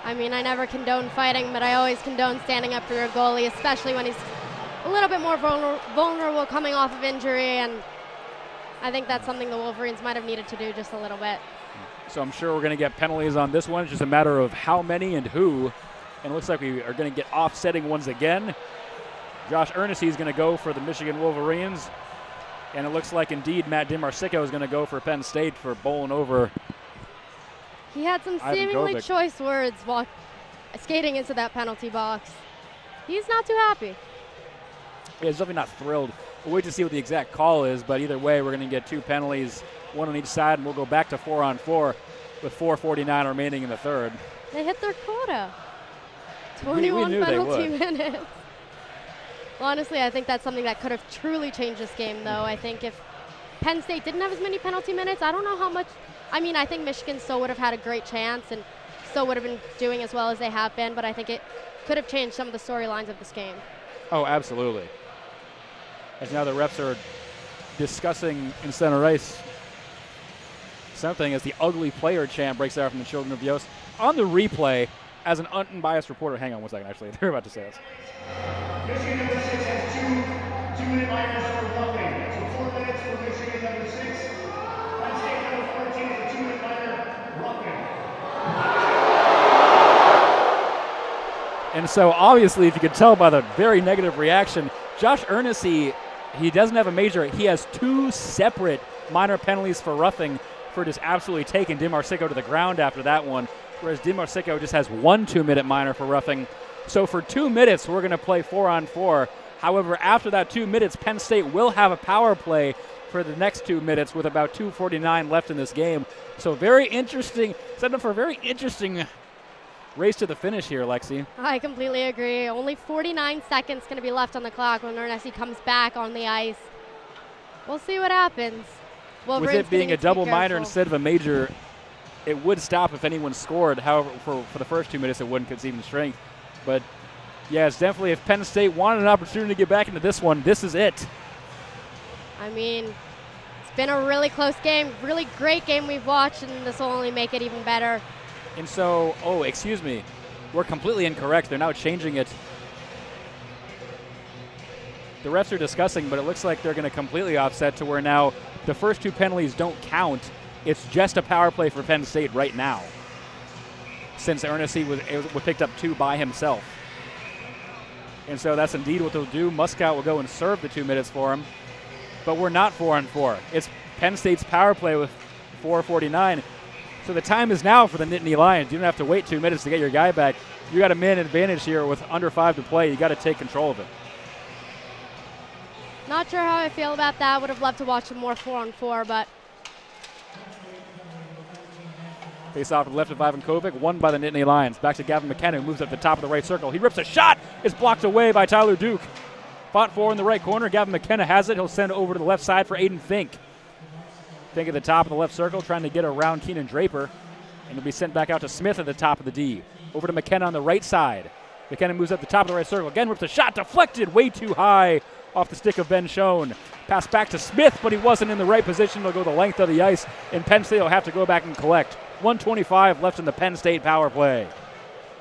S2: I mean, I never condone fighting, but I always condone standing up for your goalie, especially when he's a little bit more vulnerable coming off of injury. And I think that's something the Wolverines might have needed to do just a little bit.
S1: So I'm sure we're going to get penalties on this one. It's just a matter of how many and who. And it looks like we are going to get offsetting ones again. Josh Ernestey is going to go for the Michigan Wolverines. And it looks like, indeed, Matt DiMarsico is going to go for Penn State for bowling over.
S2: He had some seemingly choice words while skating into that penalty box. He's not too happy.
S1: Yeah, he's definitely not thrilled. We'll wait to see what the exact call is, but either way, we're going to get two penalties, one on each side, and we'll go back to 4-on-4 with 4:49 remaining in the third.
S2: They hit their quota. 21 penalty minutes. Honestly, I think that's something that could have truly changed this game, though. I think if Penn State didn't have as many penalty minutes, I don't know how much. I mean, I think Michigan still would have had a great chance and still would have been doing as well as they have been, but I think it could have changed some of the storylines of this game.
S1: Oh, absolutely. As now the refs are discussing in center ice something as the ugly player chant breaks out from the children of Yost. On the replay, as an unbiased reporter, hang on one second, actually. They're about to say this.
S3: Michigan number 6 has two-minute minors for roughing. So 4 minutes for Michigan number 6. Penn State number 14 is a 2-minute minor roughing.
S1: And so obviously, if you could tell by the very negative reaction, Josh Ernestey, he doesn't have a major. He has two separate minor penalties for roughing for just absolutely taking DiMarsico to the ground after that one, whereas DiMarsico just has one 2-minute minor for roughing. So for 2 minutes, we're going to play 4-on-4. However, after that 2 minutes, Penn State will have a power play for the next 2 minutes with about 2:49 left in this game. So very interesting, set up for a very interesting race to the finish here, Lexi.
S2: I completely agree. Only 49 seconds going to be left on the clock when Ernestey comes back on the ice. We'll see what happens.
S1: With it being a double minor instead of a major, it would stop if anyone scored. However, for the first 2 minutes, it wouldn't concede strength. But, yeah, it's definitely, if Penn State wanted an opportunity to get back into this one, this is it.
S2: I mean, it's been a really close game, really great game we've watched, and this will only make it even better.
S1: And so, oh, excuse me, we're completely incorrect. They're now changing it. The refs are discussing, but it looks like they're going to completely offset to where now the first two penalties don't count. It's just a power play for Penn State right now, since Ernestey was picked up 2 by himself. And so that's indeed what they'll do. Muscat will go and serve the 2 minutes for him. But we're not 4-on-4. It's Penn State's power play with 4:49. So the time is now for the Nittany Lions. You don't have to wait 2 minutes to get your guy back. You got a man advantage here with under 5 to play. You got to take control of it.
S2: Not sure how I feel about that. Would have loved to watch some more 4-on-4, but
S1: face off to the left of Ivan Kovic, won by the Nittany Lions. Back to Gavin McKenna, who moves up the top of the right circle. He rips a shot. It's blocked away by Tyler Duke. Fought for in the right corner. Gavin McKenna has it. He'll send it over to the left side for Aiden Fink. Fink at the top of the left circle, trying to get around Keenan Draper. And it'll be sent back out to Smith at the top of the D. Over to McKenna on the right side. McKenna moves up the top of the right circle. Again, rips a shot. Deflected way too high off the stick of Ben Schoen. Pass back to Smith, but he wasn't in the right position. They'll go the length of the ice, and Penn State will have to go back and collect. 1:25 left in the Penn State power play.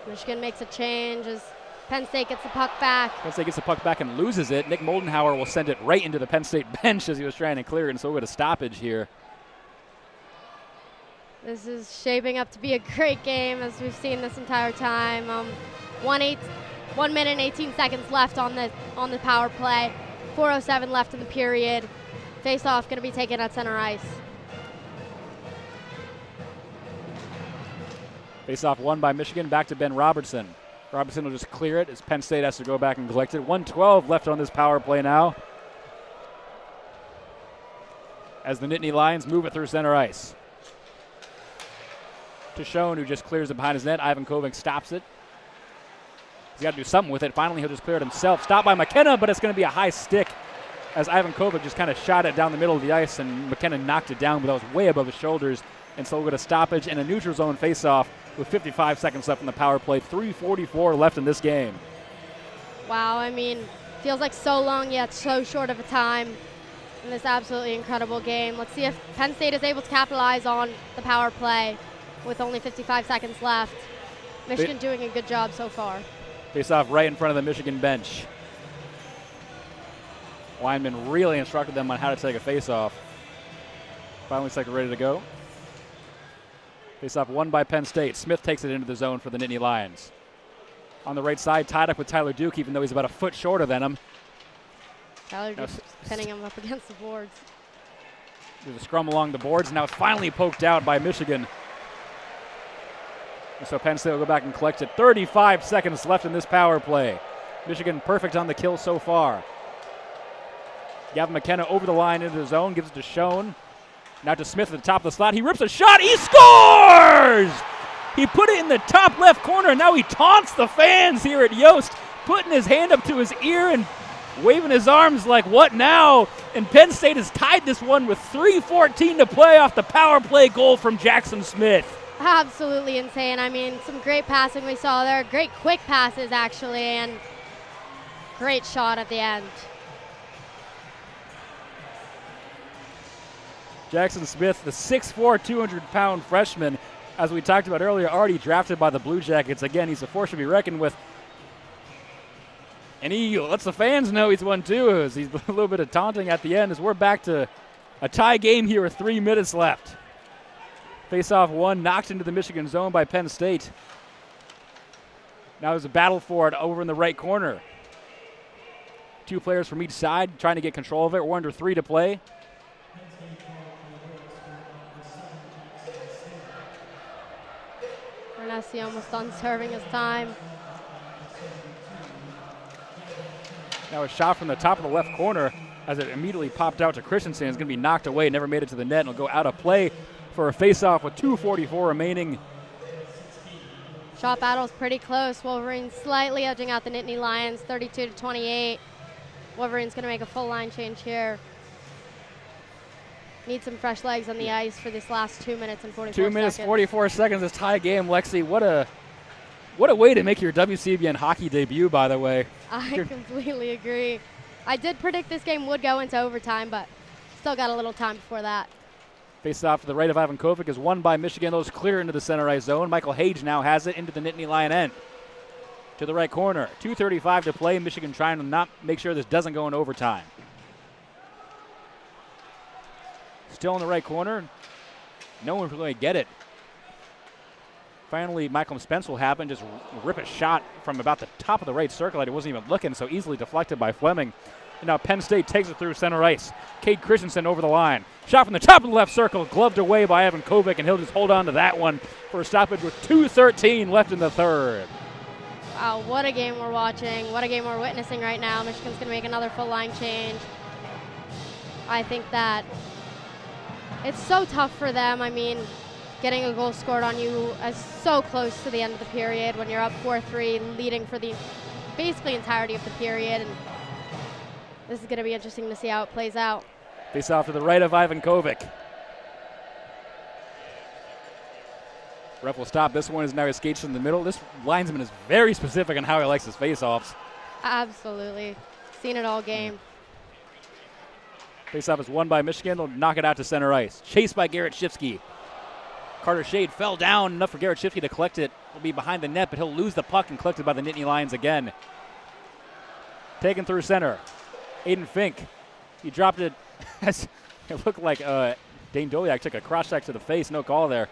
S2: Michigan makes a change as Penn State gets the puck back.
S1: Penn State gets the puck back and loses it. Nick Moldenhauer will send it right into the Penn State bench as he was trying to clear it, and so we'll get a stoppage here.
S2: This is shaping up to be a great game, as we've seen this entire time. 1 minute and 18 seconds left on the power play. 4:07 left in the period. Face-off going to be taken at center ice.
S1: Face-off won by Michigan. Back to Ben Robertson. Robertson will just clear it as Penn State has to go back and collect it. 1:12 left on this power play now. as the Nittany Lions move it through center ice. To Schoen, who just clears it behind his net. Ivan Kovic stops it. He's got to do something with it. Finally, he'll just clear it himself. Stopped by McKenna, but it's going to be a high stick as Ivan Kovic just kind of shot it down the middle of the ice, and McKenna knocked it down, but that was way above his shoulders. And so we'll get a stoppage and a neutral zone faceoff with 55 seconds left in the power play. 3:44 left in this game.
S2: Wow, I mean, feels like so long yet so short of a time in this absolutely incredible game. Let's see if Penn State is able to capitalize on the power play with only 55 seconds left. Michigan doing a good job so far.
S1: Face off right in front of the Michigan bench. Weinman really instructed them on how to take a face-off. Finally, second ready to go. Face-off won by Penn State. Smith takes it into the zone for the Nittany Lions. On the right side, tied up with Tyler Duke, even though he's about a foot shorter than him.
S2: Tyler Duke's pinning him up against the boards.
S1: There's a scrum along the boards. Now it's finally poked out by Michigan. And so Penn State will go back and collect it. 35 seconds left in this power play. Michigan perfect on the kill so far. Gavin McKenna over the line into the zone, gives it to Schoen. Now to Smith at the top of the slot. He rips a shot. He scores! He put it in the top left corner, and now he taunts the fans here at Yost, putting his hand up to his ear and waving his arms like, what now? And Penn State has tied this one with 3:14 to play off the power play goal from Jackson Smith.
S2: Absolutely insane. I mean, some great passing we saw there. Great quick passes, actually, and great shot at the end.
S1: Jackson Smith, the 6'4", 200-pound freshman, as we talked about earlier, already drafted by the Blue Jackets. Again, he's a force to be reckoned with. And he lets the fans know he's one too, as he's a little bit of taunting at the end, as we're back to a tie game here with 3 minutes left. Face-off one, knocked into the Michigan zone by Penn State. Now there's a battle for it over in the right corner. Two players from each side trying to get control of it. We're under 3 to play.
S2: Renesi almost done serving his time.
S1: Now a shot from the top of the left corner as it immediately popped out to Christensen. It's going to be knocked away, never made it to the net, and will go out of play for a face-off with 2:44 remaining.
S2: Shot battle's pretty close. Wolverines slightly edging out the Nittany Lions, 32-28. Wolverines going to make a full line change here. Need some fresh legs on the ice for this last 2 minutes and 44 seconds.
S1: 2 minutes, 44 seconds, this tie game. Lexi, what a way to make your WCBN hockey debut, by the way.
S2: I completely agree. I did predict this game would go into overtime, but still got a little time before that.
S1: Face off to the right of Ivan Kovic is won by Michigan. Those clear into the center ice zone. Michael Hage now has it into the Nittany Lion end. To the right corner. 2:35 to play. Michigan trying to not make sure this doesn't go in overtime. Still in the right corner. No one can really get it. Finally, Michael Spence will happen. Just rip a shot from about the top of the right circle. It wasn't even looking, so easily deflected by Fleming. And now Penn State takes it through center ice. Cade Christensen over the line. Shot from the top of the left circle, gloved away by Ivan Kovic, and he'll just hold on to that one for a stoppage with 2:13 left in the third.
S2: Wow, what a game we're watching. What a game we're witnessing right now. Michigan's going to make another full line change. I think that it's so tough for them. I mean, getting a goal scored on you as so close to the end of the period when you're up 4-3, leading for the basically entirety of the period. And this is going to be interesting to see how it plays out.
S1: Face off to the right of Ivan Kovic. Ref will stop this one as now he skates in the middle. This linesman is very specific on how he likes his face-offs.
S2: Absolutely. Seen it all game.
S1: Face-off is won by Michigan. They'll knock it out to center ice. Chased by Garrett Shifsky. Carter Shade fell down enough for Garrett Shifsky to collect it. Will be behind the net, but he'll lose the puck and collect it by the Nittany Lions again. Taken through center. Aiden Fink. He dropped it as it looked like Dane Doliak took a cross-check to the face. No call there.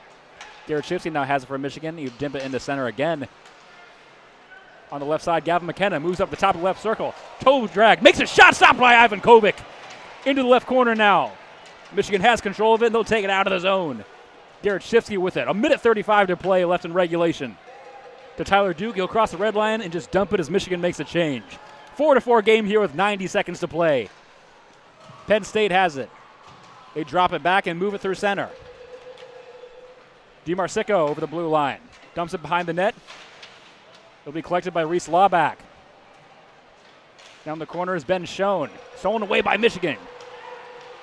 S1: Garrett Shifsky now has it for Michigan. You dimp it into center again. On the left side, Gavin McKenna moves up the top of the left circle. Toe drag. Makes a shot stopped by Ivan Kovic. Into the left corner now. Michigan has control of it, and they'll take it out of the zone. Garrett Shifsky with it. 1:35 to play left in regulation. To Tyler Duke. He'll cross the red line and just dump it as Michigan makes a change. 4-4 game here with 90 seconds to play. Penn State has it. They drop it back and move it through center. DiMarsico over the blue line. Dumps it behind the net. It'll be collected by Reese Lawback. Down the corner is Ben Schoen. Stolen away by Michigan.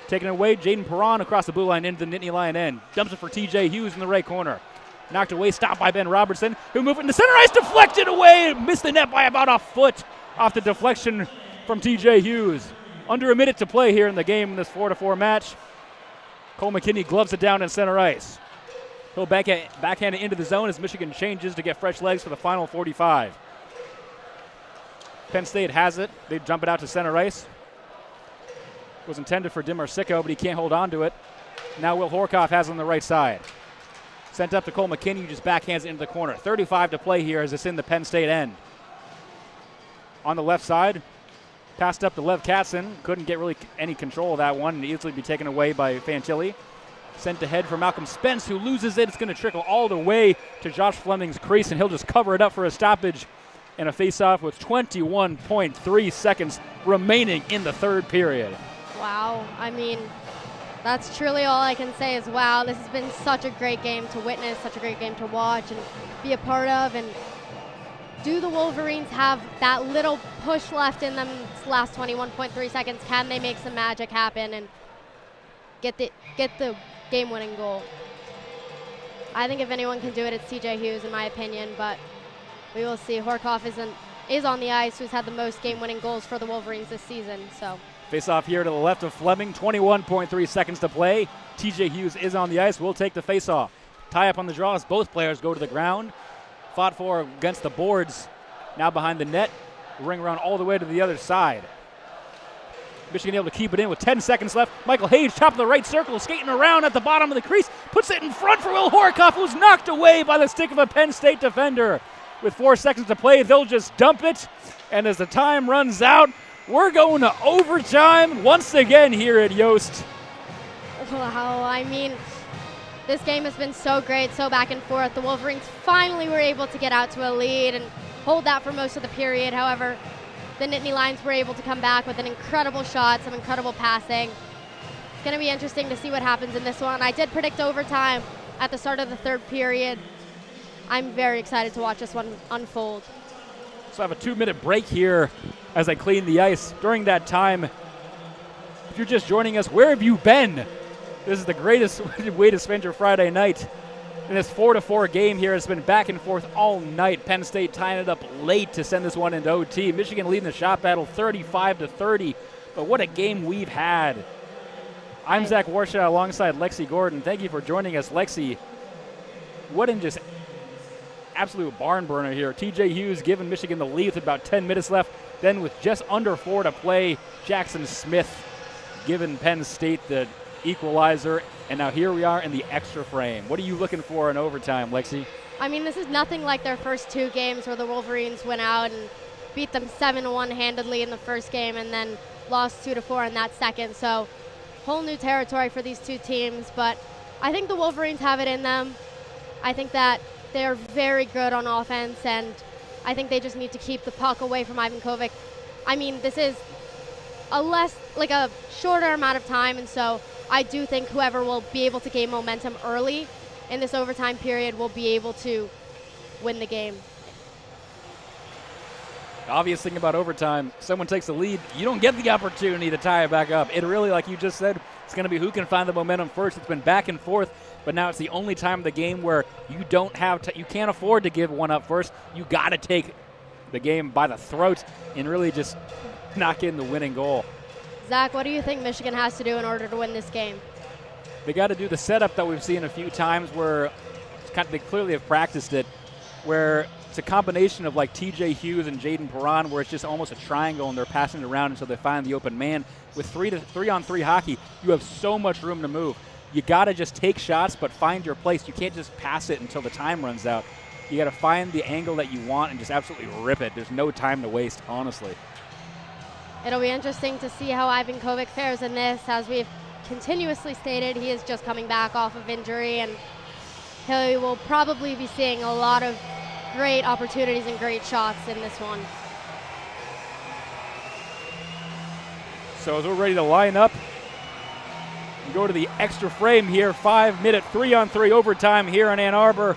S1: Taken away, Jaden Perron across the blue line into the Nittany line end. Dumps it for TJ Hughes in the right corner. Knocked away, stopped by Ben Robertson, who moved it into center ice, deflected away, missed the net by about a foot off the deflection from TJ Hughes. Under a minute to play here in the game in this 4-4 match. Cole McKinney gloves it down in center ice. He'll backhand it into the zone as Michigan changes to get fresh legs for the final 45. Penn State has it. They jump it out to center ice. It was intended for DiMarsico, but he can't hold on to it. Now Will Horkoff has it on the right side. Sent up to Cole McKinney, who just backhands it into the corner. 35 to play here as it's in the Penn State end. On the left side, passed up to Lev Katzen. Couldn't get really any control of that one and easily be taken away by Fantilli. Sent ahead for Malcolm Spence, who loses it. It's going to trickle all the way to Josh Fleming's crease, and he'll just cover it up for a stoppage and a face-off with 21.3 seconds remaining in the third period.
S2: Wow. I mean, that's truly all I can say is wow. This has been such a great game to witness, such a great game to watch and be a part of. And do the Wolverines have that little push left in them this last 21.3 seconds? Can they make some magic happen and get the game-winning goal? I think if anyone can do it, it's TJ Hughes, in my opinion, but we will see. Horkoff is on the ice, who's had the most game-winning goals for the Wolverines this season. So
S1: face-off here to the left of Fleming. 21.3 seconds to play. TJ Hughes is on the ice. We'll take the face-off. Tie up on the draw as both players go to the ground. Fought for against the boards. Now behind the net. Ring around all the way to the other side. Michigan able to keep it in with 10 seconds left. Michael Hayes, top of the right circle, skating around at the bottom of the crease. Puts it in front for Will Horkoff, who's knocked away by the stick of a Penn State defender. With 4 seconds to play, they'll just dump it. And as the time runs out, we're going to overtime once again here at Yost.
S2: Wow, I mean, this game has been so great, so back and forth. The Wolverines finally were able to get out to a lead and hold that for most of the period. However, the Nittany Lions were able to come back with an incredible shot, some incredible passing. It's going to be interesting to see what happens in this one. I did predict overtime at the start of the third period. I'm very excited to watch this one unfold.
S1: So I have a 2-minute break here as I clean the ice. During that time, if you're just joining us, where have you been? This is the greatest way to spend your Friday night. In this 4-4 game here, it's been back and forth all night. Penn State tying it up late to send this one into OT. Michigan leading the shot battle 35-30. But what a game we've had. I'm Zach Warshaw alongside Lexi Gordon. Thank you for joining us, Lexi. What an just absolute barn burner here. TJ Hughes giving Michigan the lead with about 10 minutes left. Then with just under 4 to play, Jackson Smith giving Penn State the equalizer. And now here we are in the extra frame. What are you looking for in overtime, Lexi?
S2: I mean, this is nothing like their first 2 games where the Wolverines went out and beat them 7-1 handedly in the first game and then lost 2-4 in that second. So whole new territory for these 2 teams. But I think the Wolverines have it in them. I think that they're very good on offense, and I think they just need to keep the puck away from Ivan Kovic. I mean, this is a shorter amount of time, and so I do think whoever will be able to gain momentum early in this overtime period will be able to win the game.
S1: The obvious thing about overtime, someone takes the lead, you don't get the opportunity to tie it back up. It really, like you just said, it's going to be who can find the momentum first. It's been back and forth, but now it's the only time of the game where you don't have you can't afford to give one up first. You got to take the game by the throat and really just knock in the winning goal.
S2: Zach, what do you think Michigan has to do in order to win this game?
S1: They got to do the setup that we've seen a few times where they clearly have practiced it, where it's a combination of like TJ Hughes and Jaden Perron, where it's just almost a triangle and they're passing it around until they find the open man. With 3-on-3 hockey, you have so much room to move. You got to just take shots, but find your place. You can't just pass it until the time runs out. You got to find the angle that you want and just absolutely rip it. There's no time to waste, honestly.
S2: It'll be interesting to see how Ivan Kovic fares in this. As we've continuously stated, he is just coming back off of injury, and he will probably be seeing a lot of great opportunities and great shots in this one.
S1: So as we're ready to line up, Go to the extra frame here. 5-minute 3-on-3 overtime here in Ann Arbor.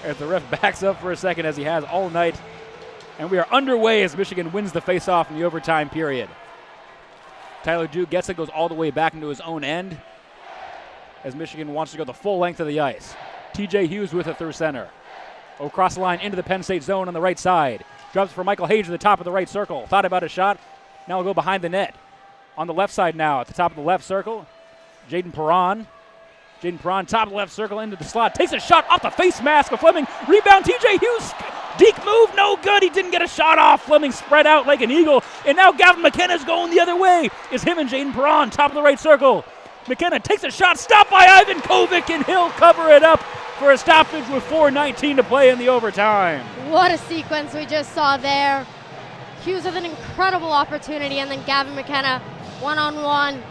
S1: As the ref backs up for a second, as he has all night. And we are underway as Michigan wins the face-off in the overtime period. Tyler Duke gets it, goes all the way back into his own end as Michigan wants to go the full length of the ice. TJ Hughes with it through center. Across the line into the Penn State zone on the right side. Drops for Michael Hage at the top of the right circle. Thought about a shot. Now we'll go behind the net. On the left side now, at the top of the left circle, Jaden Perron. Jaden Perron, top of the left circle, into the slot. Takes a shot off the face mask of Fleming. Rebound, TJ Hughes. Deke move, no good. He didn't get a shot off. Fleming spread out like an eagle. And now Gavin McKenna's going the other way. It's him and Jaden Perron, top of the right circle. McKenna takes a shot, stopped by Ivan Kovic, and he'll cover it up for a stoppage with 4:19 to play in the overtime.
S2: What a sequence we just saw there. Hughes with an incredible opportunity, and then Gavin McKenna one-on-one.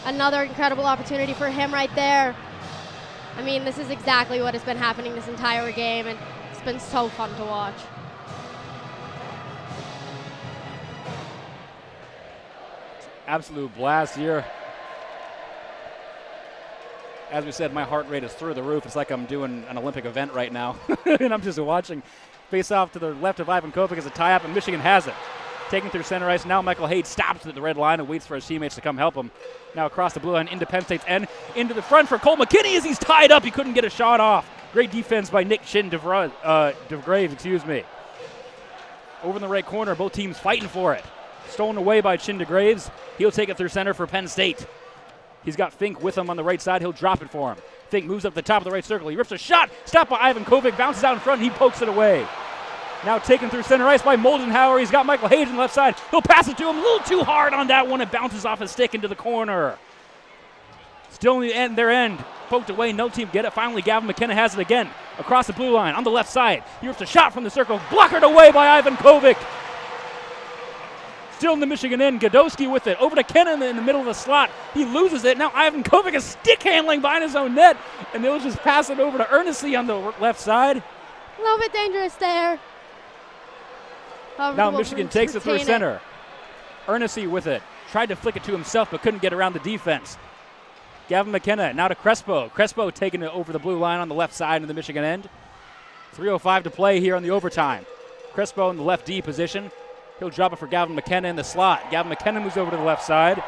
S2: Another incredible opportunity for him right there. I mean, this is exactly what has been happening this entire game, and it's been so fun to watch.
S1: Absolute blast here. As we said, my heart rate is through the roof. It's like I'm doing an Olympic event right now, and I'm just watching. Face off to the left of Ivan Kovic as a tie-up, and Michigan has it. Taking through center ice. Now Michael Haight stops at the red line and waits for his teammates to come help him. Now across the blue line into Penn State's end. Into the front for Cole McKinney as he's tied up. He couldn't get a shot off. Great defense by Nick DeGraves. Over in the right corner, both teams fighting for it. Stolen away by Chin DeGraves. He'll take it through center for Penn State. He's got Fink with him on the right side. He'll drop it for him. Fink moves up the top of the right circle. He rips a shot. Stopped by Ivan Kovic. Bounces out in front. And he pokes it away. Now taken through center ice by Moldenhauer. He's got Michael Hage on the left side. He'll pass it to him. A little too hard on that one. It bounces off his stick into the corner. Still in the end, their end. Poked away. No team get it. Finally, Gavin McKenna has it again. Across the blue line on the left side. He rips a shot from the circle. Blockered away by Ivan Kovic. Still in the Michigan end. Godowski with it. Over to Kennan in the middle of the slot. He loses it. Now Ivan Kovic is stick handling behind his own net. And they'll just pass it over to Ernestly on the left side.
S2: A little bit dangerous there.
S1: Now Michigan takes it through center. Ernestly with it. Tried to flick it to himself but couldn't get around the defense. Gavin McKenna now to Crespo. Crespo taking it over the blue line on the left side of the Michigan end. 3:05 to play here on the overtime. Crespo in the left D position. He'll drop it for Gavin McKenna in the slot. Gavin McKenna moves over to the left side.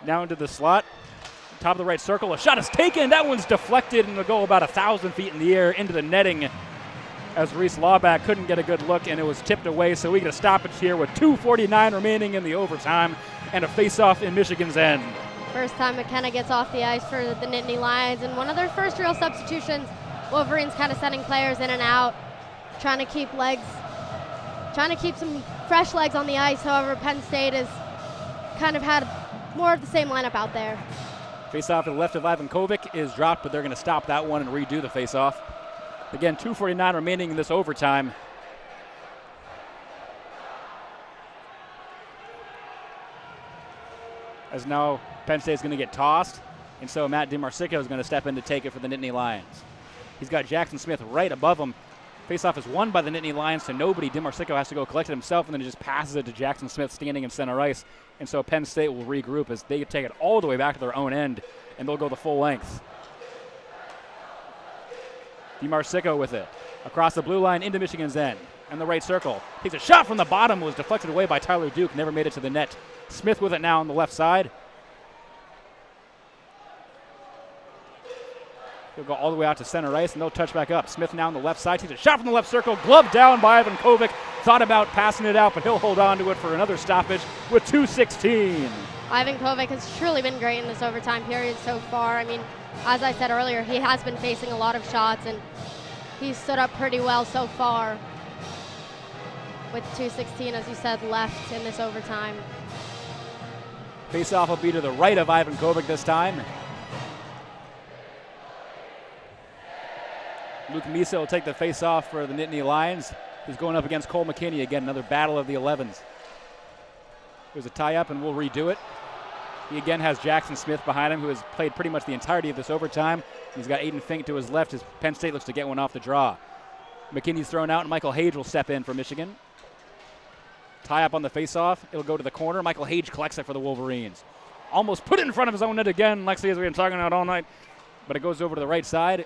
S1: Now into the slot. Top of the right circle. A shot is taken. That one's deflected and will go about 1,000 feet in the air into the netting as Reese Lawback couldn't get a good look and it was tipped away. So we get a stoppage here with 2:49 remaining in the overtime and a face-off in Michigan's end.
S2: First time McKenna gets off the ice for the Nittany Lions, and one of their first real substitutions. Wolverines kind of sending players in and out, trying to keep some fresh legs on the ice. However, Penn State has kind of had more of the same lineup out there.
S1: Face-off to the left of Ivan Kovic is dropped, but they're going to stop that one and redo the face-off. Again, 2:49 remaining in this overtime. As now Penn State is going to get tossed, and so Matt DiMarsico is going to step in to take it for the Nittany Lions. He's got Jackson Smith right above him. Face-off is won by the Nittany Lions to nobody. DiMarsico has to go collect it himself, and then he just passes it to Jackson Smith standing in center ice. And so Penn State will regroup as they take it all the way back to their own end, and they'll go the full length. DiMarsico with it. Across the blue line into Michigan's end. And the right circle. Takes a shot from the bottom, was deflected away by Tyler Duke. Never made it to the net. Smith with it now on the left side. He'll go all the way out to center ice, and they'll touch back up. Smith now on the left side. Takes a shot from the left circle. Glove down by Ivan Kovic. Thought about passing it out, but he'll hold on to it for another stoppage with 2:16.
S2: Ivan Kovic has truly been great in this overtime period so far. I mean, as I said earlier, he has been facing a lot of shots, and he's stood up pretty well so far with 2:16, as you said, left in this overtime.
S1: Face-off will be to the right of Ivan Kovic this time. Luke Misa will take the face-off for the Nittany Lions. He's going up against Cole McKinney again, another battle of the 11s. There's a tie-up, and we'll redo it. He again has Jackson Smith behind him, who has played pretty much the entirety of this overtime. He's got Aiden Fink to his left as Penn State looks to get one off the draw. McKinney's thrown out, and Michael Hage will step in for Michigan. Tie up on the faceoff. It'll go to the corner. Michael Hage collects it for the Wolverines. Almost put it in front of his own net again. Lexi, as we've been talking about all night. But it goes over to the right side.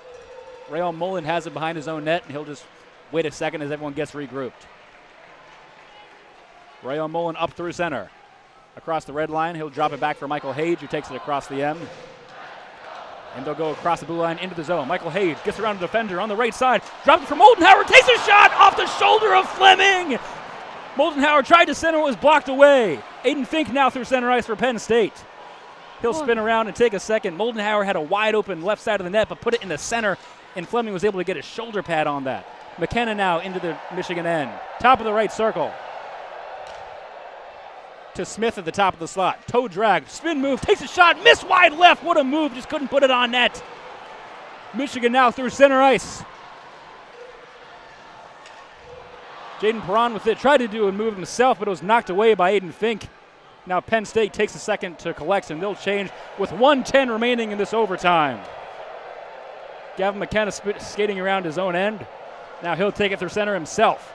S1: Rayon Mullen has it behind his own net, and he'll just wait a second as everyone gets regrouped. Rayon Mullen up through center. Across the red line, he'll drop it back for Michael Hage, who takes it across the end. And they'll go across the blue line into the zone. Michael Hage gets around the defender on the right side. Drops it for Moldenhauer. Takes a shot off the shoulder of Fleming. Moldenhauer tried to center, it was blocked away. Aiden Fink now through center ice for Penn State. He'll spin around and take a second. Moldenhauer had a wide open left side of the net, but put it in the center, and Fleming was able to get his shoulder pad on that. McKenna now into the Michigan end. Top of the right circle. To Smith at the top of the slot. Toe drag, spin move, takes a shot, miss wide left. What a move, just couldn't put it on net. Michigan now through center ice. Jaden Perron with it, tried to do a move himself, but it was knocked away by Aiden Fink. Now Penn State takes a second to collect, and they'll change with 1:10 remaining in this overtime. Gavin McKenna skating around his own end. Now he'll take it through center himself.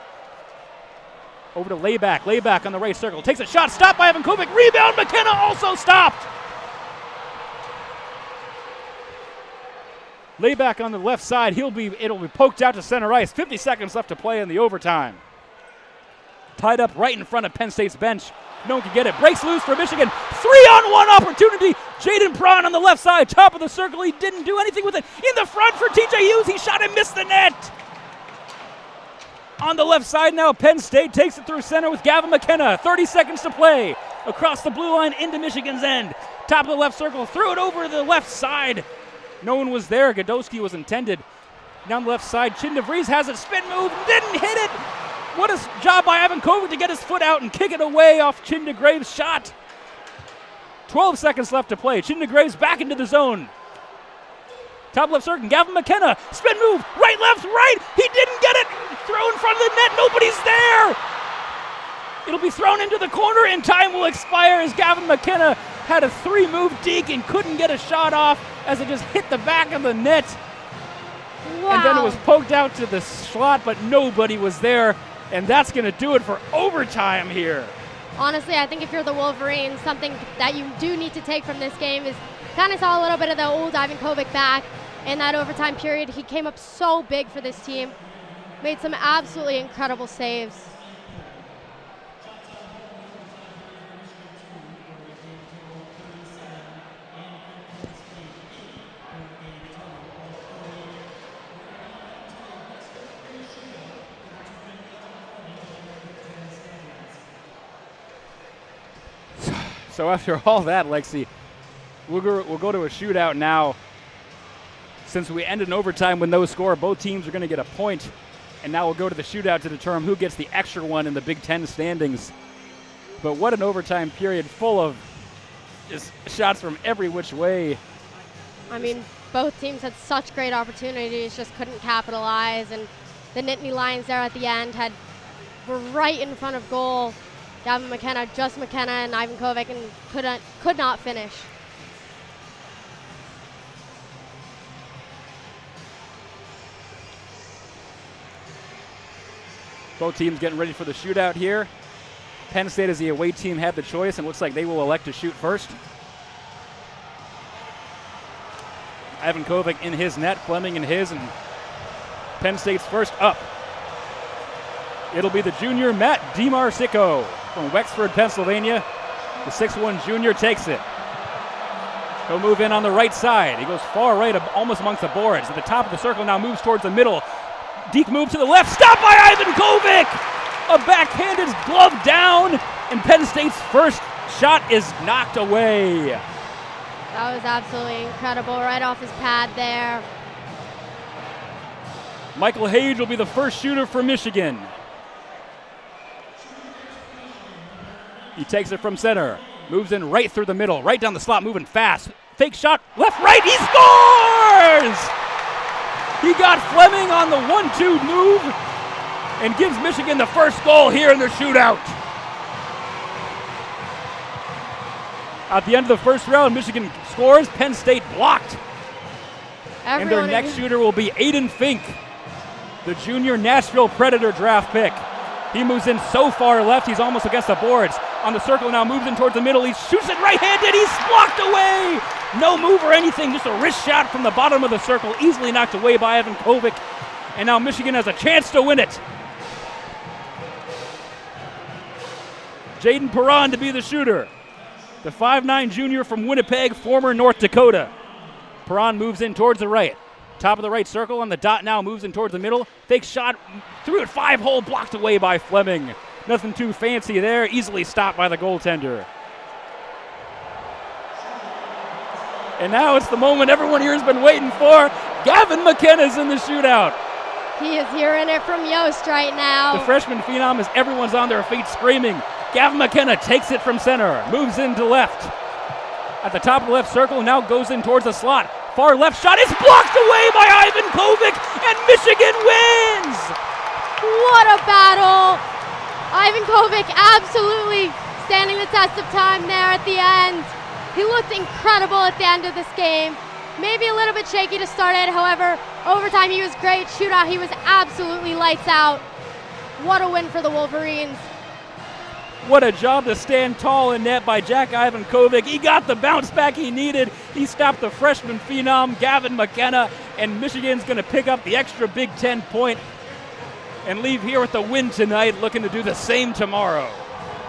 S1: Over to Layback on the right circle. Takes a shot, stopped by Evan Kovic. Rebound, McKenna also stopped. Layback on the left side. It'll be poked out to center ice. 50 seconds left to play in the overtime. Tied up right in front of Penn State's bench. No one can get it. Breaks loose for Michigan. 3-on-1 opportunity. Jaden Prawn on the left side. Top of the circle. He didn't do anything with it. In the front for TJ Hughes. He shot and missed the net. On the left side now, Penn State takes it through center with Gavin McKenna. 30 seconds to play. Across the blue line into Michigan's end. Top of the left circle. Threw it over to the left side. No one was there. Godowski was intended. Down the left side, Chin DeVries has it. Spin move. Didn't hit it. What a job by Evan Kovic to get his foot out and kick it away off Chin DeGrave's shot. 12 seconds left to play. Chin DeGrave's back into the zone. Top left circle, Gavin McKenna. Spin move. Right, left, right. He didn't get it. Throw in front of the net. Nobody's there. It'll be thrown into the corner, and time will expire as Gavin McKenna had a 3-move deke and couldn't get a shot off as it just hit the back of the net.
S2: Wow.
S1: And then it was poked out to the slot, but nobody was there. And that's going to do it for overtime here.
S2: Honestly, I think if you're the Wolverines, something that you do need to take from this game is kind of saw a little bit of the old Ivan Kovic back in that overtime period. He came up so big for this team, made some absolutely incredible saves.
S1: So after all that, Lexi, we'll go to a shootout now. Since we ended in overtime with no score, both teams are going to get a point. And now we'll go to the shootout to determine who gets the extra one in the Big Ten standings. But what an overtime period full of just shots from every which way.
S2: I mean, both teams had such great opportunities, just couldn't capitalize. And the Nittany Lions there at the end were right in front of goal. Gavin McKenna, just McKenna, and Ivan Kovic, and could not finish.
S1: Both teams getting ready for the shootout here. Penn State, as the away team, had the choice, and looks like they will elect to shoot first. Ivan Kovic in his net, Fleming in his, and Penn State's first up. It'll be the junior Matt DiMarsico from Wexford, Pennsylvania. The 6'1 junior takes it. He'll move in on the right side. He goes far right, almost amongst the boards. At the top of the circle now moves towards the middle. Deep move to the left, stopped by Ivan Kovic! A backhanded glove down, and Penn State's first shot is knocked away.
S2: That was absolutely incredible, right off his pad there.
S1: Michael Hage will be the first shooter for Michigan. He takes it from center, moves in right through the middle, right down the slot, moving fast. Fake shot, left, right, he scores! He got Fleming on the 1-2 move and gives Michigan the first goal here in the shootout. At the end of the first round, Michigan scores, Penn State blocked. And their next shooter will be Aiden Fink, the junior Nashville Predator draft pick. He moves in so far left, he's almost against the boards. On the circle now, moves in towards the middle. He shoots it right-handed. He's blocked away. No move or anything, just a wrist shot from the bottom of the circle, easily knocked away by Ivan Kovic. And now Michigan has a chance to win it. Jaden Perron to be the shooter. The 5'9" junior from Winnipeg, former North Dakota. Perron moves in towards the right. Top of the right circle on the dot now, moves in towards the middle. Fake shot, threw it 5-hole, blocked away by Fleming. Nothing too fancy there, easily stopped by the goaltender. And now it's the moment everyone here has been waiting for. Gavin McKenna's in the shootout.
S2: He is hearing it from Yost right now.
S1: The freshman phenom, as everyone's on their feet screaming. Gavin McKenna takes it from center, moves into left. At the top of the left circle, now goes in towards the slot. Far left shot is blocked away by Ivan Kovic, and Michigan wins!
S2: What a battle! Ivan Kovic absolutely standing the test of time there at the end. He looked incredible at the end of this game. Maybe a little bit shaky to start it, however, overtime he was great. Shootout, he was absolutely lights out. What a win for the Wolverines.
S1: What a job to stand tall in net by Jack Ivan Kovic. He got the bounce back he needed. He stopped the freshman phenom, Gavin McKenna, and Michigan's going to pick up the extra Big Ten point and leave here with the win tonight, looking to do the same tomorrow.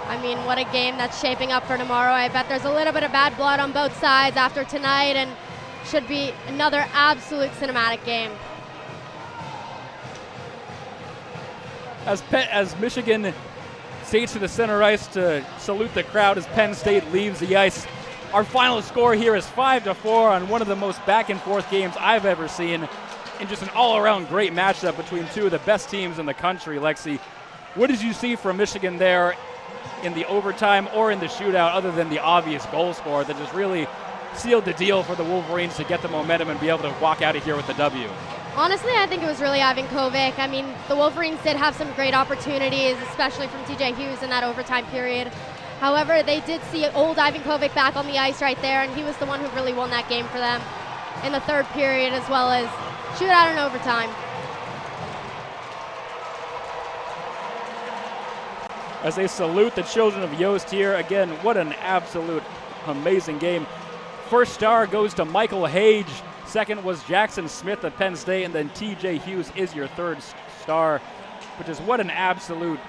S2: I mean, what a game that's shaping up for tomorrow. I bet there's a little bit of bad blood on both sides after tonight, and should be another absolute cinematic game.
S1: As Michigan skates to the center ice to salute the crowd as Penn State leaves the ice. Our final score here is 5-4 on one of the most back-and-forth games I've ever seen, and just an all-around great matchup between two of the best teams in the country. Lexi, what did you see from Michigan there in the overtime or in the shootout, other than the obvious goal score that just really sealed the deal for the Wolverines to get the momentum and be able to walk out of here with the W?
S2: Honestly, I think it was really Ivan Kovic. I mean, the Wolverines did have some great opportunities, especially from TJ Hughes in that overtime period. However, they did see old Ivan Kovic back on the ice right there, and he was the one who really won that game for them in the third period, as well as shootout and overtime.
S1: As they salute the children of Yost here, again, what an absolute amazing game. First star goes to Michael Hage. Second was Jackson Smith of Penn State, and then TJ Hughes is your third star. But just what an absolute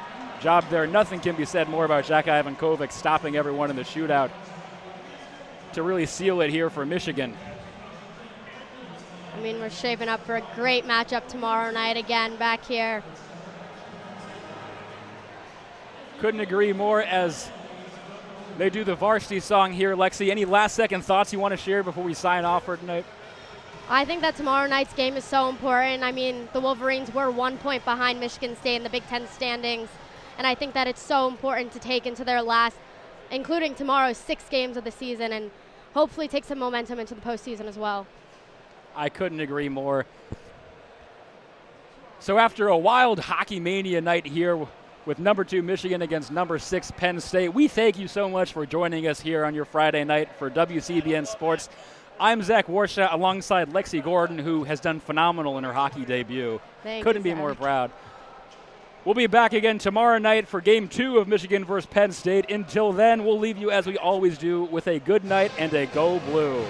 S1: job there. Nothing can be said more about Jack Ivan Kovic stopping everyone in the shootout to really seal it here for Michigan.
S2: I mean, we're shaping up for a great matchup tomorrow night again back here.
S1: Couldn't agree more as they do the varsity song here. Lexi, any last-second thoughts you want to share before we sign off for tonight?
S2: I think that tomorrow night's game is so important. I mean, the Wolverines were 1 point behind Michigan State in the Big Ten standings, and I think that it's so important to take into their last, including tomorrow's 6 games of the season, and hopefully take some momentum into the postseason as well.
S1: I couldn't agree more. So after a wild hockey mania night here with number 2 Michigan against number 6 Penn State, we thank you so much for joining us here on your Friday night for WCBN Sports. I'm Zach Warshaw alongside Lexi Gordon, who has done phenomenal in her hockey debut. Couldn't be more proud. We'll be back again tomorrow night for Game 2 of Michigan versus Penn State. Until then, we'll leave you as we always do with a good night and a Go Blue.